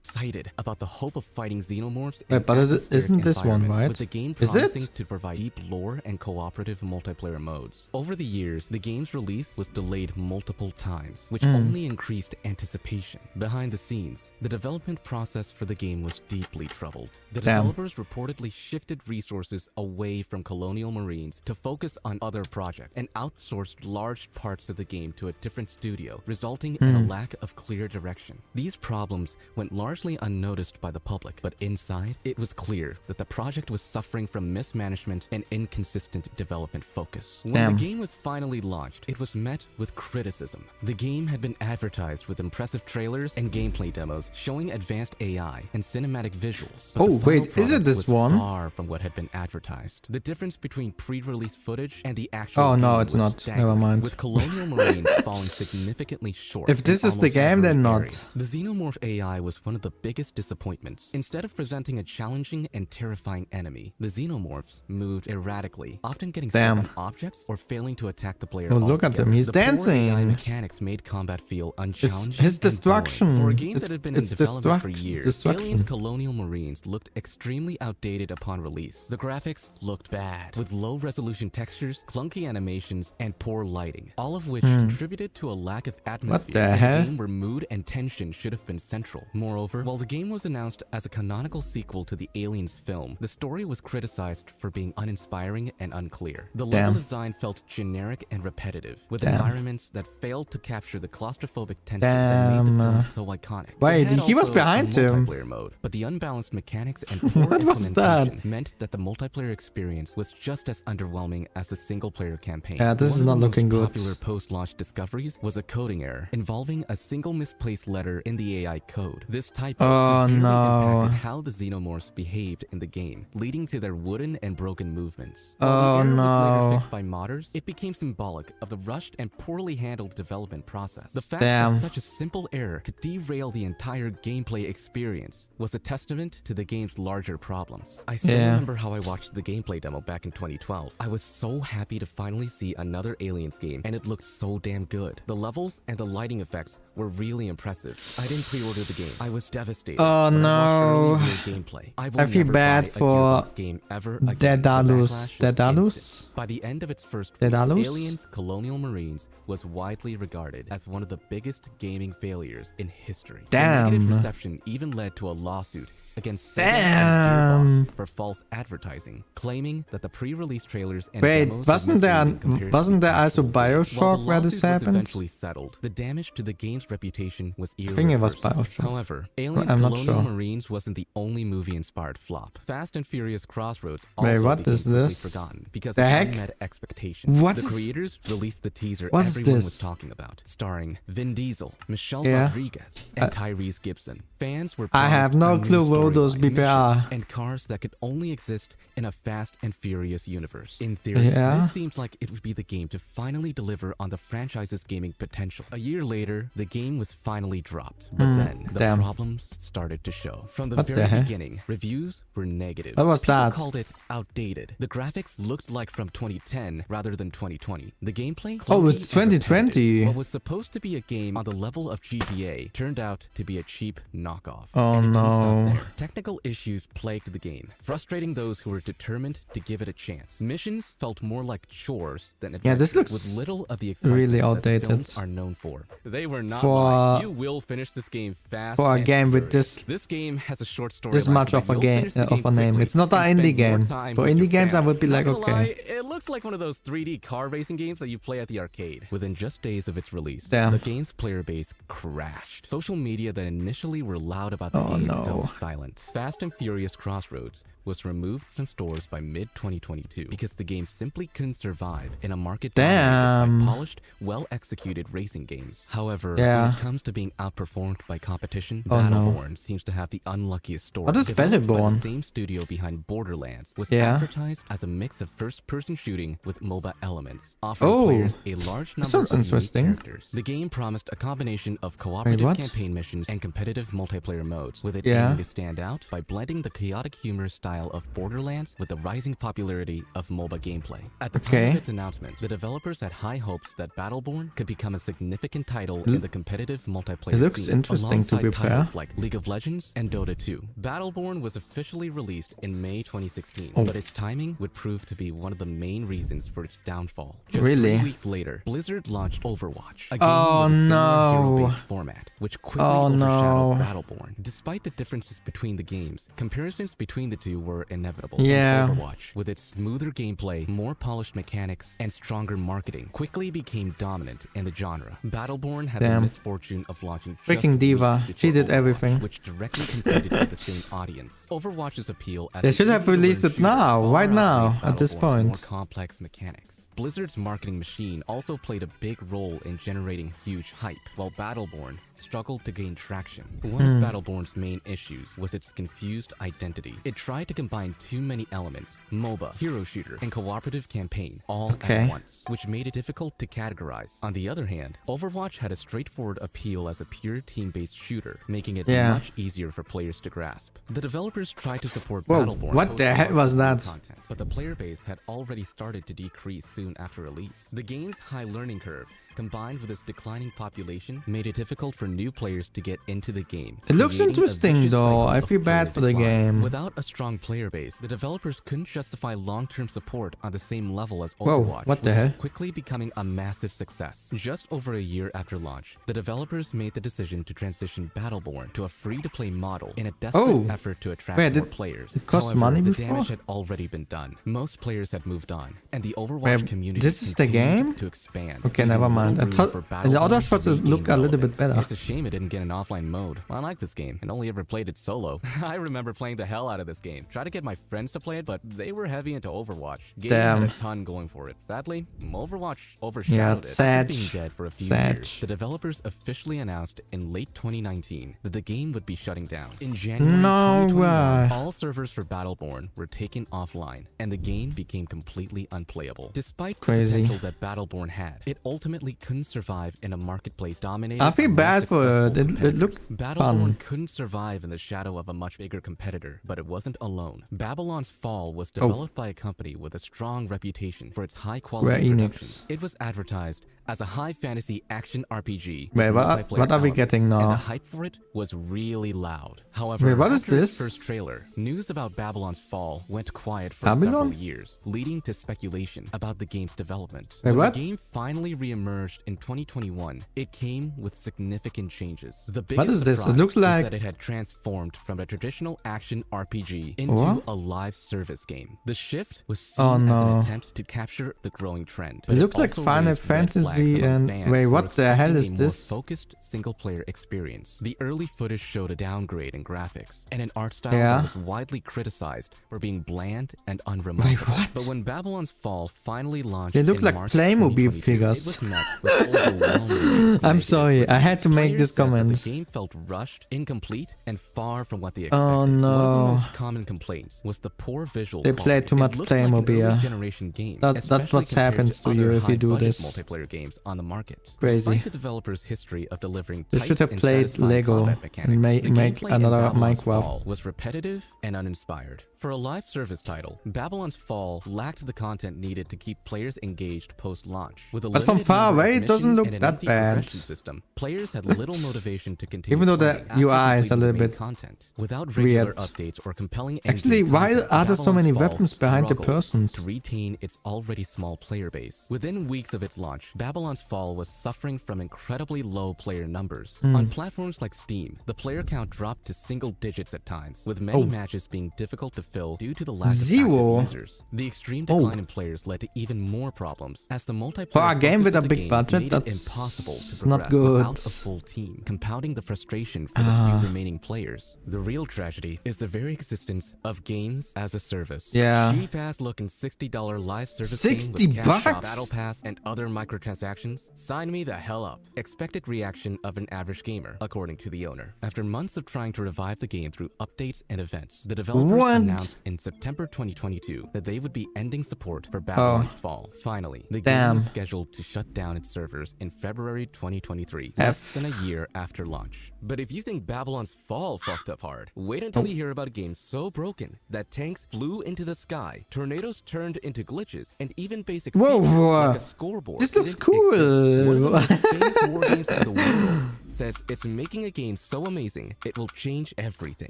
excited about the hope of fighting xenomorphs Wait, in but isn't atmospheric this one, environments, right? with the game Is it? promising to provide deep lore and cooperative multiplayer modes. Over the years, the game's release was delayed multiple times, which only increased anticipation. Behind the scenes, the development process for the game was deeply troubled. The Damn. developers reportedly shifted resources away from Colonial Marines to focus on other projects, and outsourced large parts of the game to a different studio, resulting in a lack of clear direction. These problems went largely unnoticed by the public, but inside, it was clear that the project was suffering from mismanagement and inconsistent development focus. When Damn. the game was finally launched, it was met with criticism. The game had been advertised with impressive trailers and gameplay demos showing advanced AI and cinematic visuals. but Oh, the final wait, is it product this was one? far from what had been advertised. The difference between pre-release footage and the actual Oh, no, game it's was not. staggering, Never mind. with Colonial Marines falling significantly short. If this in is the almost game, every then not. area. The Xenomorph AI was one of the biggest disappointments. Instead of presenting a challenging and terrifying enemy, the Xenomorphs moved erratically, often getting Damn. stuck on objects or failing to attack the player Oh, look at altogether. him, he's The poor dancing. AI mechanics made combat feel unchallenging his and boring. destruction. For a game that It's- had been in it's development for destruction. years, Destruction. Aliens Colonial Marines looked extremely outdated upon release. The graphics looked bad, with low-resolution textures, clunky animations, and poor lighting, all of which contributed to a lack of atmosphere the in a hell? game where mood and tension should have been central. Moreover, while the game was announced as a canonical sequel to the Aliens film, the story was criticized for being uninspiring and unclear. The level Damn. design felt generic and repetitive, with Damn. environments that failed to capture the claustrophobic tension that made the Damn. film so iconic. Wait, It had he was also behind a him. multiplayer mode, but the unbalanced mechanics and poor What was that? implementation meant that the multiplayer experience was just as underwhelming as the single-player campaign. Yeah, this One is of not the looking most good. popular post-launch discoveries was a coding error involving a single misplaced letter in the AI code. This type typo Oh, severely no. impacted how the xenomorphs behaved in the game, leading to their wooden and broken movements. Oh, While the error was no. later fixed by modders, it became symbolic of the rushed and poorly handled development process. The fact Damn. that such a simple error could derail the entire gameplay experience was a testament to the game's larger problems. I still remember how I watched the gameplay demo back in 2012. I was so happy to finally see another Aliens game, and it looked so damn good. The levels and the lighting effects were really impressive. I didn't pre-order the game. I was devastated. Oh, When I watched no. early real gameplay. I will I feel never bad buy a for Gearbox game ever again. The Daedalus. backlash was Daedalus? instant. By the end of its first week, Daedalus? Aliens Colonial Marines was widely regarded as one of the biggest gaming failures in history. The Damn. negative reception even led to a lawsuit against Sega Damn. and Gearbox for false advertising, claiming that the pre-release trailers and Wait, demos wasn't were there misleading compared to wasn't the there also actual game. Bioshock While the where this lawsuit was happened? eventually settled, the damage to the game's reputation was I think it was irreversible. Bioshock. However, Aliens I'm not Colonial sure. Marines wasn't the only movie-inspired flop. Fast and Furious Crossroads Wait, also what became is quickly this? forgotten because The of heck? unmet expectations. What The is- creators released the teaser What is everyone this? was talking about, starring Vin Diesel, Michelle Yeah. Rodriguez, and Tyrese Gibson. Fans were I have promised no a new clue what those storyline, people are. missions, and cars that could only exist in a Fast and Furious universe. In theory, Yeah. this seems like it would be the game to finally deliver on the franchise's gaming potential. A year later, the game was finally dropped, but then the damn. problems started to show. From the What the very heck? beginning, reviews were negative. What was People that? called it outdated. The graphics looked like from 2010 rather than 2020. The gameplay? Oh, clunky it's and repetitive. 2020. What was supposed to be a game on the level of GTA turned out to be a cheap knockoff. Oh, And it didn't stop no. there. Technical issues plagued the game, frustrating those who were determined to give it a chance. Missions felt more like chores than Yeah, adventures, this looks with little of the excitement really that outdated. films are known for. They were not For- lying. You will finish this game fast. For a and game with furious. this game has a short story. this much of a game of a name. It's not an indie game. For indie games, I would be like, okay. It looks like one of those 3D car racing games that you play at the arcade. Within just days of its release, Damn. the game's player base crashed. Social media that initially were loud about the game no. fell silent. Fast and Furious Crossroads was removed from stores by mid-2022 because the game simply couldn't survive in a market dominated Damn. by polished, well-executed racing games. However, Yeah. when it comes to being outperformed by competition, Oh, no. Battleborn seems to have the unluckiest story. What is Developed by Battleborn? the same studio behind Borderlands, was Yeah. advertised as a mix of first-person shooting with MOBA elements, offering Oh, players a large number sounds of unique interesting. characters. The game promised a combination of cooperative what? campaign missions and competitive multiplayer modes, with it Yeah. aiming to stand out by blending the chaotic humor style of Borderlands with the rising popularity of MOBA gameplay. At the time Okay. of its announcement, the developers had high hopes that Battleborn could become a significant title in the competitive multiplayer It looks scene, interesting, to alongside be fair. titles like League of Legends and Dota 2. Battleborn was officially released in May 2016, Oh. but its timing would prove to be one of the main reasons for its downfall. Just Really? 3 weeks later, Blizzard launched Overwatch, a game Oh, with a similar no. hero-based format, which quickly Oh, overshadowed no. Battleborn. Despite the differences between the games, comparisons between the two were inevitable. Yeah. Overwatch, with its smoother gameplay, more polished mechanics, and stronger marketing, quickly became dominant in the genre. Battleborn had the Damn. misfortune of launching Freaking just Diva. weeks She before did Overwatch, everything. which directly competed with the same audience. Overwatch's appeal as They an should have easy-to-learn released it shooter now, far right now, outweighed at this Battleborn's point. more complex mechanics. Blizzard's marketing machine also played a big role in generating huge hype, while Battleborn struggled to gain traction. One of Battleborn's main issues was its confused identity. It tried to combine too many elements, MOBA, hero shooter, and cooperative campaign, all Okay. at once, which made it difficult to categorize. On the other hand, Overwatch had a straightforward appeal as a pure team-based shooter, making it Yeah. much easier for players to grasp. The developers tried to support Whoa, Battleborn. what the heck was that? Content, but the player base had already started to decrease soon after release. The game's high learning curve, combined with its declining population, made it difficult for new players to get into the game. It looks creating a interesting vicious though. cycle I of feel bad player for the decline. game. Without a strong player base, the developers couldn't justify long-term support on the same level as Whoa, Overwatch, what the which was heck? quickly becoming a massive success. Just over a year after launch, the developers made the decision to transition Battleborn to a free-to-play model in a desperate Oh. effort to attract Wait, more did players. it cost However, money the before? damage had already been done. Most players had moved on, and the Overwatch Wait, community this is the continued game? to expand. Okay, even never more mind. little room for In the other Battleborn shots to it look regain a little bit relevance. better. It's a shame it didn't get an offline mode. I like this game and only ever played it solo. I remember playing the hell out of this game. Tried to get my friends to play it, but they were heavy into Overwatch. Game had a ton going for it. Sadly, Overwatch overshadowed it. After being dead for a few years, the developers officially announced in late 2019 that the game would be shutting down. In January 2021, all servers for Battleborn were taken offline, and the game became completely unplayable. Despite the potential that Battleborn had, it ultimately couldn't survive in a marketplace dominated I feel bad for it. It looks Battleborn couldn't survive in the shadow of a much bigger competitor, but it wasn't alone. Babylon's Fall was developed by a company with a strong reputation for its high-quality productions. It was advertised as a high fantasy action RPG. Wait, what are we getting now? And the hype for it was really loud. However, wait, what is after its this? first trailer, news about Babylon's Fall went quiet for several years, leading to speculation about the game's development. Wait, when what? the game finally re-emerged in 2021, it came with significant changes. The biggest What is this? It surprise looks was like that it had transformed from a traditional action RPG into a live service game. The shift was seen as an attempt to capture the growing trend. It looks like Final Fantasy and wait, what the hell is this? More focused single-player experience. The early footage showed a downgrade in graphics and an art style that was widely criticized for being bland and unremarkable. Wait, what? But when Babylon's Fall finally launched, They look like March Playmobil 2022, figures. It was met with overwhelming I'm sorry, I had to make Players this said that comment. The game felt rushed, incomplete, and far from what they expected. Oh no. One of the most common complaints was the poor visual They quality. played too much It looked like an Playmobil. early generation game, That's especially what compared happens to other you if you do high-budget this. multiplayer games on the market. Crazy. Despite the developer's history of delivering They tight should have and played satisfying Lego combat mechanics, and make the gameplay in another Babylon's Minecraft. Fall was repetitive and uninspired. For a live service title, Babylon's Fall lacked the content needed to keep players engaged post-launch. With a But from limited far number of away, it doesn't missions look and an that empty bad. progression system, players had little motivation to continue Even though the playing after UI is a completing little the main bit content. Without regular weird. updates or compelling Actually, engine why content, are there so many Babylon's Fall weapons behind the struggled persons? to retain its already small player base. Within weeks of its launch, Babylon's Fall was suffering from incredibly low player numbers. On platforms like Steam, the player count dropped to single digits at times, with many matches being difficult to fill due to the lack of Zero. active users. The extreme decline in players led to even more problems, as the multiplayer For a game focus with a of the big game budget, made it that's impossible to not progress good. without a full team, compounding the frustration for the few remaining players. The real tragedy is the very existence of games as a service. Yeah. Cheap-ass looking $60 live service 60 game with cash shop, bucks? battle pass, and other microtransactions? Sign me the hell up. Expected reaction of an average gamer, according to the owner. After months of trying to revive the game through updates and events, the developers announced in September 2022 that they would be ending support for Babylon's Fall. Finally, the game was scheduled to shut down its servers in February 2023, less than a year after launch. But if you think Babylon's Fall fucked up hard, wait until you hear about a game so broken that tanks flew into the sky, tornadoes turned into glitches, and even basic features like a scoreboard. This looks didn't cool. exist. One of the most famous war games in the world says it's making a game so amazing it will change everything.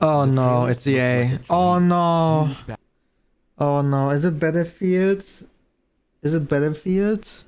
Oh The no, trailers it's look EA. like a Oh dream. no. Huge Oh no, is it Battlefield? Is it Battlefield?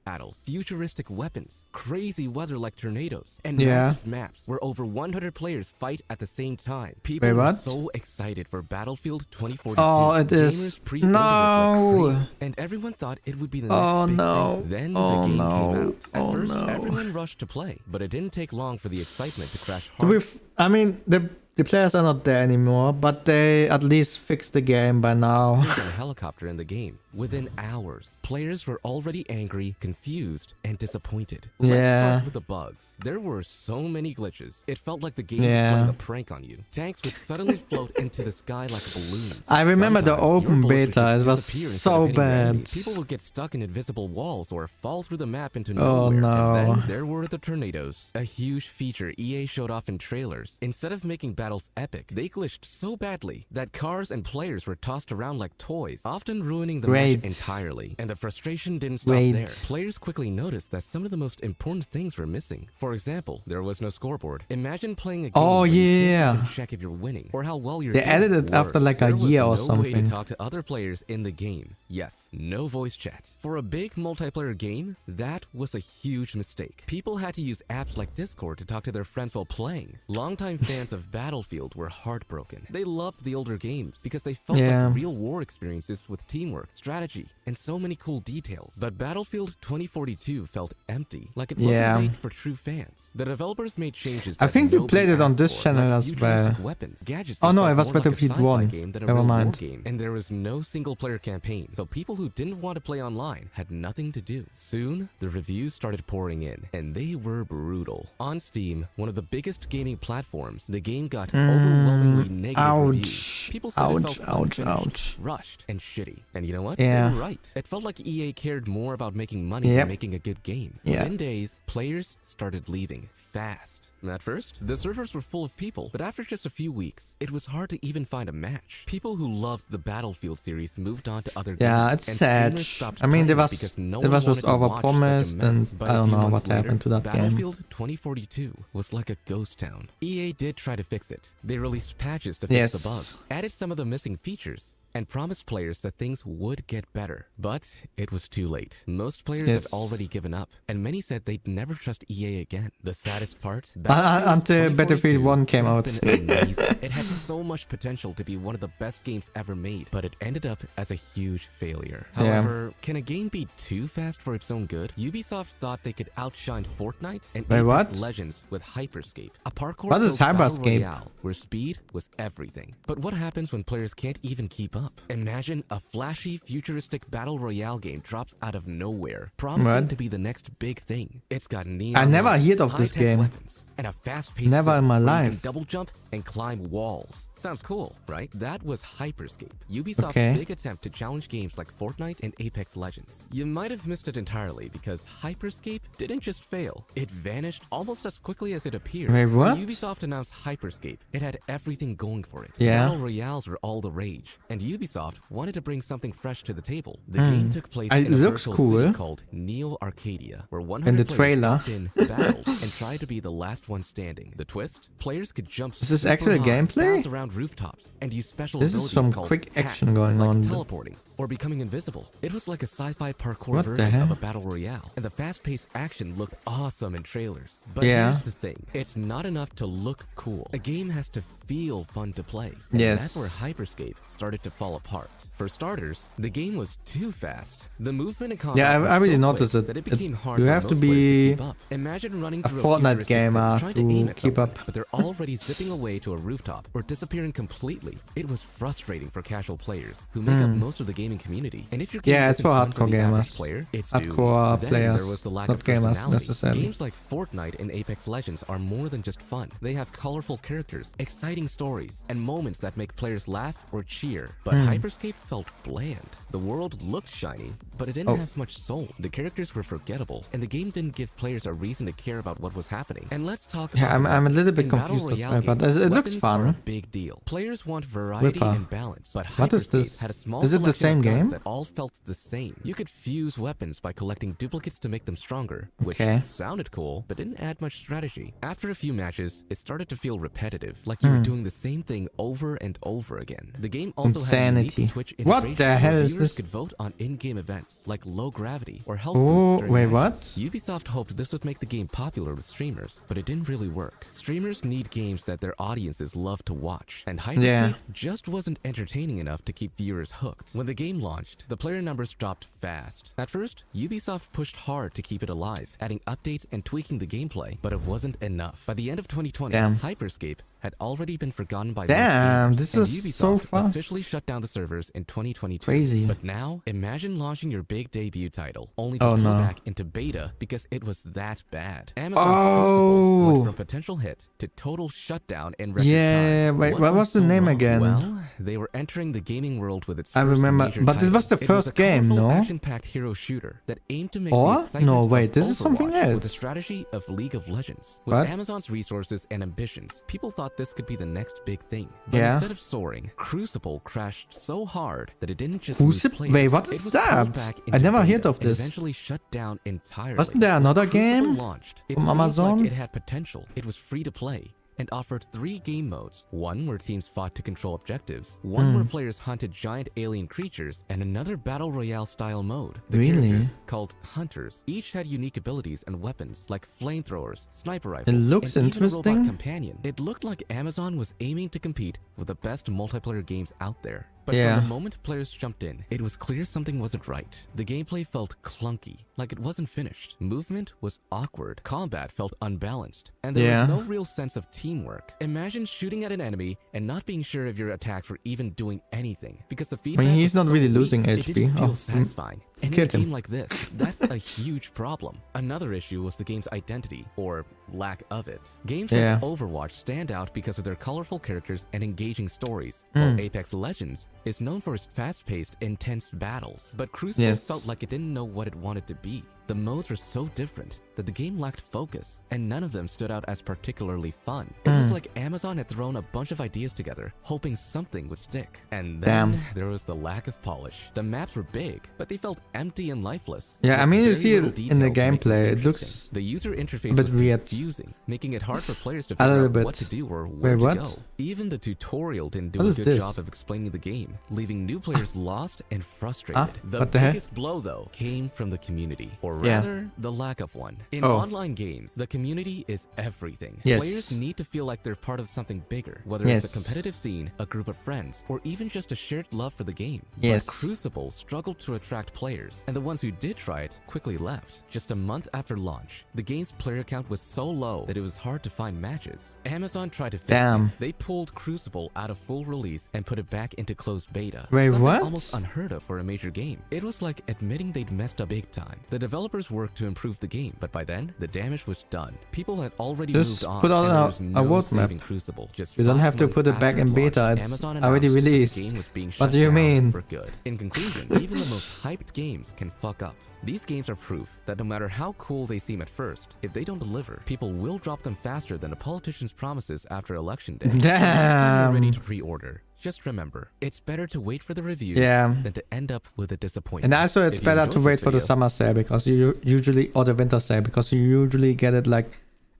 battles, futuristic weapons, crazy weather like tornadoes, and Yeah. massive maps where over 100 players fight at the same time. People Wait, were what? so excited for Battlefield 2042. Oh, it Gamers is. pre-ordered it No. like crazy, and everyone thought it would be the next Oh big no. thing. Then Oh the game no. came out. At Oh first, no. everyone rushed to play, but it didn't take long for the excitement to crash To hard. be f- I mean, the players are not there anymore, but they at least fixed the game by now. A helicopter in the game. Within hours, players were already angry, confused, and disappointed. Let's Yeah. start with the bugs. There were so many glitches. It felt like the game Yeah. was playing a prank on you. Tanks would suddenly float into the sky like balloons. I remember the Sometimes, your open bullets would beta, just it was disappear instead so of hitting your bad. enemies. People would get stuck in invisible walls or fall through the map into Oh, nowhere. no. And then there were the tornadoes. A huge feature EA showed off in trailers. Instead of making battles epic, they glitched so badly that cars and players were tossed around like toys, often ruining the match Wait. entirely. And the frustration didn't stop Wait. there. Players quickly noticed that some of the most important things were missing. For example, there was no scoreboard. Imagine playing a game Oh, where you can't yeah. even check if you're winning or how well you're They doing. added it after Worse, like a there was year or no way something. to talk to other players in the game. Yes, no voice chat. For a big multiplayer game, that was a huge mistake. People had to use apps like Discord to talk to their friends while playing. Long Longtime fans of Battlefield were heartbroken. They loved the older games because they felt like real war experiences with teamwork, strategy, and so many cool details. But Battlefield 2042 felt empty, like it wasn't made for true fans. The developers made changes I think we played it on this channel as well. Weapons, gadgets oh no, it was like Battlefield 1. Never mind. And there was no single-player campaign, so people who didn't want to play online had nothing to do. Soon, the reviews started pouring in, and they were brutal. On Steam, one of the biggest gaming platforms, the game got overwhelmingly negative reviews. People said it felt unfinished, rushed, and shitty. And you know what? They were right. It felt like EA cared more about making money than making a good game. Within days, players started leaving fast. At first, the servers were full of people, but after just a few weeks, it was hard to even find a match. People who loved the Battlefield series moved on to other games. Yeah, it's sad. I mean, it was just overpromised, and I don't know what happened to that game. Battlefield 2042 was like a ghost town. EA did try to fix it. They released patches to fix the bugs, added some of the missing features, and promised players that things would get better. But it was too late. Most players had already given up, and many said they'd never trust EA again. The saddest part? Until Battlefield 1 came out. It had so much potential to be one of the best games ever made, but it ended up as a huge failure. However, can a game be too fast for its own good? Ubisoft thought they could outshine Fortnite and Apex Legends with Hyperscape, a parkour battle royale where speed was everything. But what happens when players can't even keep up? Imagine a flashy, futuristic battle royale game drops out of nowhere, promising to be the next big thing. It's got neon I never lights, heard of this game. weapons, and a fast-paced Never in my sim where you life. can double jump and climb walls. Sounds cool, right? That was Hyperscape, Ubisoft's big attempt to challenge games like Fortnite and Apex Legends. You might have missed it entirely because Hyperscape didn't just fail, it vanished almost as quickly as it appeared. Wait, what? When Ubisoft announced Hyperscape, it had everything going for it. Yeah. Battle royales were all the rage, and Ubisoft wanted to bring something fresh to the table. The game took place in a virtual city called Neo Arcadia, where 100 players jumped in, battled, and tried to be the last one standing. The twist? Players could jump Is this actually gameplay? bounce around rooftops, and use special This is abilities some called quick action hacks, going like on. teleporting or becoming invisible. It was like a sci-fi parkour What the version of hell? a battle royale, and the fast-paced action looked awesome in trailers. But Yeah. here's the thing, it's not enough to look cool. A game has to feel fun to play. And Yes. that's where Hyperscape started to fall apart. For starters, the game was too fast. The movement and combat Yeah, I was really so noticed quick it. that it became hard You for have to most players be keep up. Imagine running a through Fortnite futuristic sim, gamer trying to aim at keep someone, up. but they're already zipping away to a rooftop or disappearing completely. It was frustrating for casual players who make up most of the gaming community. And if your game Yeah, it's isn't for fun hardcore the average gamers. player, it's Hardcore doomed. players, Then there was the lack not of gamers personality. necessarily. Games like Fortnite and Apex Legends are more than just fun. They have colorful characters, exciting stories, and moments that make players laugh or cheer. But Hyperscape felt bland. The world looked shiny, but it didn't have much soul. The characters were forgettable, and the game didn't give players a reason to care about what was happening. And let's talk about I'm a little bit in battle confused as royale well, but games, it looks weapons are a fun. big deal. Players want variety Whipper. and balance, but What is Hyperscape this? had a small Is it the selection of same guns game? that all felt the same. You could fuse weapons by collecting duplicates to make them stronger, which Okay. sounded cool, but didn't add much strategy. After a few matches, it started to feel repetitive, like you were doing the same thing over and over again. The game also had a Insanity. unique Twitch What integration the hell where is viewers this? could vote on in-game events like low gravity or health Oh, boosts during wait, matches. what? Ubisoft hoped this would make the game popular with streamers, but it didn't really work. Streamers need games that their audiences love to watch, and Hyperscape just wasn't entertaining enough to keep viewers hooked. When the game launched, the player numbers dropped fast. At first, Ubisoft pushed hard to keep it alive, adding updates and tweaking the gameplay, but it wasn't enough. By the end of 2020, Hyperscape had already been forgotten by most Damn, gamers, this and is Ubisoft so fast. officially shut down the servers in 2022. Crazy. But now, imagine launching your big debut title, only to Oh, pull no. back into beta because it was that bad. Amazon's Crucible went from potential hit to total shutdown in record Yeah, time. wait, what was the went so name wrong? again? Well, they were entering the gaming world with its I first remember, major but this was the title. first It was a game, colorful, no? action-packed hero shooter that aimed to mix Or? the excitement No, wait, of this is something Overwatch with the else. strategy of League of Legends. With What? Amazon's resources and ambitions, people thought this could be the next big thing. But Yeah. instead of soaring, Crucible crashed so hard that it didn't just Crucible? lose players. Wait, what It is was that? pulled back I into never heard beta of and this. eventually shut down entirely. Wasn't there another When Crucible game launched, it from seemed Amazon? like it had potential. It was free to play, and offered 3 game modes. One where teams fought to control objectives, one where players hunted giant alien creatures, and another battle royale style mode. The characters, called Hunters, each had unique abilities and weapons like flamethrowers, sniper rifles, it looks and interesting. even a robot companion. It looked like Amazon was aiming to compete with the best multiplayer games out there. But from the moment players jumped in, it was clear something wasn't right. The gameplay felt clunky, like it wasn't finished. Movement was awkward. Combat felt unbalanced. And there was no real sense of teamwork. Imagine shooting at an enemy and not being sure if your attacks were even doing anything, because the feedback he's not was so really weak, losing it HP. didn't feel satisfying. And in a Killed him. game like this, that's a huge problem. Another issue was the game's identity, or lack of it. Games like Overwatch stand out because of their colorful characters and engaging stories, while Apex Legends is known for its fast-paced, intense battles. But Crucible felt like it didn't know what it wanted to be. The modes were so different that the game lacked focus, and none of them stood out as particularly fun. It was like Amazon had thrown a bunch of ideas together, hoping something would stick. And then there was the lack of polish. The maps were big, but they felt empty and lifeless. Yeah, I mean, you see it in the gameplay. It looks the user interface a bit was weird. confusing, making it hard for players to figure out what to do or where to go. Even the tutorial didn't do a good job of explaining the game, leaving new players lost and frustrated. The biggest blow, though, came from the community, or rather, the lack of one. In online games, the community is everything. Players need to feel like they're part of something bigger, whether it's a competitive scene, a group of friends, or even just a shared love for the game. But Crucible struggled to attract players, and the ones who did try it quickly left. Just a month after launch, the game's player count was so low that it was hard to find matches. Amazon tried to fix it. They pulled Crucible out of full release and put it back into closed beta. Wait, something what? almost unheard of for a major game. It was like admitting they'd messed up big time. The developers worked to improve the game, but by then, the damage was done. People had already moved on, put on and there was no a saving roadmap. Crucible. Just You don't 5 have to months put it back after in launch, beta, it's Amazon already announced that the released. game was being What shut do you down mean? for good. In conclusion, even the most hyped games can fuck up. These games are proof that no matter how cool they seem at first, if they don't deliver, people will drop them faster than a politician's promises after election day. So next time you're ready to pre-order, just remember, it's better to wait for the reviews than to end up with a disappointment. And also it's better to wait for the summer sale, because you usually, or the winter sale, because you usually get it like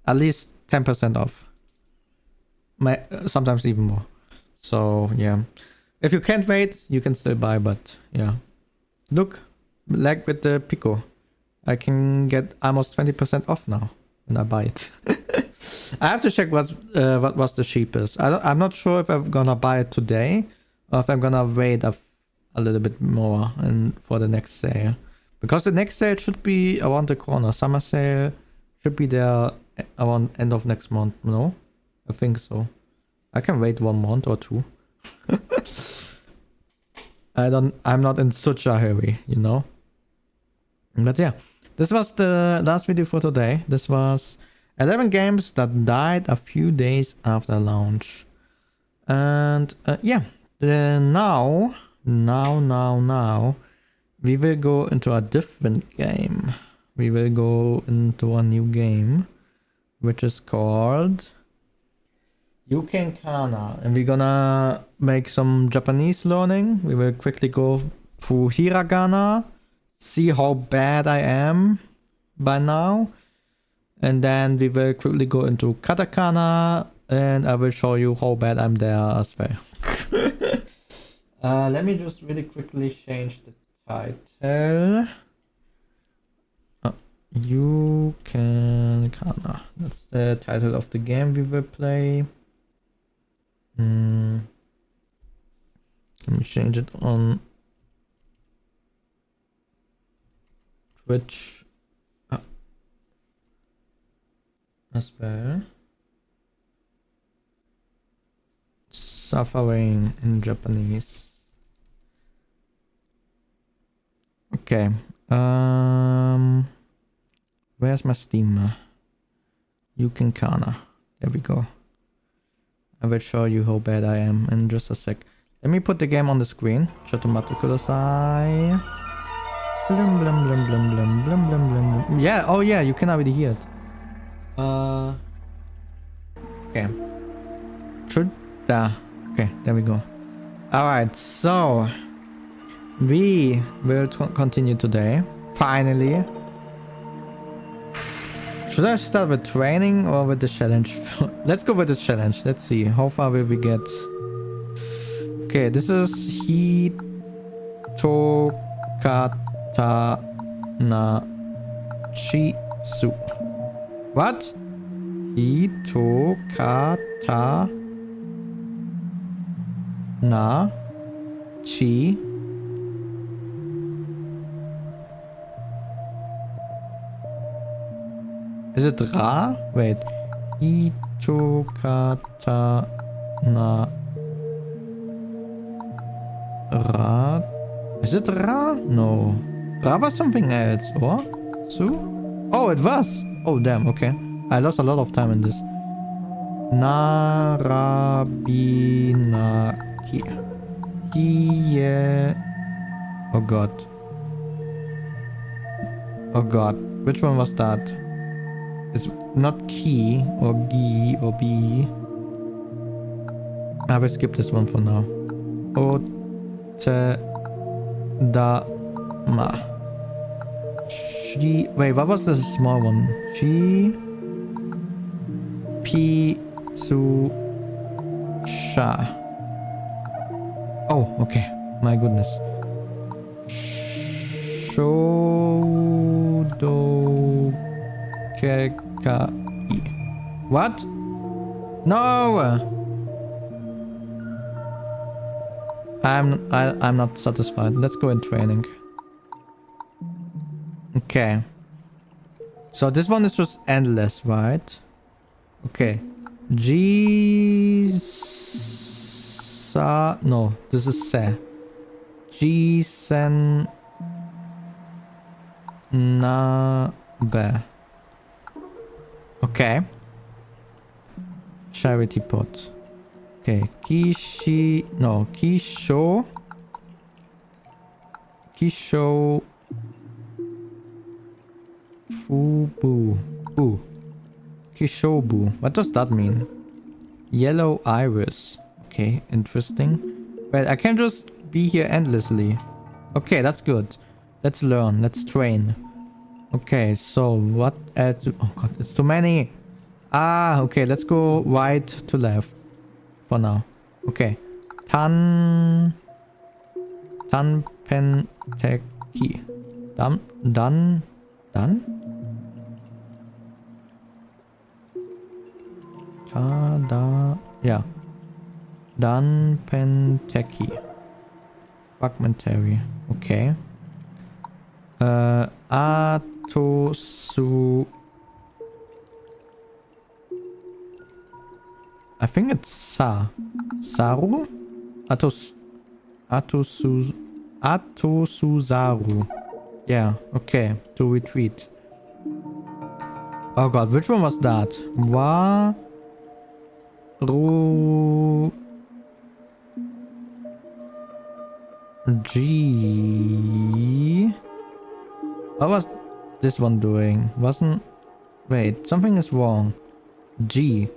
at least 10% off. Sometimes even more. So yeah, if you can't wait, you can still buy, but yeah. Look, like with the Pico, I can get almost 20% off now when I buy it. I have to check what was the cheapest. I'm not sure if I'm gonna buy it today or if I'm gonna wait a little bit more and for the next sale, because the next sale should be around the corner. Summer sale should be there around end of next month. No, I think so. I can wait 1 month or 2. I'm not in such a hurry, you know. But yeah, this was the last video for today. This was 11 games that died a few days after launch. And yeah, now we will go into a different game. We will go into a new game, which is called Yuken Kana, and we're gonna make some Japanese learning. We will quickly go through hiragana, see how bad I am by now, and then we will quickly go into katakana, and I will show you how bad I'm there as well. Let me just really quickly change the title. Yuken Kana, that's the title of the game we will play. Let me change it on Twitch as well. Suffering in Japanese. Okay. Where's my Steam? Yuken Kana. There we go. I will show you how bad I am in just a sec. Let me put the game on the screen. Chotomate kudasai. Blum blum blum blum blum blum blum blum. Yeah, oh yeah, you can already hear it. Okay. Okay, there we go. Alright, so we will continue today. Finally. Should I start with training or with the challenge? Let's go with the challenge. Let's see. How far will we get? Okay, this is Hitokata na Chitsu. What? Hitokata na Chi. Is it Ra? Wait. Hitokata na Ra. Is it Ra? No. Ra was something else, or? Su? Oh, it was! Oh, damn, okay. I lost a lot of time in this. Narabinaki. Hiye. Oh god. Oh god. Which one was that? It's not Ki or Gi or B. I will skip this one for now. Ote da ma. She. Wait, what was the small one? She. Pi su sha. Oh, okay. My goodness. Shodo kekai. What? No. I'm not satisfied. Let's go in training. Okay. So this one is just endless, right? Okay. No, this is Se. Jisen Nabe. Okay. Charity pot. Okay. Kisho. Fubu. Boo. Kishobu. What does that mean? Yellow iris. Okay, interesting. Well, I can't just be here endlessly. Okay, that's good. Let's learn. Let's train. Okay, so what else? Oh god, it's too many. Ah, okay, let's go right to left. For now. Okay. Tan Penteki. Done? Yeah. Dan Penteki. Fragmentary. Okay. Atosu. I think it's Saru? Atosuzaru. Yeah, okay. To retreat. Oh god, which one was that? G. What was this one doing? Wait, something is wrong. G.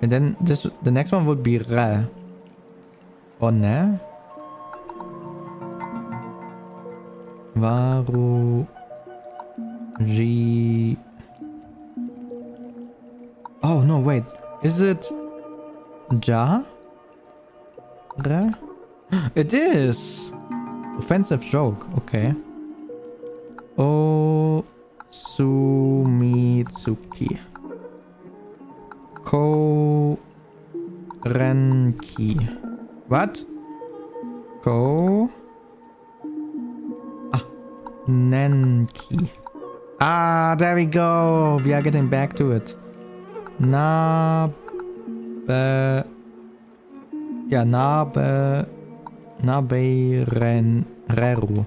And then the next one would be Re. Or Ne? Varu. G. Oh no, wait. Is it Ja? Re? It is! Offensive joke, okay. O Sumitsuki. Ko Renki. What? Ko Nenki. Ah, there we go. We are getting back to it. Nabe. Yeah, Reru.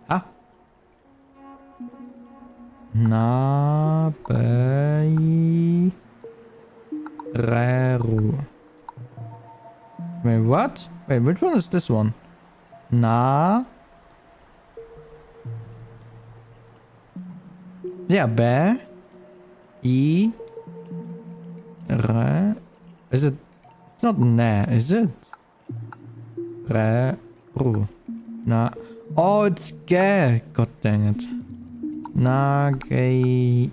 Ah. Reru. Wait, what? Wait, which one is this one? Yeah, Be. Re. Is it? It's not Ne, is it? Reru. Oh, it's Ge. God dang it. Nagereru.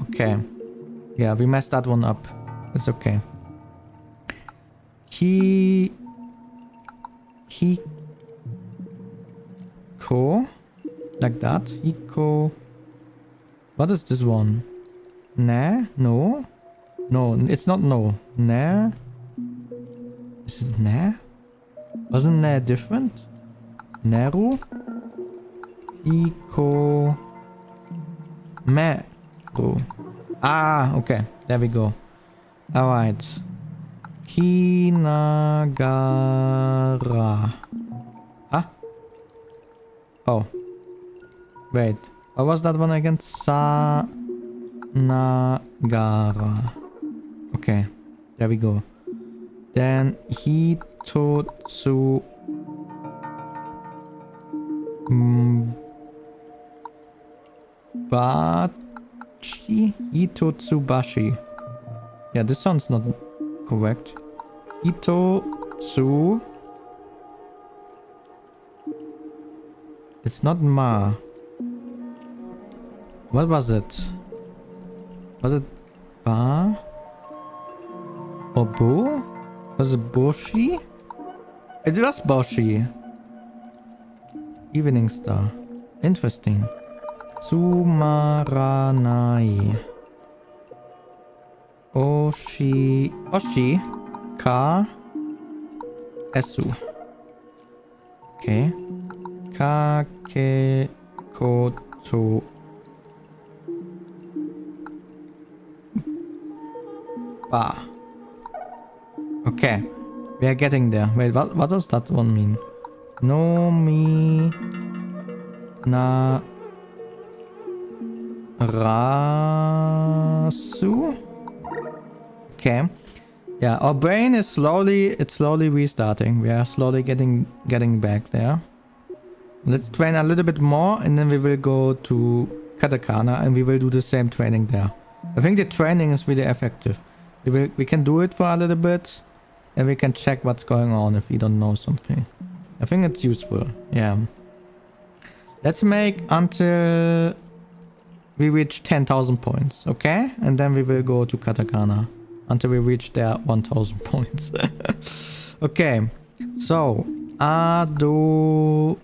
Okay. Yeah, we messed that one up. It's okay. Hiko. Like that. Hiko. What is this one? Ne? No? No, it's not no. Ne? Is it ne? Wasn't ne different? Neru? Hiko. Meru. Ah, okay. There we go. Alright. Kinagara. Huh? Oh. Wait. What was that one again? Sanagara. Okay. There we go. Then Hitotsu. Bashi? Hitotsubashi. Yeah, this sounds not correct. Hitotsu. It's not ma. What was it? Was it ba? Or bo? Was it boshi? It was boshi. Evening star. Interesting. Sumaranai. Oshi. Oshi. Ka. Esu. Okay. Kake. Koto. Ba. Okay. We are getting there. Wait, what does that one mean? No mi. Na. Rasu? Okay. Yeah, our brain is slowly restarting. We are slowly getting back there. Let's train a little bit more and then we will go to katakana and we will do the same training there. I think the training is really effective. We can do it for a little bit and we can check what's going on if we don't know something. I think it's useful. Yeah. Let's make until we reach 10,000 points, okay? And then we will go to katakana until we reach there 1,000 points. Okay, so Ado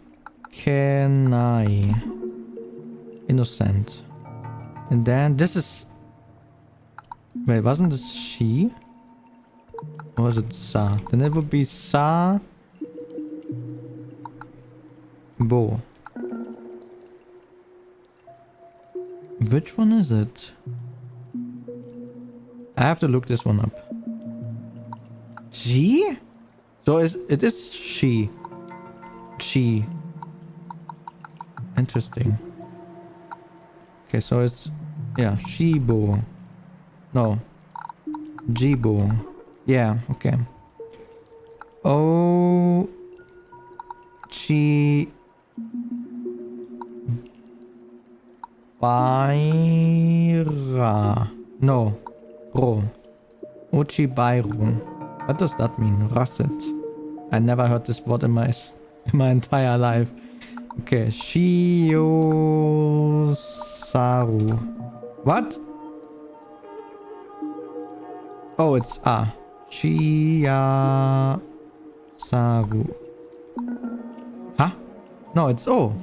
Kenai. Innocent. And then this is... Wait, wasn't this she? Or was it Sa? Then it would be Sa... Bo. Which one is it? I have to look this one up. She? So it is she. She. Interesting. Okay, so it's... Yeah, Shibo. No. Jibo. Yeah, okay. Oh... Chi... Baira. No. Ro. Ochibairu. What does that mean? Russet. I never heard this word in my entire life. Okay. Shiosaru. What? Oh, it's A. Shiyasaru. Huh? No, it's O.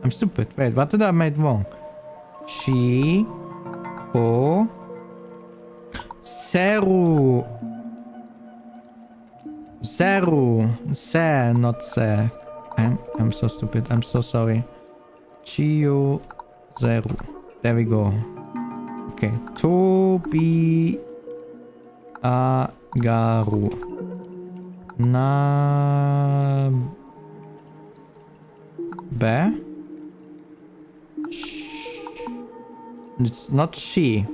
I'm stupid. Wait, what did I make wrong? She. O. Seru. Seru. Se, not se. I'm so stupid. I'm so sorry. Chio Zeru. There we go. Okay. Tobi Agaru. Na. Be. It's not she.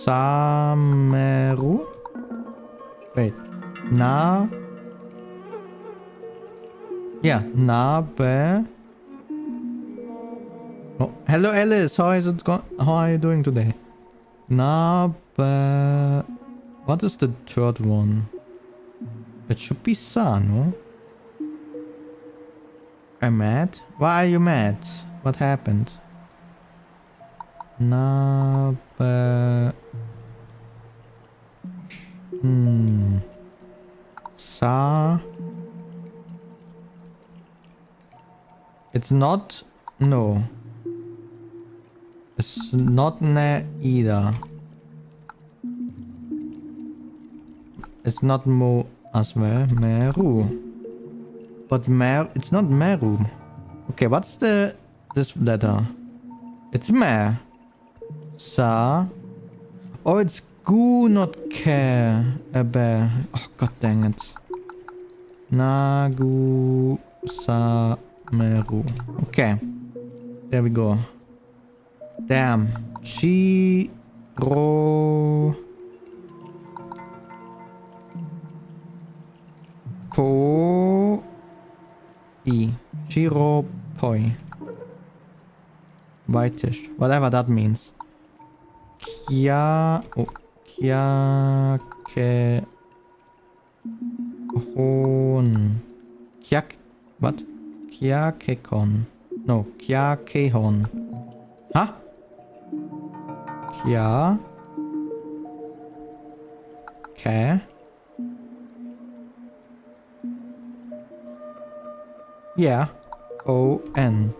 Sameru. Wait. Na. Yeah. Na be. Oh, hello Alice. How is it going? How are you doing today? Na be. What is the third one? It should be Sa, no? I'm mad? Why are you mad? What happened? No, but... Sa... It's not... No. It's not ne either. It's not mo as well. Meru. But it's not Meru. Okay, what's this letter? It's me. Sa. Oh, it's gu, not ke. Ebe. Oh, god dang it. Nagu sa meru. Okay. There we go. Damn. Shiro. Po. I. Shiro poi. Whitish. Whatever that means. Kya. Oh. Kya ke. Hon. Kya. What? Kya ke kon. No. Kya ke hon. Huh? Kya. Ke. Yeah. O-N.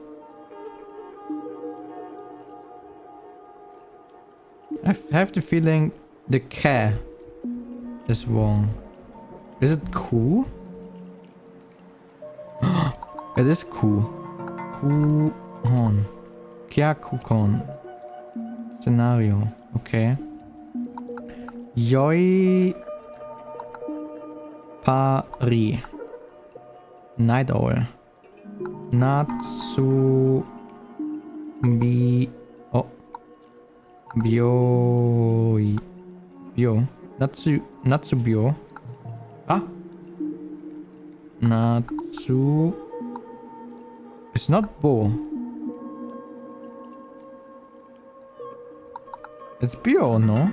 I have the feeling the K is wrong. Is it cool? It is cool. Ku-hon. Kya-ku-kon. Scenario. Okay. Yoi Pari. Night Owl. Natsu Bi. Oh. Bio. Natsubyo. Ah. Natsu. It's not Bo. It's Bio, no?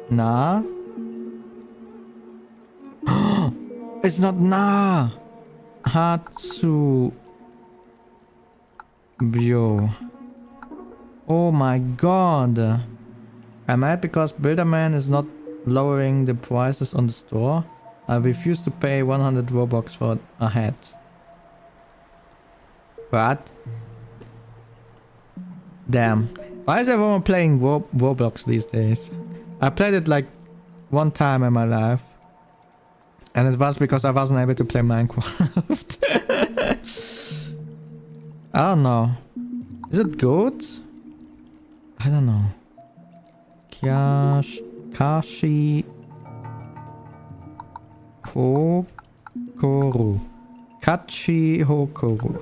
Na. It's not Na. Hatsu. Bio. Oh my god. I'm mad because Builderman is not lowering the prices on the store. I refuse to pay 100 Robux for a hat. What? Damn. Why is everyone playing Roblox these days? I played it like one time in my life. And it was because I wasn't able to play Minecraft. I don't know. Is it good? I don't know. Kashi Hokoru. Kachi Hokoru.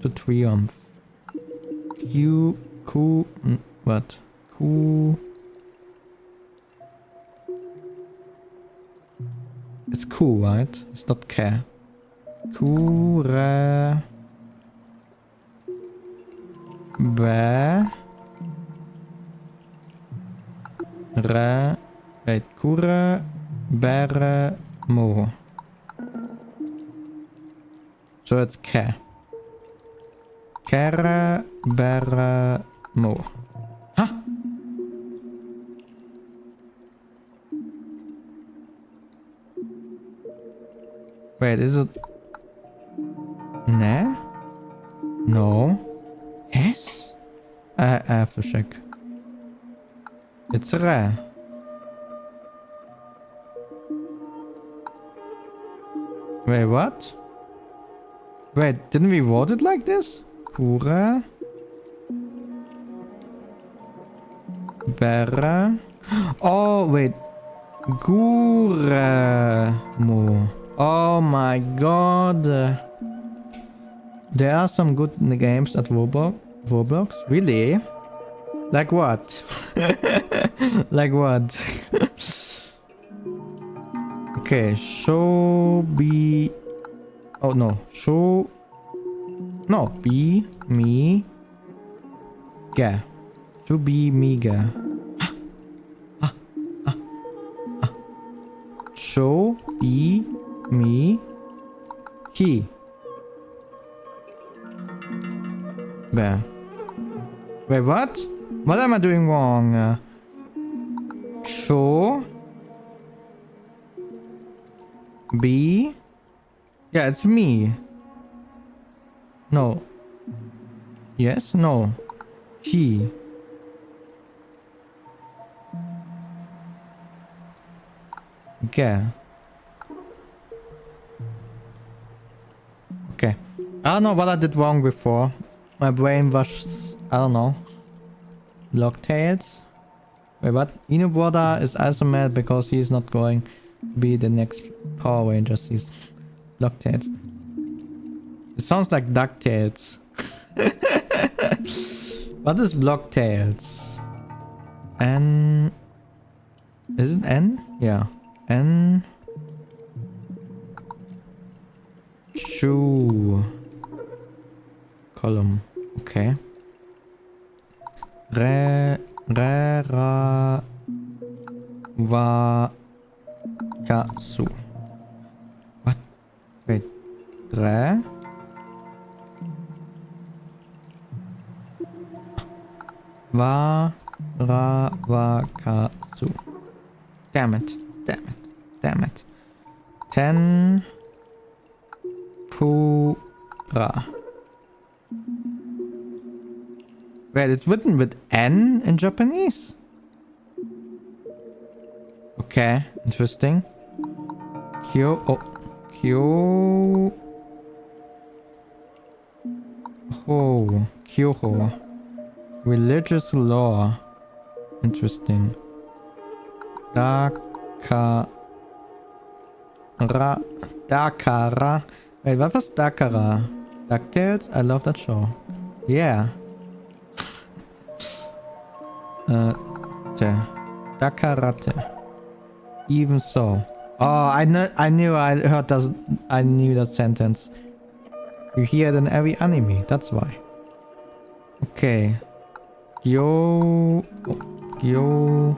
To triumph. What? It's cool, right? It's not care. Kure. Be. Re. Wait. Kure. Bere. Mo. So it's care. Kere. Bere. Mo. Huh? Wait, is it... Ne? No. Yes? I have to check. It's re. Wait, what? Wait, didn't we vote it like this? Kura. Bera. Oh, wait. Guremo. Oh my god. There are some good games at Roblox. Really? Like what? Like what? Okay, show be... Oh no, show... No, be me... Ga. Show be me ga. Show be me... Where? Wait, what? What am I doing wrong? Show. B. Yeah, it's me. No. Yes? No. She. Okay. Okay. I don't know what I did wrong before. My brain was, I don't know. Blocktails? Wait, what? Inubrada is also mad because he's not going to be the next Power Rangers. He's Blocktails. It sounds like DuckTales. What is Blocktails? N... Is it N? Yeah. N... Shoe. Column. Okay. Ra... Va... Kasu. What? Wait. Re... Va... Kasu. Damn it. Damn it. Damn it. Ten... Pura. Wait, it's written with N in Japanese? Okay, interesting. Kyo... Oh. Kyo... Ho. Kyoho. Religious law. Interesting. Dakara. Dakara. Wait, what was Dakara? DuckTales? I love that show. Yeah. Dakarate. Even so. Oh, I knew I heard that. I knew that sentence. You hear it in every anime. That's why. Okay. Gyo. Gyo.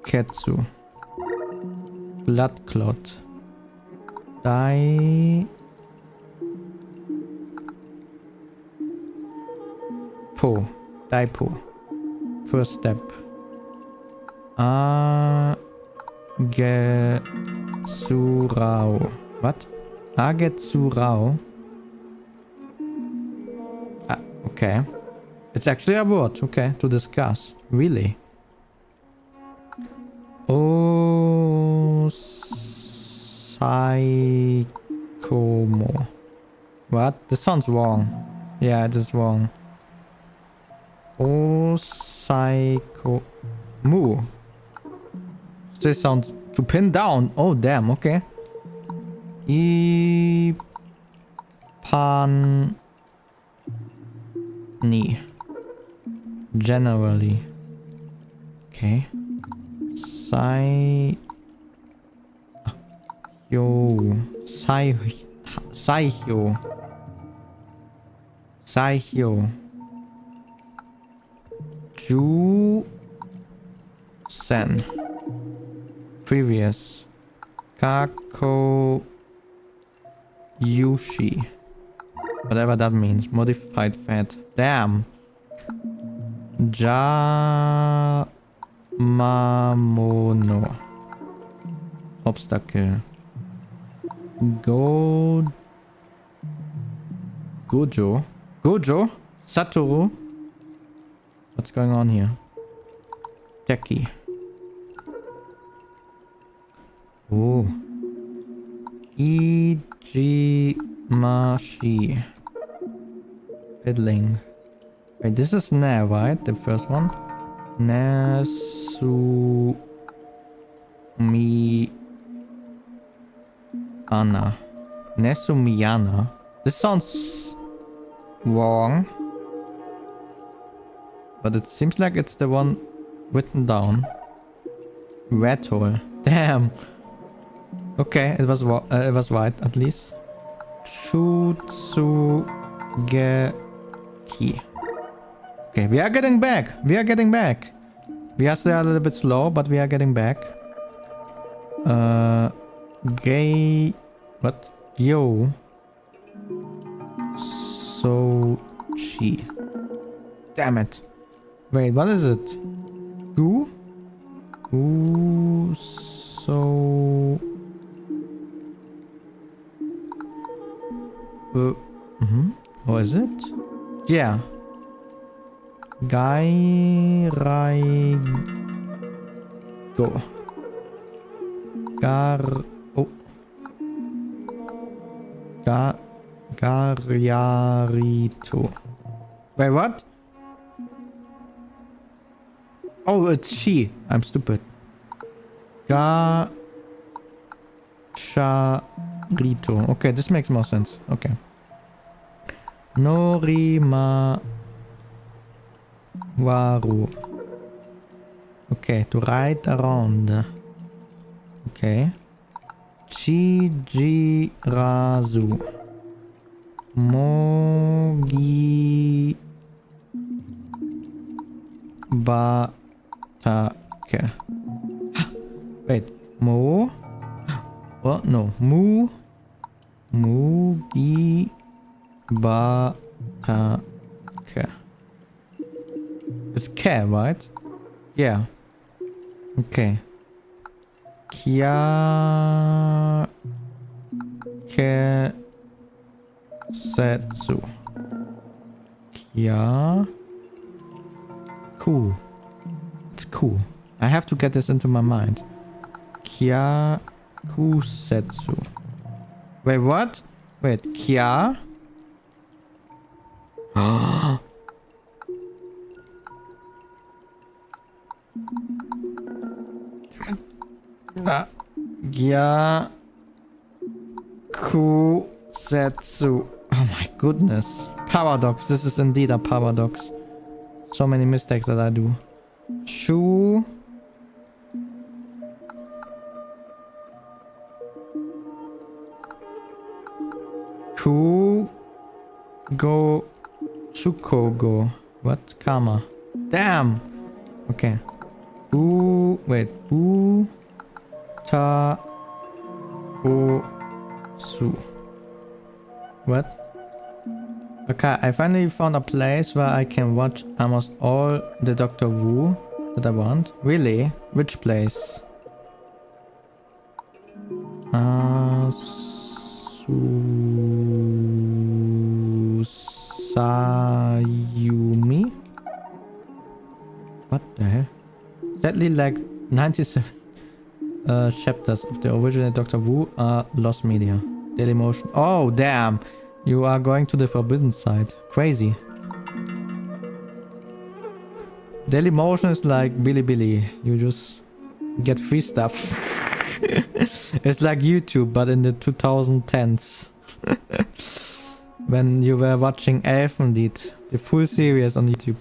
Ketsu. Blood clot. Dai. Po. Daipo. First step. Agetsurao. What? Agetsurao. Ah, okay. It's actually a word. Okay, to discuss. Really? Oh, Psychomo. What? This sounds wrong. Yeah, it is wrong. Oh, Psycho... Moo. This sounds... To pin down. Oh, damn. Okay. Ipani. Generally. Okay. Saihyo. Ju-sen. Previous. Kako... Yushi. Whatever that means. Modified fat. Damn. Mamono. Obstacle. Gojo. Gojo? Satoru? What's going on here? Teki. Oh. Ijimashi. Fiddling. Wait, this is Ne, right? The first one? Nesumi... Anna. Nesumiana. This sounds wrong. But it seems like it's the one written down. Rat hole. Damn. Okay, it was right at least. Chutsugeki. Okay, we are getting back. We are getting back. We are still a little bit slow, but we are getting back. Gay... What? Gyo. Sochi. Damn it. Wait, what is it? Gu? So... What is it? Yeah. Go. Garyarito. Wait, what? Oh, it's she. I'm stupid. Gacharito. Okay, this makes more sense. Okay. Norimawaru. Okay, to ride around. Okay. Chijirazu. Mogi Batake. Wait, Mo? What? No, Mugi Batake. It's K, right? Yeah. Okay. Kia Setsu. Kia. Cool. It's cool. I have to get this into my mind. Kia Kusetsu. Wait, what? Wait, Kia? Gya Kusetsu. Oh my goodness. Paradox. This is indeed a paradox. So many mistakes that I do. Shu. Ku. Go. Shukogo. What? Karma. Damn. Okay. Wait. Ta. Su. What? Okay, I finally found a place where I can watch almost all the Doctor Who that I want. Really? Which place? Sayumi? What the hell? Sadly, like 97 chapters of the original Doctor Who are lost media. Dailymotion. Oh, damn! You are going to the forbidden side. Crazy. Dailymotion is like Bilibili. You just get free stuff. It's like YouTube, but in the 2010s. When you were watching Elfenlied, the full series on YouTube.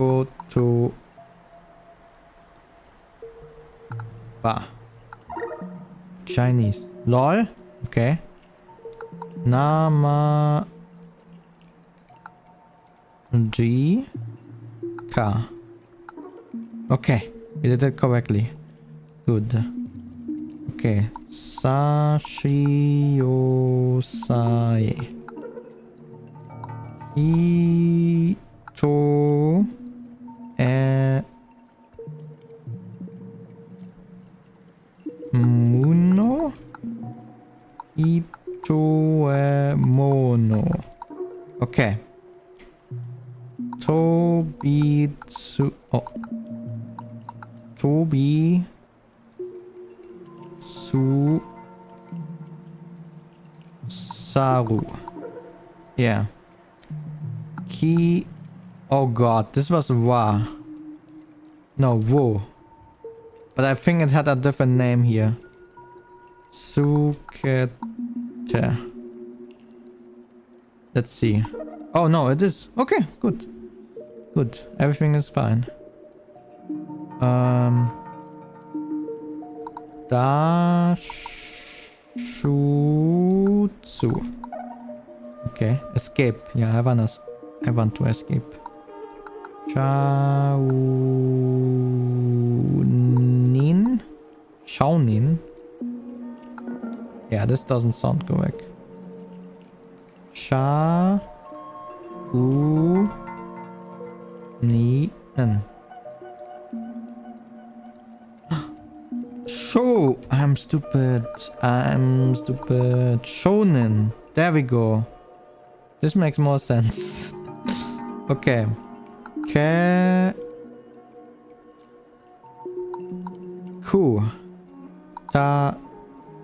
Karakoto Ba. Chinese. LOL. Okay. Nama G K. Okay. We did it correctly. Good. Okay. Sashiyosae. Hito Muno Mono. Okay. Tobitsu. Oh. Tobi Su Saru. Yeah. Ki. Oh god, this was Wa. No, Wo. But I think it had a different name here. Sukete. Let's see. Oh no, it is. Okay, good. Good. Everything is fine. Dashutsu. Okay, escape. Yeah, I want to escape. Shaonin. Yeah, this doesn't sound correct. Sha U Ni En. Show. I'm stupid. I'm stupid. Shonen. There we go. This makes more sense. Okay. Ku. Ta.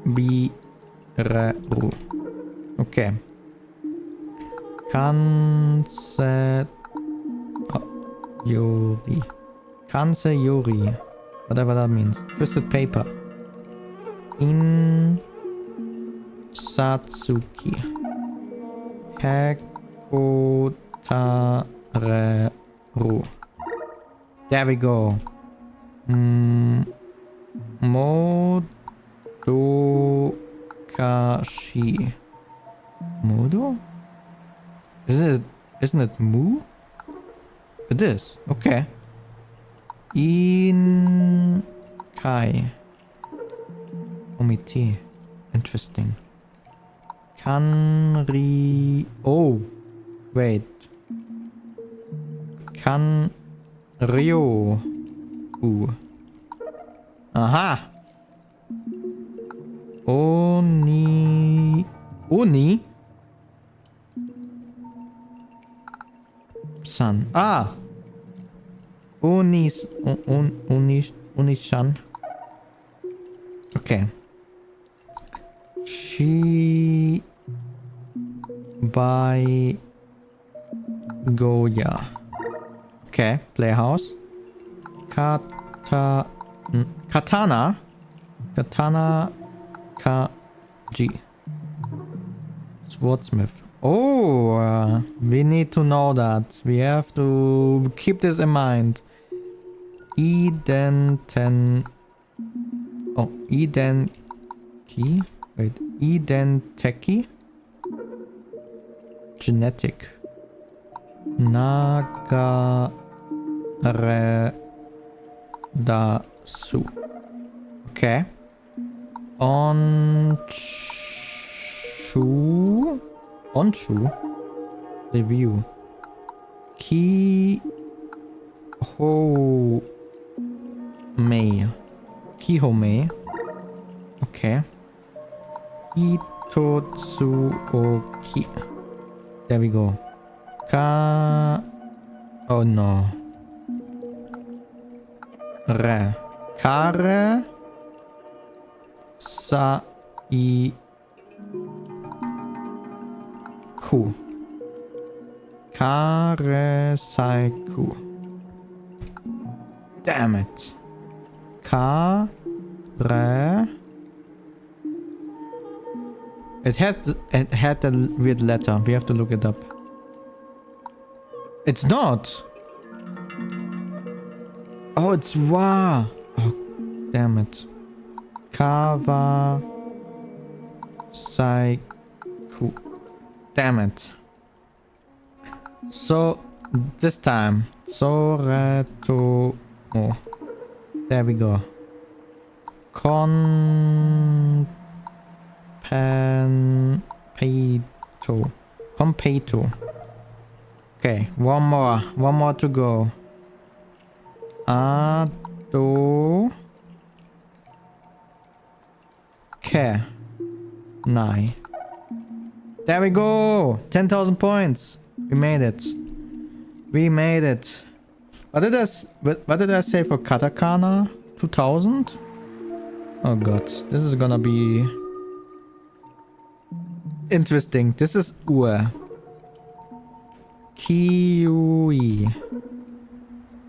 Bi. Re. Ru. Okay. Kanse. Yori. Kanse Yori. Whatever that means. Twisted paper. In. Satsuki. Hekotareru. There we go. Modokashi. Modo? Isn't it Mu? It is. Okay. In Kai. Komite. Interesting. Kanri. Oh. Wait. Kanryo. Aha. Oni. Oni? San. Ah. Oni-chan. Okay. She by Goya. Okay, playhouse. Katana Kaji. Swordsmith. Oh, we need to know that. We have to keep this in mind. Identen. Oh, Idenki. Wait, Identeki. Genetic. Nagaredasu. Okay. Onshu. Review. Kihome. Okay. Hitotsuoki. There we go. Oh no. Kare. Saiku. Kare Saiku. Damn it. Kare. It had a weird letter. We have to look it up. It's not. Oh, it's wa. Oh, damn it. Kawa Saiku. Damn it. So this time. Soreto. Oh. There we go. Competo. Okay, one more to go. Ado. Ke. Nai. There we go! 10,000 points! We made it. We made it. What did I say for katakana? 2,000? Oh god, this is gonna be interesting. This is Ue. Kiwi.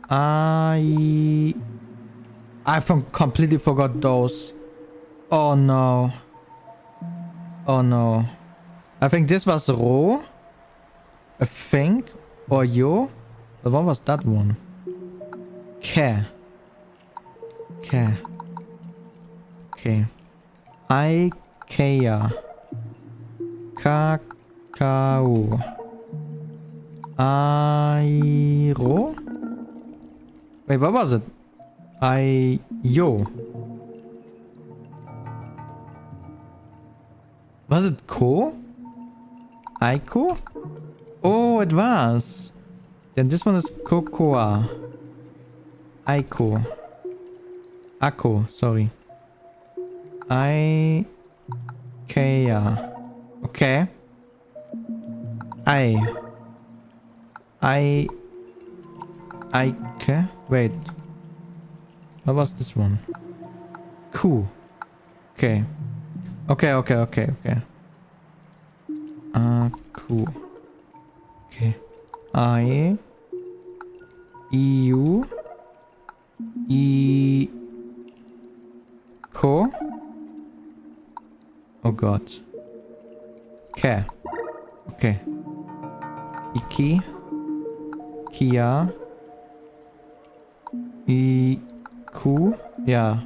I completely forgot those. Oh no. Oh no. I think this was Ro. I think. Or Yo. But what was that one? Ke. Okay. Ikea. Kakao. Airo? Wait, what was it? Yo. Was it Ko? Aiko? Oh, it was. Then this one is Kokoa. Aiko. Ako, sorry. Ikea. Okay. Ike. Wait. What was this one? Ku. Okay. Okay. Ku. Okay. EU. Ko. Oh god. Ke. Okay. Iki. Kia. Iku. Yeah.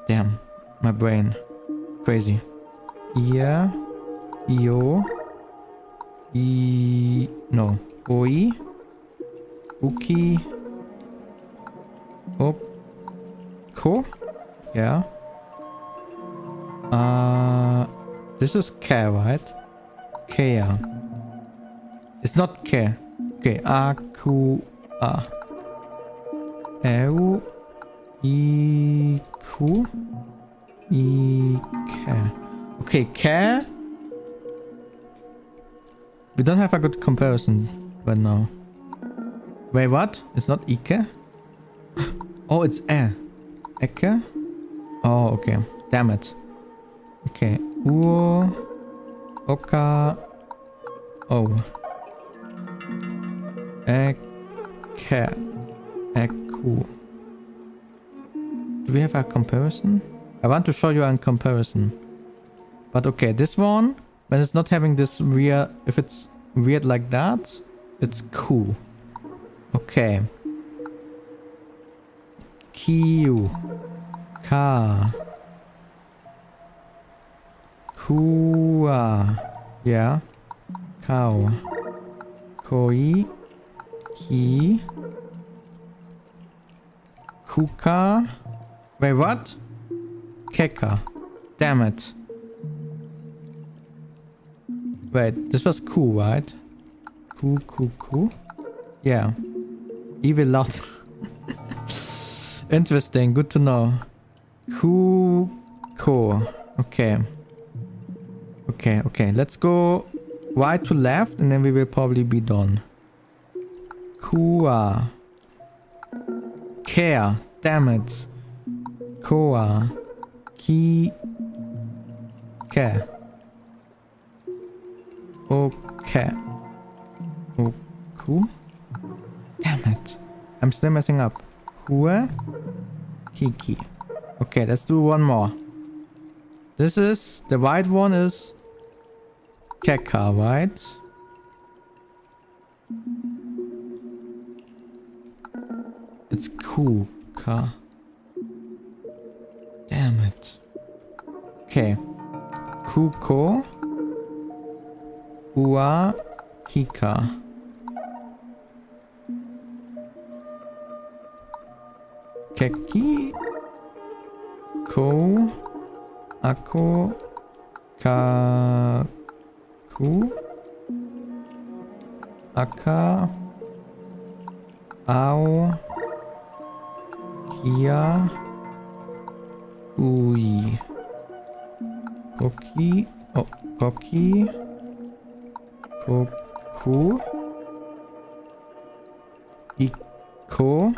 Damn. My brain. Crazy. Ia. Io. No. Oi. Uki. Oko. Yeah. This is Ke, right? Kea. It's not Ke. Okay. Aku. Eu. Iku. Ike. Okay, Ke. We don't have a good comparison right now. Wait, what? It's not Ike? Oh, it's E. Eke? Oh, okay. Damn it. Okay. Uo. Oka. Oh. Eke. Eku. Do we have a comparison? I want to show you a comparison. But okay, this one, when it's not having this weird, if it's weird like that, it's cool. Okay. Kiu. Ka. Kua. Yeah. Cow. Koi. Ki. Kuka. Wait, what? Keka. Damn it. Wait, this was cool, right? Ku. Yeah. Evil lot. Interesting, good to know. Ko. Okay. Let's go right to left and then we will probably be done. Kua. Care. Damn it. Koa. Ki. Ke. Okay. Oku. Damn it. I'm still messing up. Kue. Kiki. Okay, let's do one more. This is... The white one is... Keka, right? It's Kuka. Damn it. Okay. Kuko. Ua. Kika. Keki. Ko. Ako. Kaku. Aka. Ao. Kia. Ui. Koki. Oh, Koki. Koku. Iko.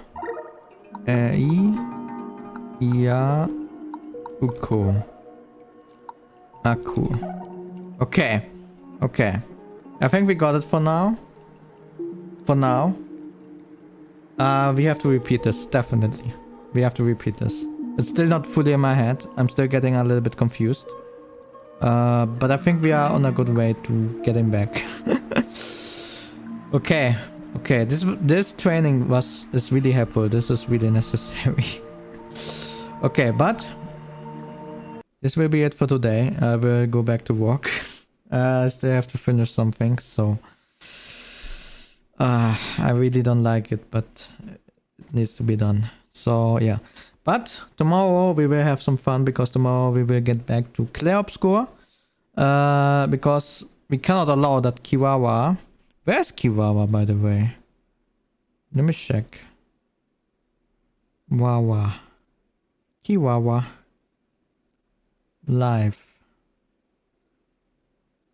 Ei. Ia. Uko. Aku. Okay. I think we got it for now. We have to repeat this, definitely. We have to repeat this. It's still not fully in my head. I'm still getting a little bit confused. But I think we are on a good way to getting back. Okay. This training is really helpful. This is really necessary. Okay, but this will be it for today. I will go back to work. I still have to finish some things, so I really don't like it, but it needs to be done. So yeah, but tomorrow we will have some fun because tomorrow we will get back to Clair Obscur. because we cannot allow that Kiwawa. Where's Kiwawa, by the way? Let me check. Wawa. Kiwawa. Live.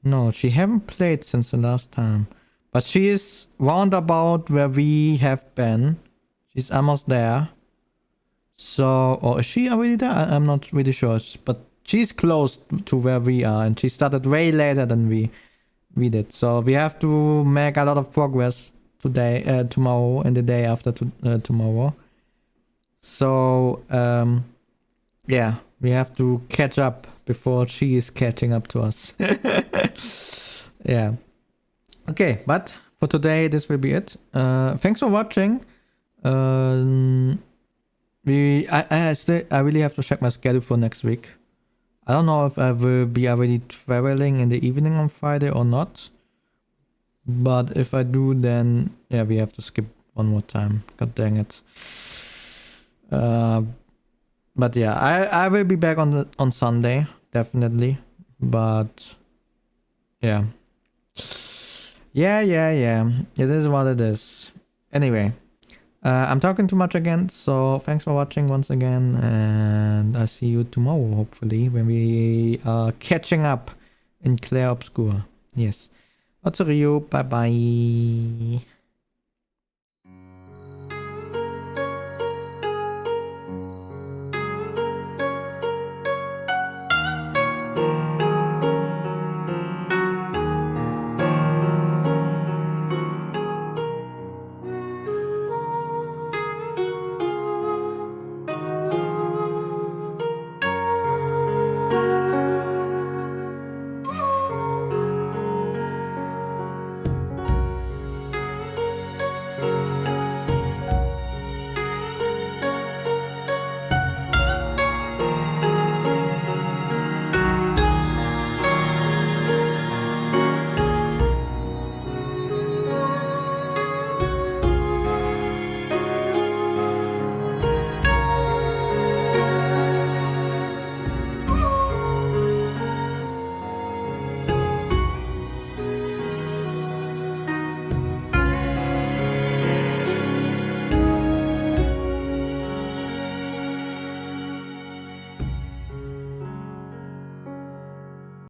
No, she haven't played since the last time. But she is roundabout where we have been. She's almost there. So, or is she already there? I'm not really sure. But she's close to where we are. And she started way later than we did. So we have to make a lot of progress today, tomorrow, and the day after tomorrow. So, yeah, we have to catch up before she is catching up to us. Yeah. Okay, but for today, this will be it. Thanks for watching. I really have to check my schedule for next week. I don't know if I will be already traveling in the evening on Friday or not. But if I do, then yeah, we have to skip one more time. God dang it. But yeah, I will be back on Sunday, definitely. But yeah. Yeah. It is what it is. Anyway, I'm talking too much again, so thanks for watching once again, and I'll see you tomorrow, hopefully, when we are catching up in Clair Obscur. Yes. Ryu, bye bye.